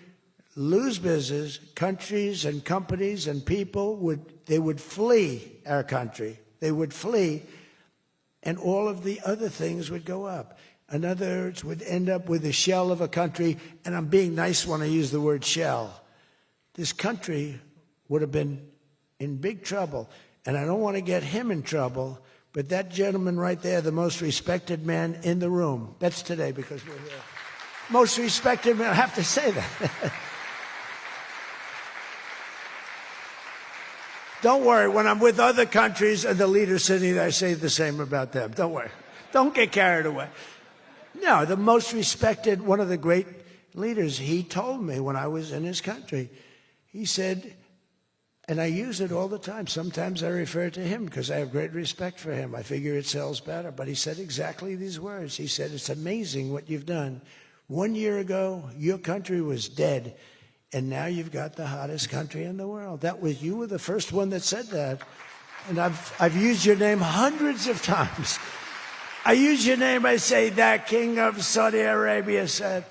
[SPEAKER 4] lose business. Countries and companies and people would flee our country. They would flee, and all of the other things would go up. In other words, would end up with a shell of a country, and I'm being nice when I use the word shell. This country would have been in big trouble, and I don't want to get him in trouble, but that gentleman right there, the most respected man in the room, that's today because we're here. Most respected man, I have to say that. Don't worry, when I'm with other countries and the leaders sitting there, I say the same about them. Don't worry. Don't get carried away. No, the most respected, one of the great leaders, he told me when I was in his country, he said, and I use it all the time. Sometimes I refer to him because I have great respect for him. I figure it sells better. But he said exactly these words. He said, it's amazing what you've done. 1 year ago, your country was dead, and now you've got the hottest country in the world. You were the first one that said that. And I've used your name hundreds of times. I use your name, I say, that king of Saudi Arabia said.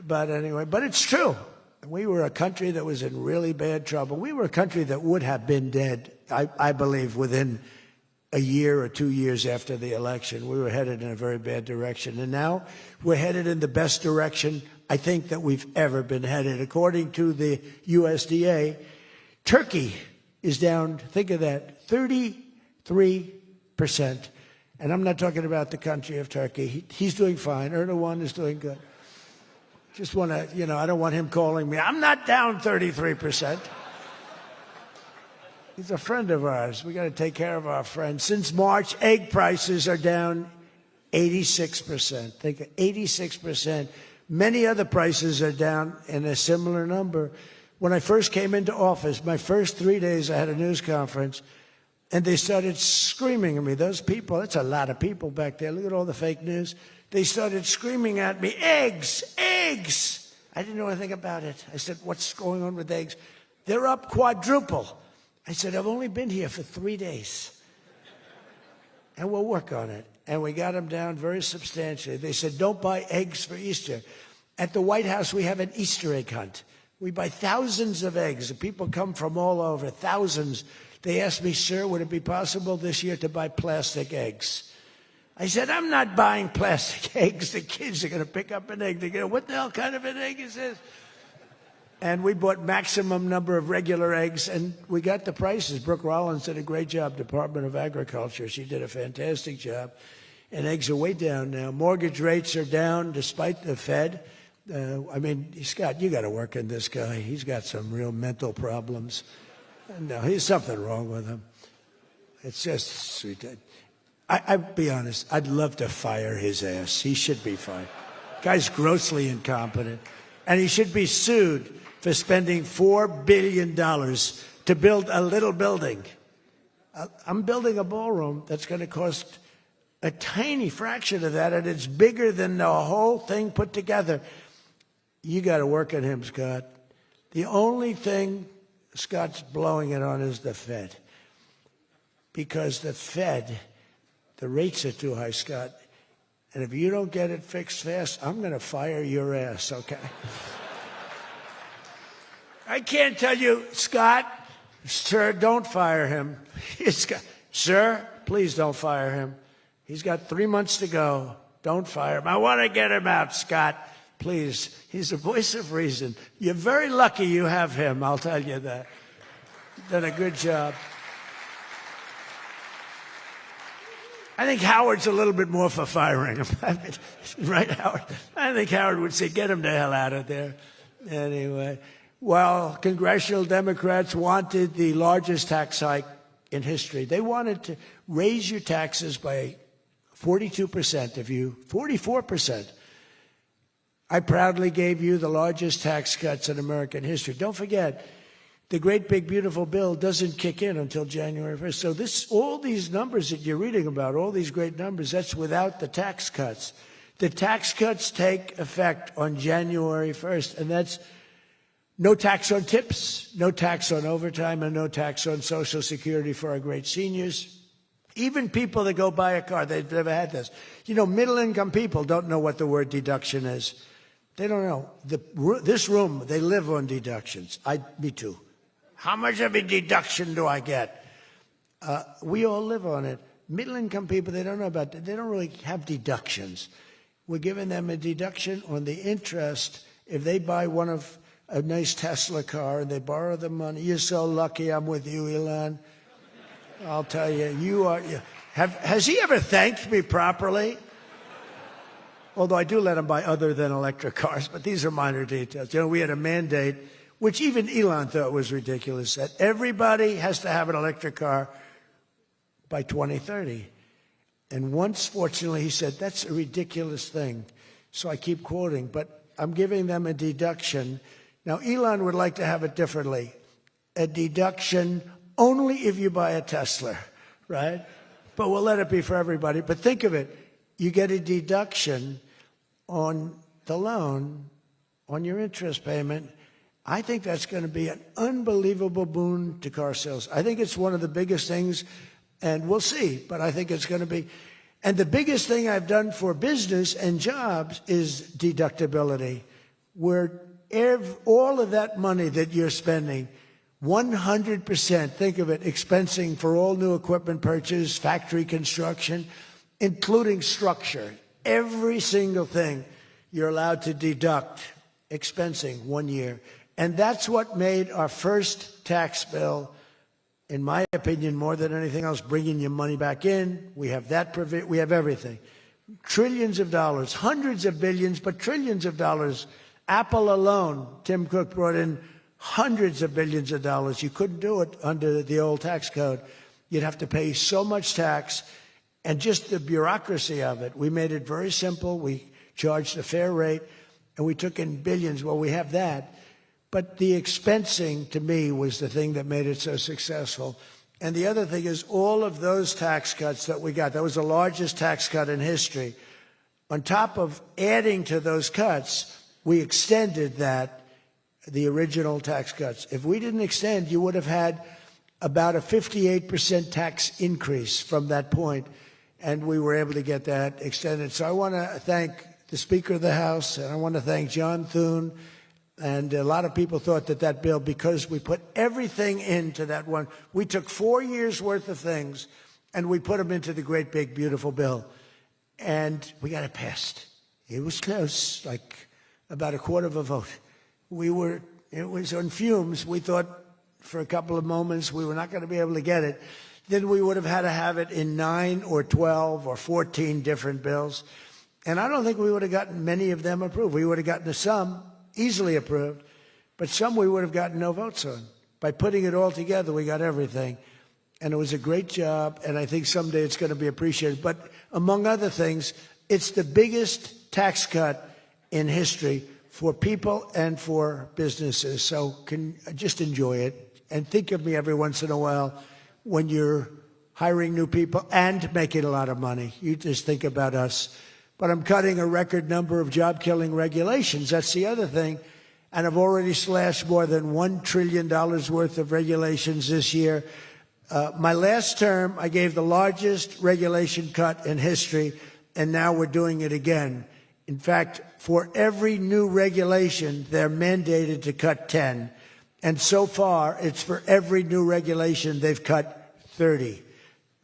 [SPEAKER 4] But anyway, but it's true. We were a country that was in really bad trouble. We were a country that would have been dead, I believe, within a year or 2 years after the election. We were headed in a very bad direction. And now we're headed in the best direction, I think, that we've ever been headed. According to the USDA, Turkey is down, think of that, 33%. And I'm not talking about the country of Turkey. He's doing fine. Erdogan is doing good. Just want to, I don't want him calling me. I'm not down 33%. He's a friend of ours. We got to take care of our friends. Since March, egg prices are down 86%. Think of 86%. Many other prices are down in a similar number. When I first came into office, my first 3 days, I had a news conference, and they started screaming at me. Those people, that's a lot of people back there. Look at all the fake news. They started screaming at me, eggs, eggs. I didn't know anything about it. I said, what's going on with eggs? They're up quadruple. I said, I've only been here for 3 days. And we'll work on it. And we got them down very substantially. They said, don't buy eggs for Easter. At the White House, we have an Easter egg hunt. We buy thousands of eggs. People come from all over, thousands. They asked me, sir, would it be possible this year to buy plastic eggs? I said, I'm not buying plastic eggs. The kids are going to pick up an egg. They're going to, what the hell kind of an egg is this? And we bought maximum number of regular eggs, and we got the prices. Brooke Rollins did a great job, Department of Agriculture. She did a fantastic job. And eggs are way down now. Mortgage rates are down despite the Fed. I mean, Scott, you got to work on this guy. He's got some real mental problems. No, there's something wrong with him. It's just sweet. I'd be honest, I'd love to fire his ass. He should be fired. Guy's grossly incompetent. And he should be sued for spending $4 billion to build a little building. I'm building a ballroom that's going to cost a tiny fraction of that, and it's bigger than the whole thing put together. You got to work on him, Scott. The only thing Scott's blowing it on is the Fed. Because the Fed, the rates are too high, Scott. And if you don't get it fixed fast, I'm going to fire your ass, okay? I can't tell you, Scott, sir, don't fire him. Sir, please don't fire him. He's got 3 months to go. Don't fire him. I want to get him out, Scott. Please. He's the voice of reason. You're very lucky you have him, I'll tell you that. Done a good job. I think Howard's a little bit more for firing him. Right, Howard? I think Howard would say, get him the hell out of there. Anyway, well, congressional Democrats wanted the largest tax hike in history. They wanted to raise your taxes by 42% of you, 44%. I proudly gave you the largest tax cuts in American history. Don't forget, the great big beautiful bill doesn't kick in until January 1st. So all these numbers that you're reading about, all these great numbers, that's without the tax cuts. The tax cuts take effect on January 1st, and that's no tax on tips, no tax on overtime, and no tax on Social Security for our great seniors. Even people that go buy a car, they've never had this. You know, middle-income people don't know what the word deduction is. They don't know. This room, they live on deductions. Me too. How much of a deduction do I get? We all live on it. Middle-income people, they don't know about that. They don't really have deductions. We're giving them a deduction on the interest if they buy a nice Tesla car and they borrow the money. You're so lucky I'm with you, Elon. I'll tell you, has he ever thanked me properly? Although I do let him buy other than electric cars, but these are minor details. You know, we had a mandate, which even Elon thought was ridiculous, that everybody has to have an electric car by 2030. And once, fortunately, he said, that's a ridiculous thing. So I keep quoting, but I'm giving them a deduction. Now, Elon would like to have it differently. A deduction only if you buy a Tesla, right? But we'll let it be for everybody. But think of it. You get a deduction on the loan, on your interest payment. I think that's going to be an unbelievable boon to car sales. I think it's one of the biggest things, and we'll see, but I think it's going to be. And the biggest thing I've done for business and jobs is deductibility, where all of that money that you're spending, 100%, think of it, expensing for all new equipment purchase, factory construction, including structure. Every single thing you're allowed to deduct, expensing 1 year. And that's what made our first tax bill, in my opinion, more than anything else, bringing your money back in. We have that, we have everything. Trillions of dollars, hundreds of billions, but trillions of dollars. Apple alone, Tim Cook brought in hundreds of billions of dollars. You couldn't do it under the old tax code. You'd have to pay so much tax. And just the bureaucracy of it, we made it very simple. We charged a fair rate, and we took in billions. Well, we have that. But the expensing, to me, was the thing that made it so successful. And the other thing is all of those tax cuts that we got, that was the largest tax cut in history. On top of adding to those cuts, we extended the original tax cuts. If we didn't extend, you would have had about a 58% tax increase from that point. And we were able to get that extended. So I want to thank the Speaker of the House, and I want to thank John Thune. And a lot of people thought that bill, because we put everything into that one, we took 4 years' worth of things, and we put them into the great, big, beautiful bill. And we got it passed. It was close, like about a quarter of a vote. We were It was on fumes. We thought for a couple of moments we were not going to be able to get it. Then we would have had to have it in 9 or 12 or 14 different bills. And I don't think we would have gotten many of them approved. We would have gotten some easily approved, but some we would have gotten no votes on. By putting it all together, we got everything. And it was a great job, and I think someday it's going to be appreciated. But among other things, it's the biggest tax cut in history for people and for businesses. So just enjoy it. And think of me every once in a while when you're hiring new people and making a lot of money. You just think about us. But I'm cutting a record number of job-killing regulations. That's the other thing. And I've already slashed more than $1 trillion worth of regulations this year. My last term, I gave the largest regulation cut in history, and now we're doing it again. In fact, for every new regulation, they're mandated to cut 10. And so far, it's for every new regulation, they've cut 30.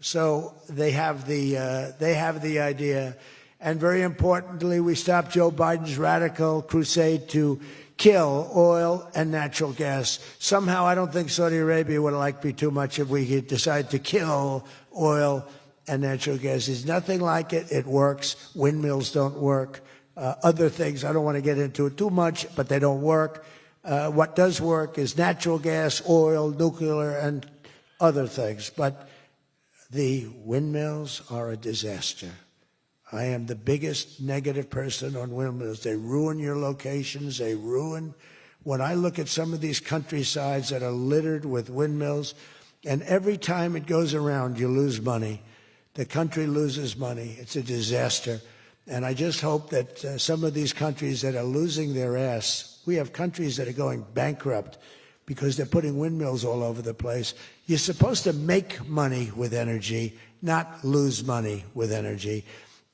[SPEAKER 4] So they have the idea. And very importantly, we stopped Joe Biden's radical crusade to kill oil and natural gas. Somehow, I don't think Saudi Arabia would like me too much if we decide to kill oil and natural gas. There's nothing like it. It works. Windmills don't work. Other things, I don't want to get into it too much, but they don't work. What does work is natural gas, oil, nuclear, and other things. But the windmills are a disaster. I am the biggest negative person on windmills. They ruin your locations. They ruin. When I look at some of these countrysides that are littered with windmills, and every time it goes around, you lose money. The country loses money. It's a disaster. And I just hope that some of these countries that are losing their ass, we have countries that are going bankrupt because they're putting windmills all over the place. You're supposed to make money with energy, not lose money with energy.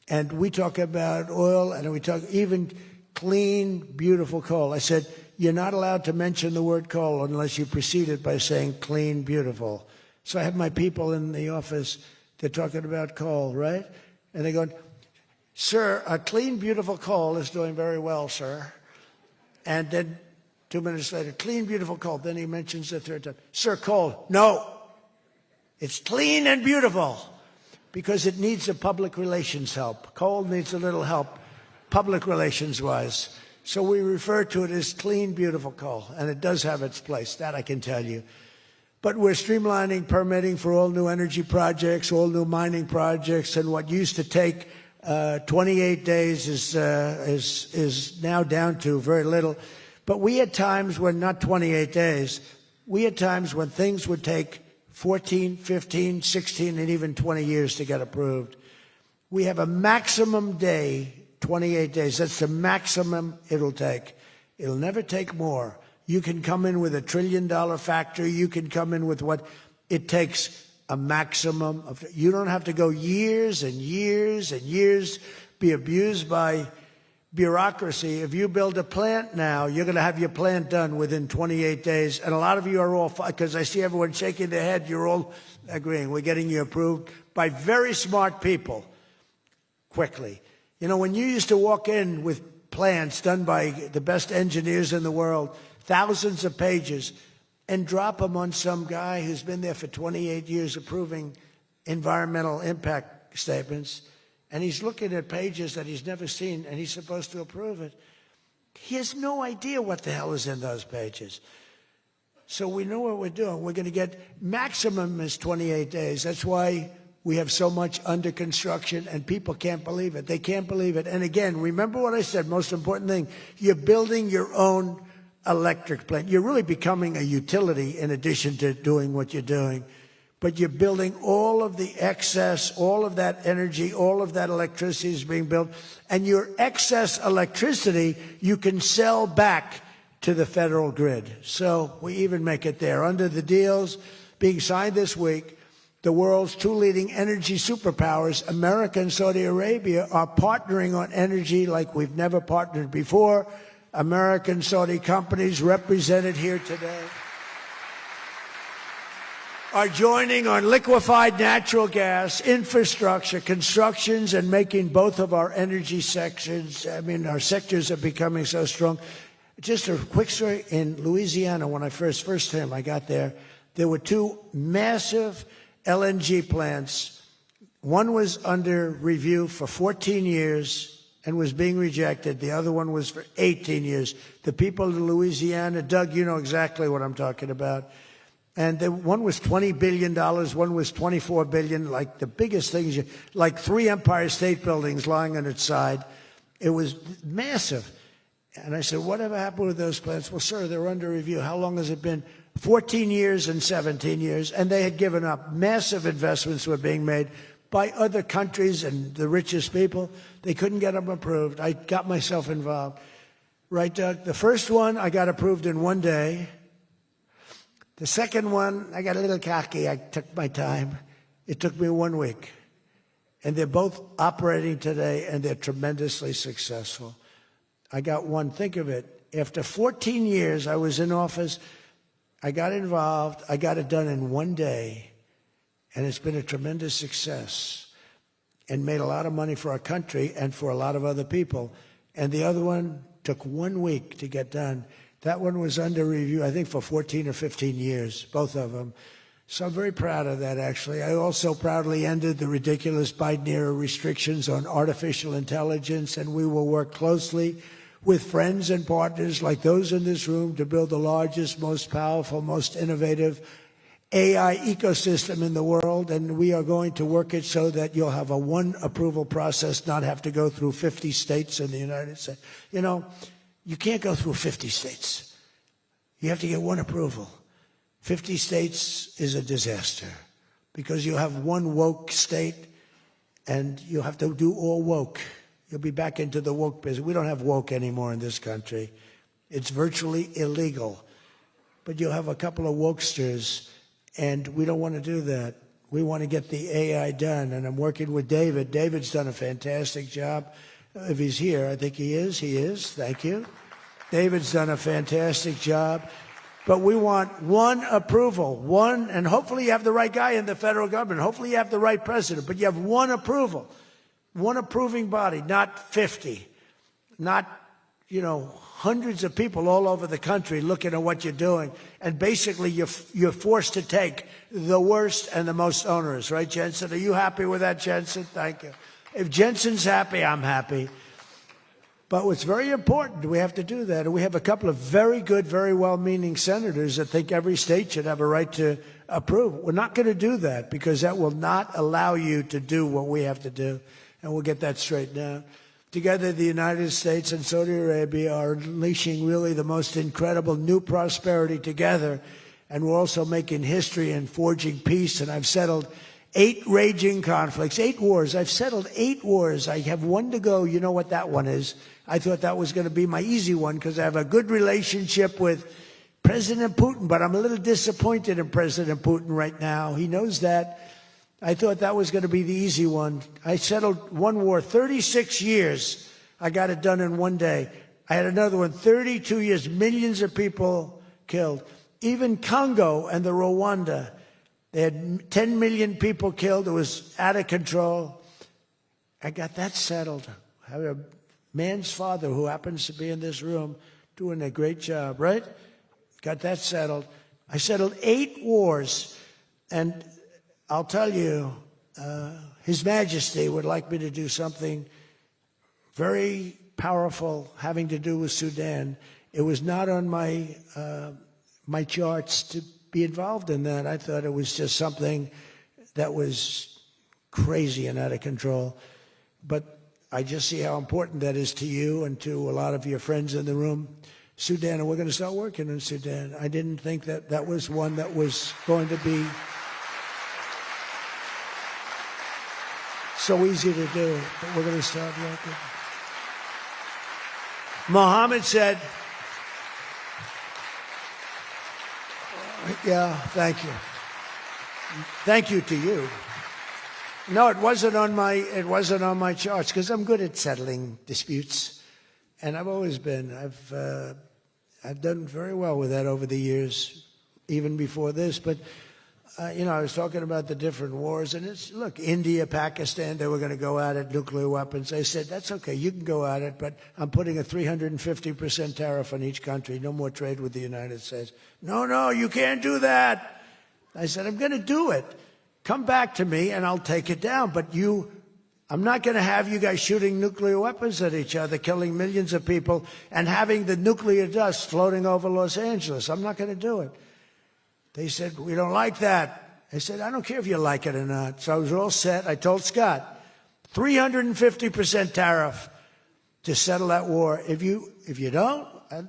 [SPEAKER 4] And we talk about oil, and we talk even clean, beautiful coal. I said, you're not allowed to mention the word coal unless you precede it by saying clean, beautiful. So I have my people in the office, they're talking about coal, right? And they go, sir, a clean, beautiful coal is doing very well, sir. And then 2 minutes later, clean, beautiful coal. Then he mentions the third time, sir, coal. No, it's clean and beautiful. Because it needs a public relations help. Coal needs a little help, public relations-wise. So we refer to it as clean, beautiful coal, and it does have its place, that I can tell you. But we're streamlining permitting for all new energy projects, all new mining projects, and what used to take 28 days is now down to very little. But we had times when, not 28 days, we had times when things would take 14, 15, 16, and even 20 years to get approved. We have a maximum day, 28 days. That's the maximum it'll take. It'll never take more. You can come in with $1 trillion factory. You can come in with what it takes, a maximum of. You don't have to go years and years and years, be abused by bureaucracy. If you build a plant now, you're going to have your plant done within 28 days. And a lot of you are all, because I see everyone shaking their head, you're all agreeing. We're getting you approved by very smart people quickly. You know, when you used to walk in with plans done by the best engineers in the world, thousands of pages, and drop them on some guy who's been there for 28 years approving environmental impact statements, and he's looking at pages that he's never seen, and he's supposed to approve it. He has no idea what the hell is in those pages. So we know what we're doing. We're going to get maximum is 28 days. That's why we have so much under construction, and people can't believe it. They can't believe it. And again, remember what I said, most important thing, you're building your own electric plant. You're really becoming a utility in addition to doing what you're doing. But you're building all of the excess, all of that energy, all of that electricity is being built. And your excess electricity, you can sell back to the federal grid. So we even make it there. Under the deals being signed this week, the world's two leading energy superpowers, America and Saudi Arabia, are partnering on energy like we've never partnered before. American Saudi companies represented here today are joining on liquefied natural gas, infrastructure, constructions, and making both of our energy sections, our sectors are becoming so strong. Just a quick story. In Louisiana, when I first time I got there were two massive LNG plants. One was under review for 14 years and was being rejected. The other one was for 18 years. The people of Louisiana, Doug, you know exactly what I'm talking about. And one was $20 billion, one was $24 billion, like the biggest things, like 3 Empire State Buildings lying on its side. It was massive. And I said, whatever happened with those plants? Well, sir, they're under review. How long has it been? 14 years and 17 years. And they had given up. Massive investments were being made by other countries and the richest people. They couldn't get them approved. I got myself involved. Right, Doug? The first one, I got approved in 1 day. The second one, I got a little cocky. I took my time. It took me 1 week. And they're both operating today, and they're tremendously successful. I got one. Think of it. After 14 years, I was in office. I got involved. I got it done in 1 day. And it's been a tremendous success and made a lot of money for our country and for a lot of other people. And the other one took 1 week to get done. That one was under review, I think, for 14 or 15 years, both of them. So I'm very proud of that, actually. I also proudly ended the ridiculous Biden-era restrictions on artificial intelligence, and we will work closely with friends and partners like those in this room to build the largest, most powerful, most innovative AI ecosystem in the world, and we are going to work it so that you'll have a one approval process, not have to go through 50 states in the United States. You know, you can't go through 50 states. You have to get one approval. 50 states is a disaster because you have one woke state and you have to do all woke. You'll be back into the woke business. We don't have woke anymore in this country. It's virtually illegal. But you'll have a couple of wokesters, and we don't want to do that. We want to get the AI done, and I'm working with David. David's done a fantastic job. If he's here, I think he is. He is. Thank you. David's done a fantastic job. But we want one approval, one, and hopefully you have the right guy in the federal government. Hopefully you have the right president, but you have one approval, one approving body, not 50, not, hundreds of people all over the country looking at what you're doing. And basically you're forced to take the worst and the most onerous, right, Jensen? Are you happy with that, Jensen? Thank you. If Jensen's happy, I'm happy. But it's very important. We have to do that. And we have a couple of very good, very well-meaning senators that think every state should have a right to approve. We're not going to do that because that will not allow you to do what we have to do. And we'll get that straightened out. Together, the United States and Saudi Arabia are unleashing really the most incredible new prosperity together. And we're also making history and forging peace. And I've settled 8 raging conflicts, 8 wars. I've settled 8 wars. I have 1 to go. You know what that one is. I thought that was going to be my easy one because I have a good relationship with President Putin, but I'm a little disappointed in President Putin right now. He knows that. I thought that was going to be the easy one. I settled 1 war, 36 years. I got it done in 1 day. I had another one, 32 years, millions of people killed. Even Congo and the Rwanda, they had 10 million people killed. It was out of control. I got that settled. I have a man's father who happens to be in this room doing a great job, right? Got that settled. I settled 8 wars. And I'll tell you, His Majesty would like me to do something very powerful having to do with Sudan. It was not on my my charts to be involved in that. I thought it was just something that was crazy and out of control. But I just see how important that is to you and to a lot of your friends in the room. Sudan, and we're going to start working in Sudan. I didn't think that that was one that was going to be so easy to do, but we're going to start working. Mohammed said, yeah, thank you. Thank you to you. No, it wasn't on my charts because I'm good at settling disputes, and I've always been. I've done very well with that over the years, even before this. But I was talking about the different wars, and look, India, Pakistan, they were going to go at it, nuclear weapons. I said, that's okay, you can go at it, but I'm putting a 350% tariff on each country, no more trade with the United States. No, you can't do that. I said, I'm going to do it. Come back to me, and I'll take it down, but I'm not going to have you guys shooting nuclear weapons at each other, killing millions of people, and having the nuclear dust floating over Los Angeles. I'm not going to do it. They said, we don't like that. I said, I don't care if you like it or not. So I was all set. I told Scott, 350% tariff to settle that war. If you don't,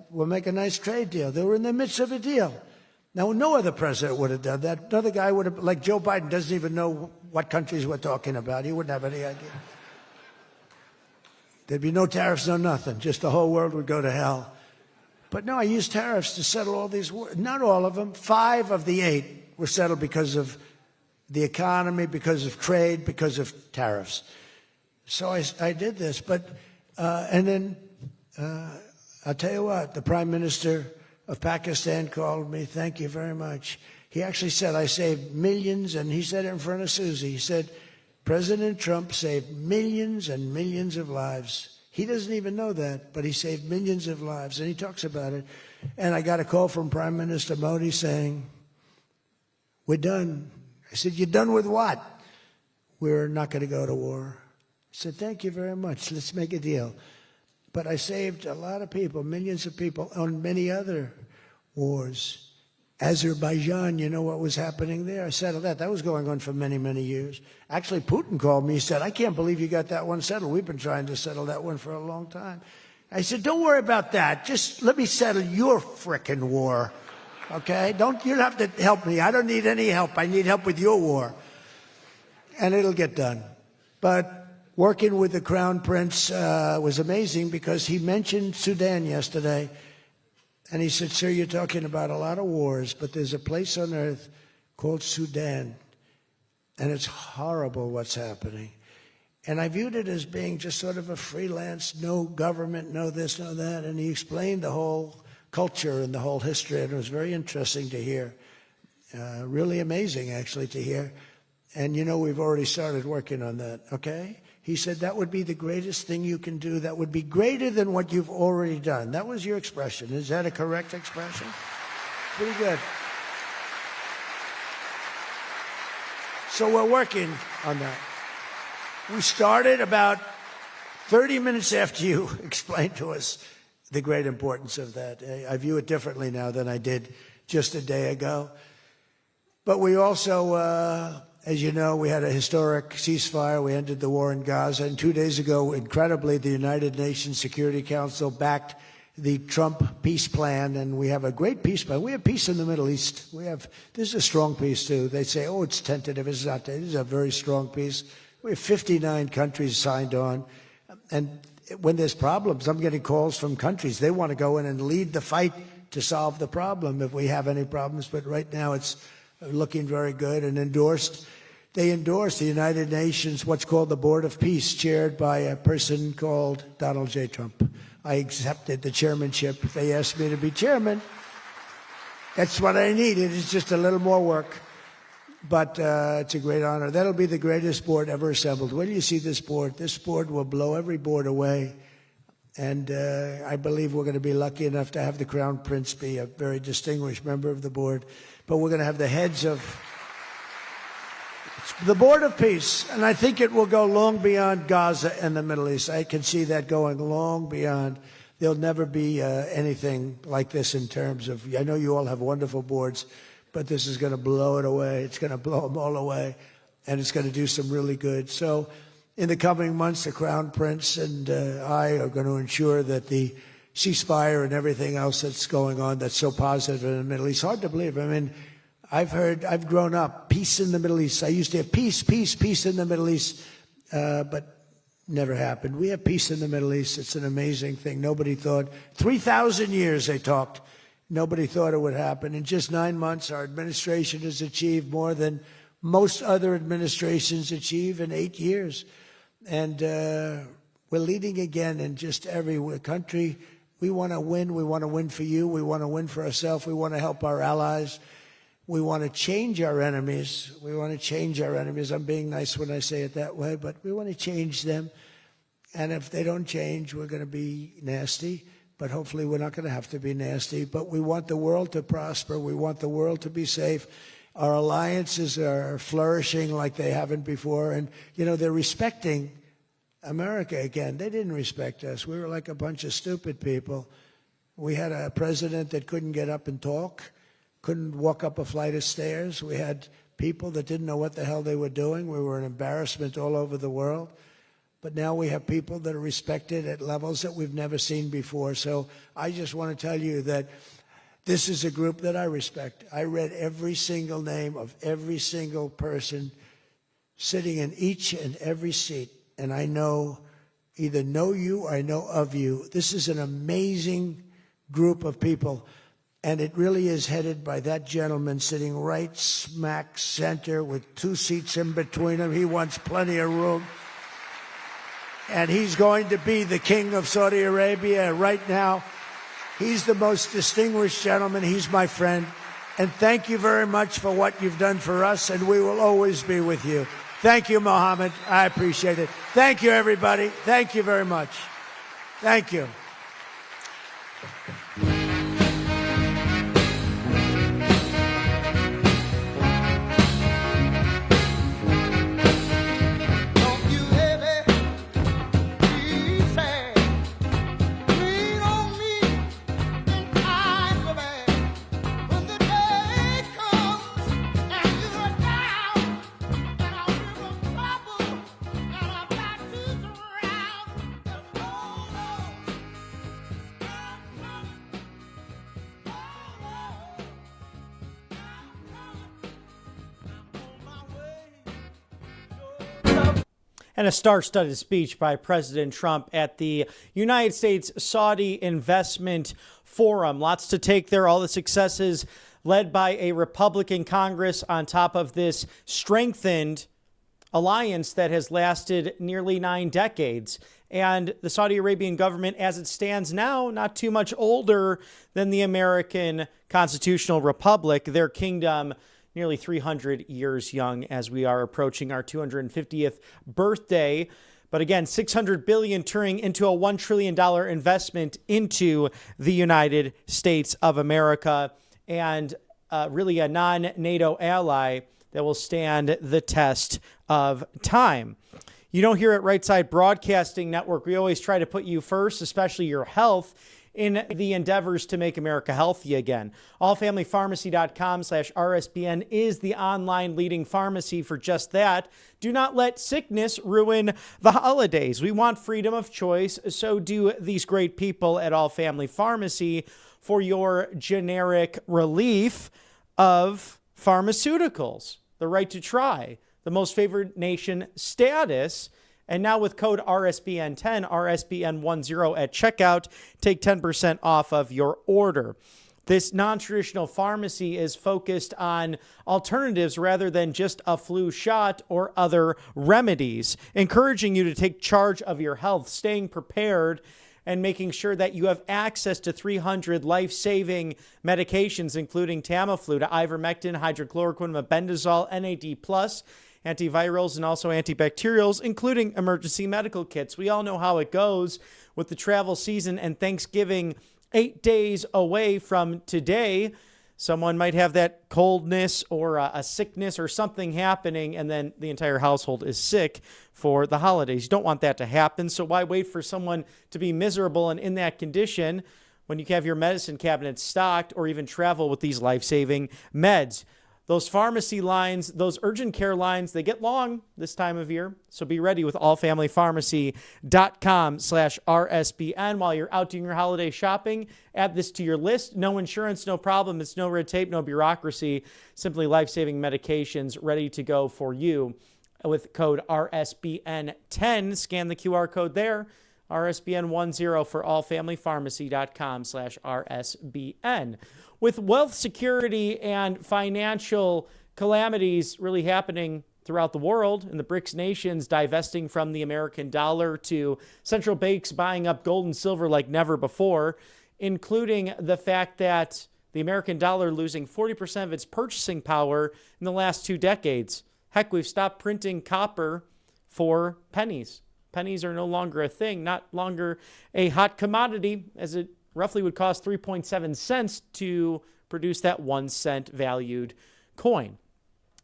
[SPEAKER 4] we'll make a nice trade deal. They were in the midst of a deal. Now, no other president would have done that. Another guy would have, like Joe Biden, doesn't even know what countries we're talking about. He wouldn't have any idea. There'd be no tariffs, no nothing. Just the whole world would go to hell. But no, I used tariffs to settle all these wars. Not all of them. 5 of the 8 were settled because of the economy, because of trade, because of tariffs. So I did this. But, and then I'll tell you what, the Prime Minister of Pakistan called me. Thank you very much. He actually said, I saved millions, and he said it in front of Susie. He said, President Trump saved millions and millions of lives. He doesn't even know that, but he saved millions of lives, and he talks about it. And I got a call from Prime Minister Modi saying, we're done. I said, you're done with what? We're not going to go to war. I said, thank you very much. Let's make a deal. But I saved a lot of people, millions of people, on many other wars. Azerbaijan, you know what was happening there? I settled that. That was going on for many, many years. Actually, Putin called me. He said, I can't believe you got that one settled. We've been trying to settle that one for a long time. I said, don't worry about that. Just let me settle your frickin' war, okay? You don't have to help me. I don't need any help. I need help with your war. And it'll get done. But working with the Crown Prince was amazing because he mentioned Sudan yesterday. And he said, sir, you're talking about a lot of wars, but there's a place on earth called Sudan. And it's horrible what's happening. And I viewed it as being just sort of a freelance, no government, no this, no that. And he explained the whole culture and the whole history. And it was very interesting to hear. Really amazing, actually, to hear. And, we've already started working on that, okay? He said that would be the greatest thing you can do. That would be greater than what you've already done. That was your expression. Is that a correct expression? Pretty good. So we're working on that. We started about 30 minutes after you explained to us the great importance of that. I view it differently now than I did just a day ago. But we also, as you know, we had a historic ceasefire. We ended the war in Gaza. And 2 days ago, incredibly, the United Nations Security Council backed the Trump peace plan. And we have a great peace plan. We have peace in the Middle East. This is a strong peace, too. They say, oh, it's tentative. It's not. This is a very strong peace. We have 59 countries signed on. And when there's problems, I'm getting calls from countries. They want to go in and lead the fight to solve the problem if we have any problems. But right now, it's looking very good and They endorsed the United Nations, what's called the Board of Peace, chaired by a person called Donald J. Trump. I accepted the chairmanship. They asked me to be chairman. That's what I needed. It's just a little more work. But it's a great honor. That'll be the greatest board ever assembled. When you see this board will blow every board away. And I believe we're going to be lucky enough to have the Crown Prince be a very distinguished member of the board. But we're going to have the heads of the Board of Peace, and I think it will go long beyond Gaza and the Middle East. I can see that going long beyond. There'll never be anything like this in terms of, I know you all have wonderful boards, but this is going to blow it away. It's going to blow them all away, and it's going to do some really good. So in the coming months, the Crown Prince and I are going to ensure that the ceasefire and everything else that's going on that's so positive in the Middle East, hard to believe. I mean, I've grown up, peace in the Middle East. I used to have peace in the Middle East, but never happened. We have peace in the Middle East. It's an amazing thing. Nobody thought, 3,000 years they talked. Nobody thought it would happen. In just 9 months, our administration has achieved more than most other administrations achieve in 8 years. And we're leading again in just every country. We want to win. We want to win for you. We want to win for ourselves. We want to help our allies. We want to change our enemies. We want to change our enemies. I'm being nice when I say it that way, but we want to change them. And if they don't change, we're going to be nasty. But hopefully we're not going to have to be nasty. But we want the world to prosper. We want the world to be safe. Our alliances are flourishing like they haven't before. And, you know, they're respecting America again. They didn't respect us. We were like a bunch of stupid people. We had a president that couldn't get up and talk, couldn't walk up a flight of stairs. We had people that didn't know what the hell they were doing. We were an embarrassment all over the world. But now we have people that are respected at levels that we've never seen before. So I just want to tell you that this is a group that I respect. I read every single name of every single person sitting in each and every seat. And I either know you or I know of you. This is an amazing group of people. And it really is headed by that gentleman sitting right smack center with 2 seats in between him. He wants plenty of room. And he's going to be the king of Saudi Arabia right now. He's the most distinguished gentleman. He's my friend. And thank you very much for what you've done for us, and we will always be with you. Thank you, Mohammed. I appreciate it. Thank you, everybody. Thank you very much. Thank you.
[SPEAKER 1] And a star-studded speech by President Trump at the United States Saudi Investment Forum. Lots to take there, all the successes led by a Republican Congress on top of this strengthened alliance that has lasted nearly 9 decades. And the Saudi Arabian government, as it stands now, not too much older than the American Constitutional Republic, their kingdom nearly 300 years young as we are approaching our 250th birthday. But again, $600 billion turning into a $1 trillion investment into the United States of America, and really a non-NATO ally that will stand the test of time. You know, here at Right Side Broadcasting Network, we always try to put you first, especially your health, in the endeavors to make America healthy again. Allfamilypharmacy.com/RSBN is the online leading pharmacy for just that. Do not let sickness ruin the holidays. We want freedom of choice. So do these great people at All Family Pharmacy for your generic relief of pharmaceuticals, the right to try, the most favored nation status. And now with code RSBN10, RSBN10 at checkout, take 10% off of your order. This non-traditional pharmacy is focused on alternatives rather than just a flu shot or other remedies, encouraging you to take charge of your health, staying prepared, and making sure that you have access to 300 life-saving medications, including Tamiflu, to ivermectin, hydrochloroquine, mebendazole, NAD+, antivirals, and also antibacterials, including emergency medical kits. We all know how it goes with the travel season and Thanksgiving 8 days away from today. Someone might have that coldness or a sickness or something happening, and then the entire household is sick for the holidays. You don't want that to happen, so why wait for someone to be miserable and in that condition when you can have your medicine cabinet stocked or even travel with these life-saving meds? Those pharmacy lines, those urgent care lines, they get long this time of year. So be ready with allfamilypharmacy.com/RSBN while you're out doing your holiday shopping. Add this to your list. No insurance, no problem. It's no red tape, no bureaucracy. Simply life-saving medications ready to go for you with code RSBN10. Scan the QR code there. RSBN10 for allfamilypharmacy.com/RSBN. With wealth security and financial calamities really happening throughout the world, and the BRICS nations divesting from the American dollar to central banks buying up gold and silver like never before, including the fact that the American dollar losing 40% of its purchasing power in the last 2 decades. Heck, we've stopped printing copper for pennies. Pennies are no longer a thing, not longer a hot commodity, as it roughly would cost 3.7 cents to produce that 1 cent valued coin.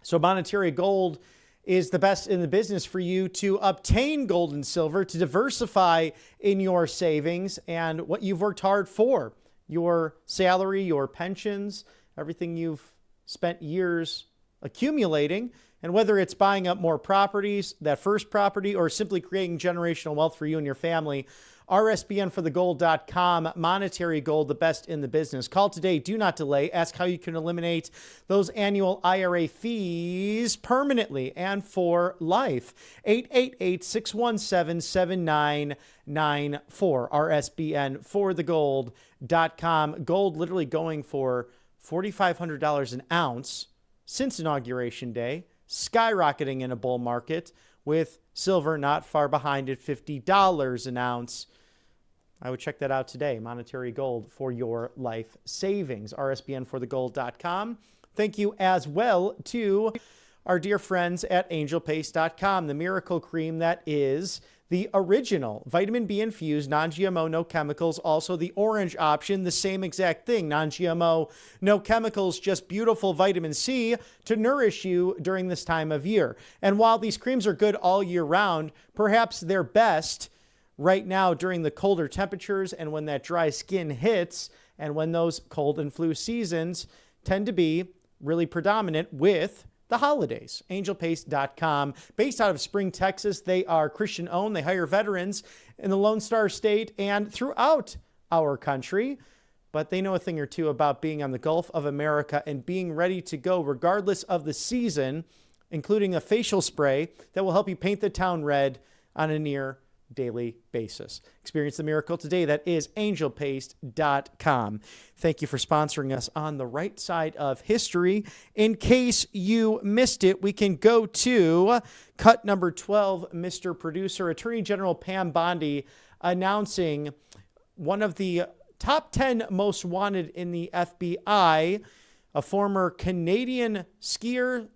[SPEAKER 1] So Monetary Gold is the best in the business for you to obtain gold and silver, to diversify in your savings and what you've worked hard for, your salary, your pensions, everything you've spent years accumulating. And whether it's buying up more properties, that first property, or simply creating generational wealth for you and your family, RSBNforthegold.com, Monetary Gold, the best in the business. Call today. Do not delay. Ask how you can eliminate those annual IRA fees permanently and for life. 888-617-7994, RSBNforthegold.com. Gold literally going for $4,500 an ounce since Inauguration Day, skyrocketing in a bull market, with silver not far behind at $50 an ounce. I would check that out today. Monetary Gold for your life savings. RSBNforthegold.com. Thank you as well to our dear friends at angelpaste.com, the miracle cream that is the original vitamin B infused, non-GMO, no chemicals. Also the orange option, the same exact thing, non-GMO, no chemicals, just beautiful vitamin C to nourish you during this time of year. And while these creams are good all year round, perhaps they're best right now during the colder temperatures and when that dry skin hits, and when those cold and flu seasons tend to be really predominant with the holidays. Angelpaste.com. Based out of Spring, Texas, they are Christian-owned. They hire veterans in the Lone Star State and throughout our country. But they know a thing or two about being on the Gulf of America and being ready to go regardless of the season, including a facial spray that will help you paint the town red on a near daily basis. Experience the miracle today. That is angelpaste.com. Thank you for sponsoring us on the right side of history. In case you missed it, we can go to cut number 12, Mr. Producer. Attorney General Pam Bondi announcing one of the top 10 most wanted in the FBI, a former Canadian skier,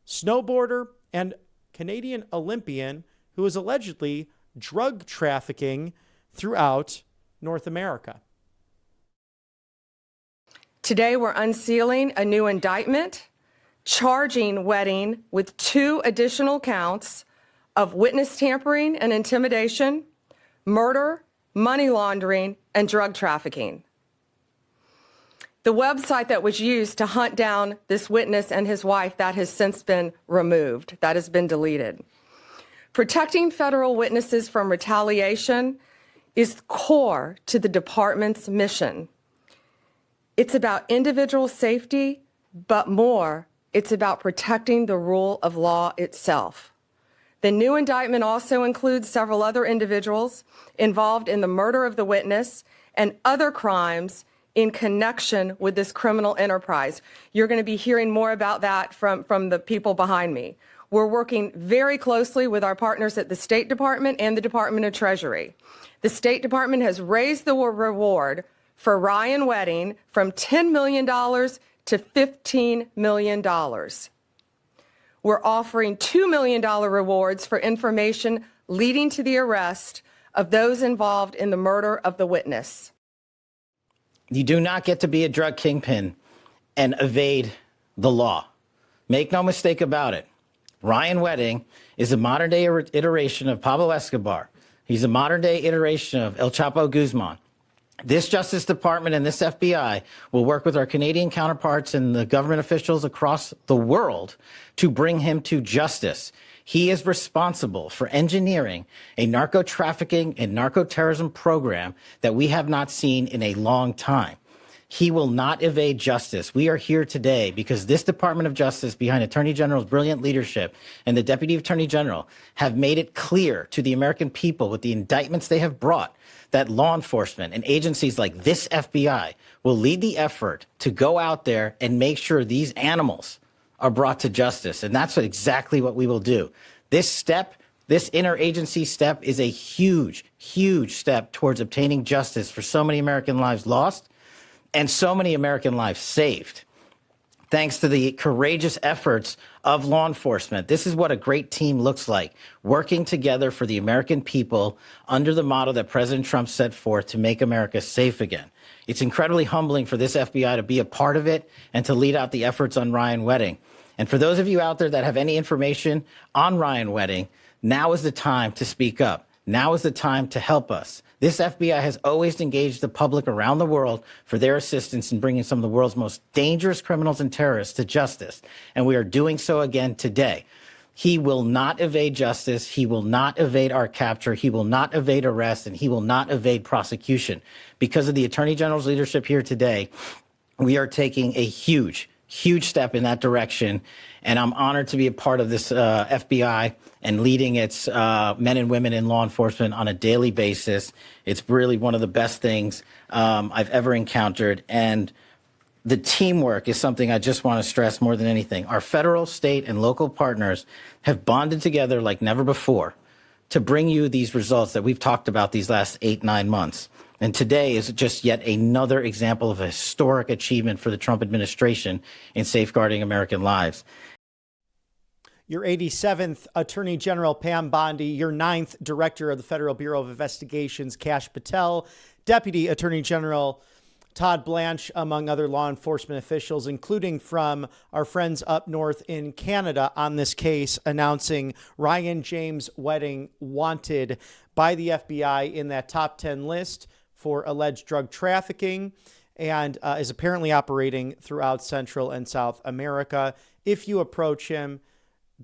[SPEAKER 1] snowboarder, and Canadian Olympian who is allegedly drug trafficking throughout North America.
[SPEAKER 11] Today, we're unsealing a new indictment charging Wedding with 2 additional counts of witness tampering and intimidation, murder, money laundering, and drug trafficking. The website that was used to hunt down this witness and his wife, that has since been removed. That has been deleted. Protecting federal witnesses from retaliation is core to the department's mission. It's about individual safety, but more, it's about protecting the rule of law itself. The new indictment also includes several other individuals involved in the murder of the witness and other crimes in connection with this criminal enterprise. You're going to be hearing more about that from the people behind me. We're working very closely with our partners at the State Department and the Department of Treasury. The State Department has raised the reward for Ryan Wedding from $10 million to $15 million. We're offering $2 million rewards for information leading to the arrest of those involved in the murder of the witness.
[SPEAKER 12] You do not get to be a drug kingpin and evade the law. Make no mistake about it. Ryan Wedding is a modern-day iteration of Pablo Escobar. He's a modern-day iteration of El Chapo Guzman. This Justice Department and this FBI will work with our Canadian counterparts and the government officials across the world to bring him to justice. He is responsible for engineering a narco-trafficking and narco-terrorism program that we have not seen in a long time. He will not evade justice. We are here today because this Department of Justice, behind Attorney General's brilliant leadership and the Deputy Attorney General, have made it clear to the American people with the indictments they have brought that law enforcement and agencies like this FBI will lead the effort to go out there and make sure these animals are brought to justice. And that's exactly what we will do. This step, this interagency step, is a huge, huge step towards obtaining justice for so many American lives lost and so many American lives saved. Thanks to the courageous efforts of law enforcement. This is what a great team looks like, working together for the American people under the motto that President Trump set forth to make America safe again. It's incredibly humbling for this FBI to be a part of it and to lead out the efforts on Ryan Wedding. And for those of you out there that have any information on Ryan Wedding, now is the time to speak up. Now is the time to help us. This FBI has always engaged the public around the world for their assistance in bringing some of the world's most dangerous criminals and terrorists to justice. And we are doing so again today. He will not evade justice. He will not evade our capture. He will not evade arrest, and he will not evade prosecution. Because of the Attorney General's leadership here today, we are taking a huge step in that direction. And I'm honored to be a part of this FBI and leading its men and women in law enforcement on a daily basis. It's really one of the best things I've ever encountered. And the teamwork is something I just want to stress more than anything. Our federal, state, and local partners have bonded together like never before to bring you these results that we've talked about these last 8-9 months. And today is just yet another example of a historic achievement for the Trump administration in safeguarding American lives.
[SPEAKER 1] Your 87th Attorney General Pam Bondi, your 9th Director of the Federal Bureau of Investigations Kash Patel, Deputy Attorney General Todd Blanche, among other law enforcement officials, including from our friends up north in Canada on this case, announcing Ryan James Wedding wanted by the FBI in that top 10 list for alleged drug trafficking, and is apparently operating throughout Central and South America. If you approach him,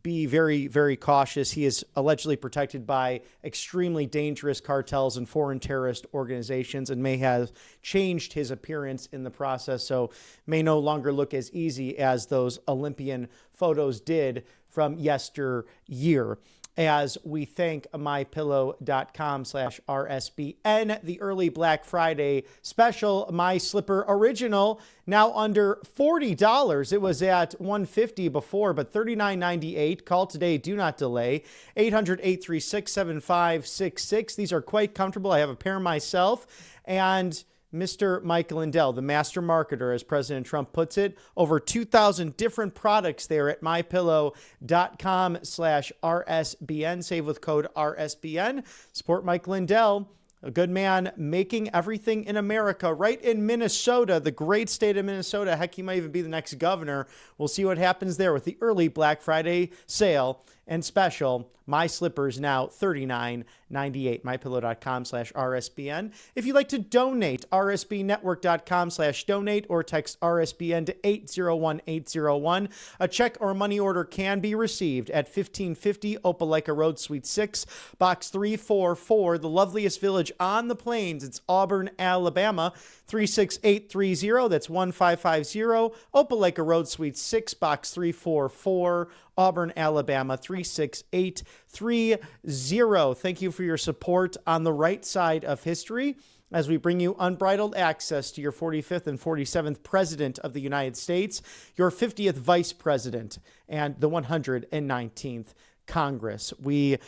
[SPEAKER 1] be very, very cautious. He is allegedly protected by extremely dangerous cartels and foreign terrorist organizations and may have changed his appearance in the process, so may no longer look as easy as those Olympian photos did from yesteryear. As we thank mypillow.com/RSBN, the early Black Friday special, My Slipper Original, now under $40. It was at $150 before, but $39.98. Call today. Do not delay. 800-836-7566. These are quite comfortable. I have a pair myself. And Mr. Mike Lindell, the master marketer, as President Trump puts it, over 2,000 different products there at mypillow.com/RSBN. Save with code RSBN. Support Mike Lindell, a good man making everything in America, right in Minnesota, the great state of Minnesota. Heck, he might even be the next governor. We'll see what happens there with the early Black Friday sale and special. My Slippers now $39.98. mypillow.com/RSBN. If you'd like to donate, rsbnetwork.com/donate or text RSBN to 801801. A check or money order can be received at 1550 Opelika Road, Suite 6, Box 344, the loveliest village on the plains. It's Auburn, Alabama, 36830. That's 1550 Opelika Road, Suite 6, Box 344, Auburn, Alabama, 36830. Thank you for your support on the right side of history as we bring you unbridled access to your 45th and 47th President of the United States, your 50th Vice President, and the 119th Congress. We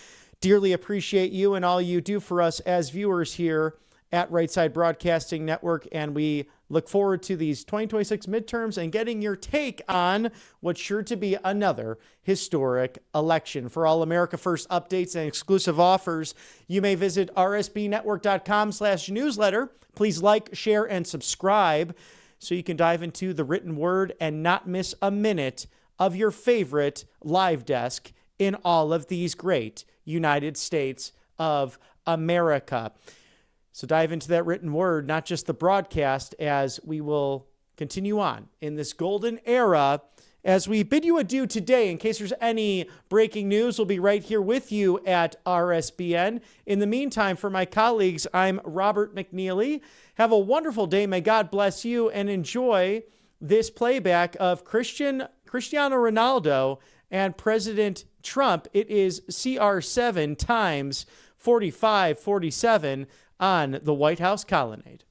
[SPEAKER 1] dearly appreciate you and all you do for us as viewers here at Right Side Broadcasting Network, and we look forward to these 2026 midterms and getting your take on what's sure to be another historic election. For all America First updates and exclusive offers, you may visit rsbnetwork.com/newsletter. Please like, share, and subscribe so you can dive into the written word and not miss a minute of your favorite live desk in all of these great United States of America. So dive into that written word, not just the broadcast, as we will continue on in this golden era. As we bid you adieu today, in case there's any breaking news, we'll be right here with you at RSBN. In the meantime, for my colleagues, I'm Robert McNeely. Have a wonderful day. May God bless you, and enjoy this playback of Cristiano Ronaldo and President Trump. It is CR7 times 4547 on the White House colonnade.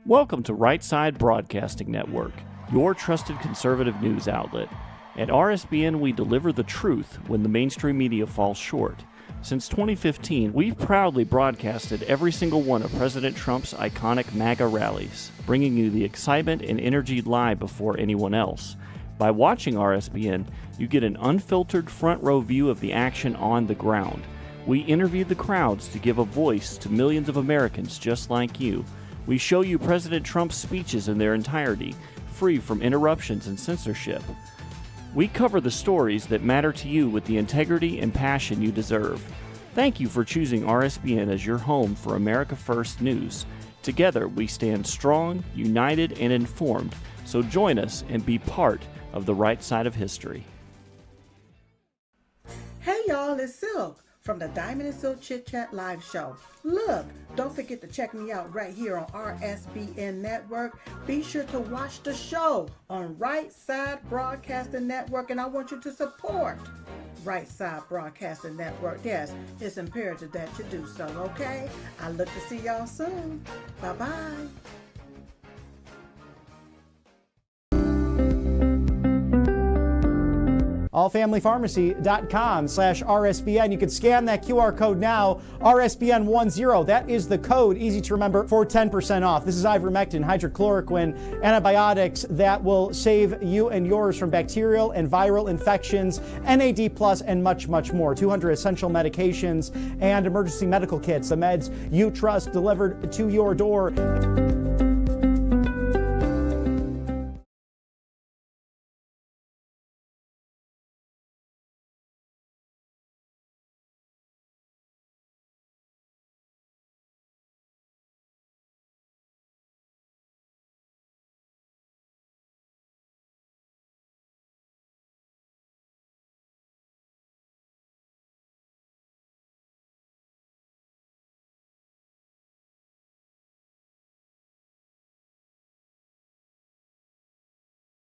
[SPEAKER 8] Welcome to Right Side Broadcasting Network, your trusted conservative news outlet. At RSBN, we deliver the truth when the mainstream media falls short. Since 2015, we've proudly broadcasted every single one of President Trump's iconic MAGA rallies, bringing you the excitement and energy live before anyone else. By watching RSBN, you get an unfiltered front row view of the action on the ground. We interview the crowds to give a voice to millions of Americans just like you. We show you President Trump's speeches in their entirety, free from interruptions and censorship. We cover the stories that matter to you with the integrity and passion you deserve. Thank you for choosing RSBN as your home for America First News. Together, we stand strong, united, and informed. So join us and be part of the right side of history.
[SPEAKER 9] Hey y'all, it's Silk from the Diamond and Silk Chit Chat live show. Look, don't forget to check me out right here on RSBN Network. Be sure to watch the show on Right Side Broadcasting Network, and I want you to support Right Side Broadcasting Network. Yes, it's imperative that you do so, okay? I look to see y'all soon. Bye-bye.
[SPEAKER 1] allfamilypharmacy.com/RSBN. You can scan that QR code now, RSBN10. That is the code, easy to remember, for 10% off. This is ivermectin, hydrochloroquine, antibiotics that will save you and yours from bacterial and viral infections, NAD+, and much, much more. 200 essential medications and emergency medical kits, the meds you trust delivered to your door.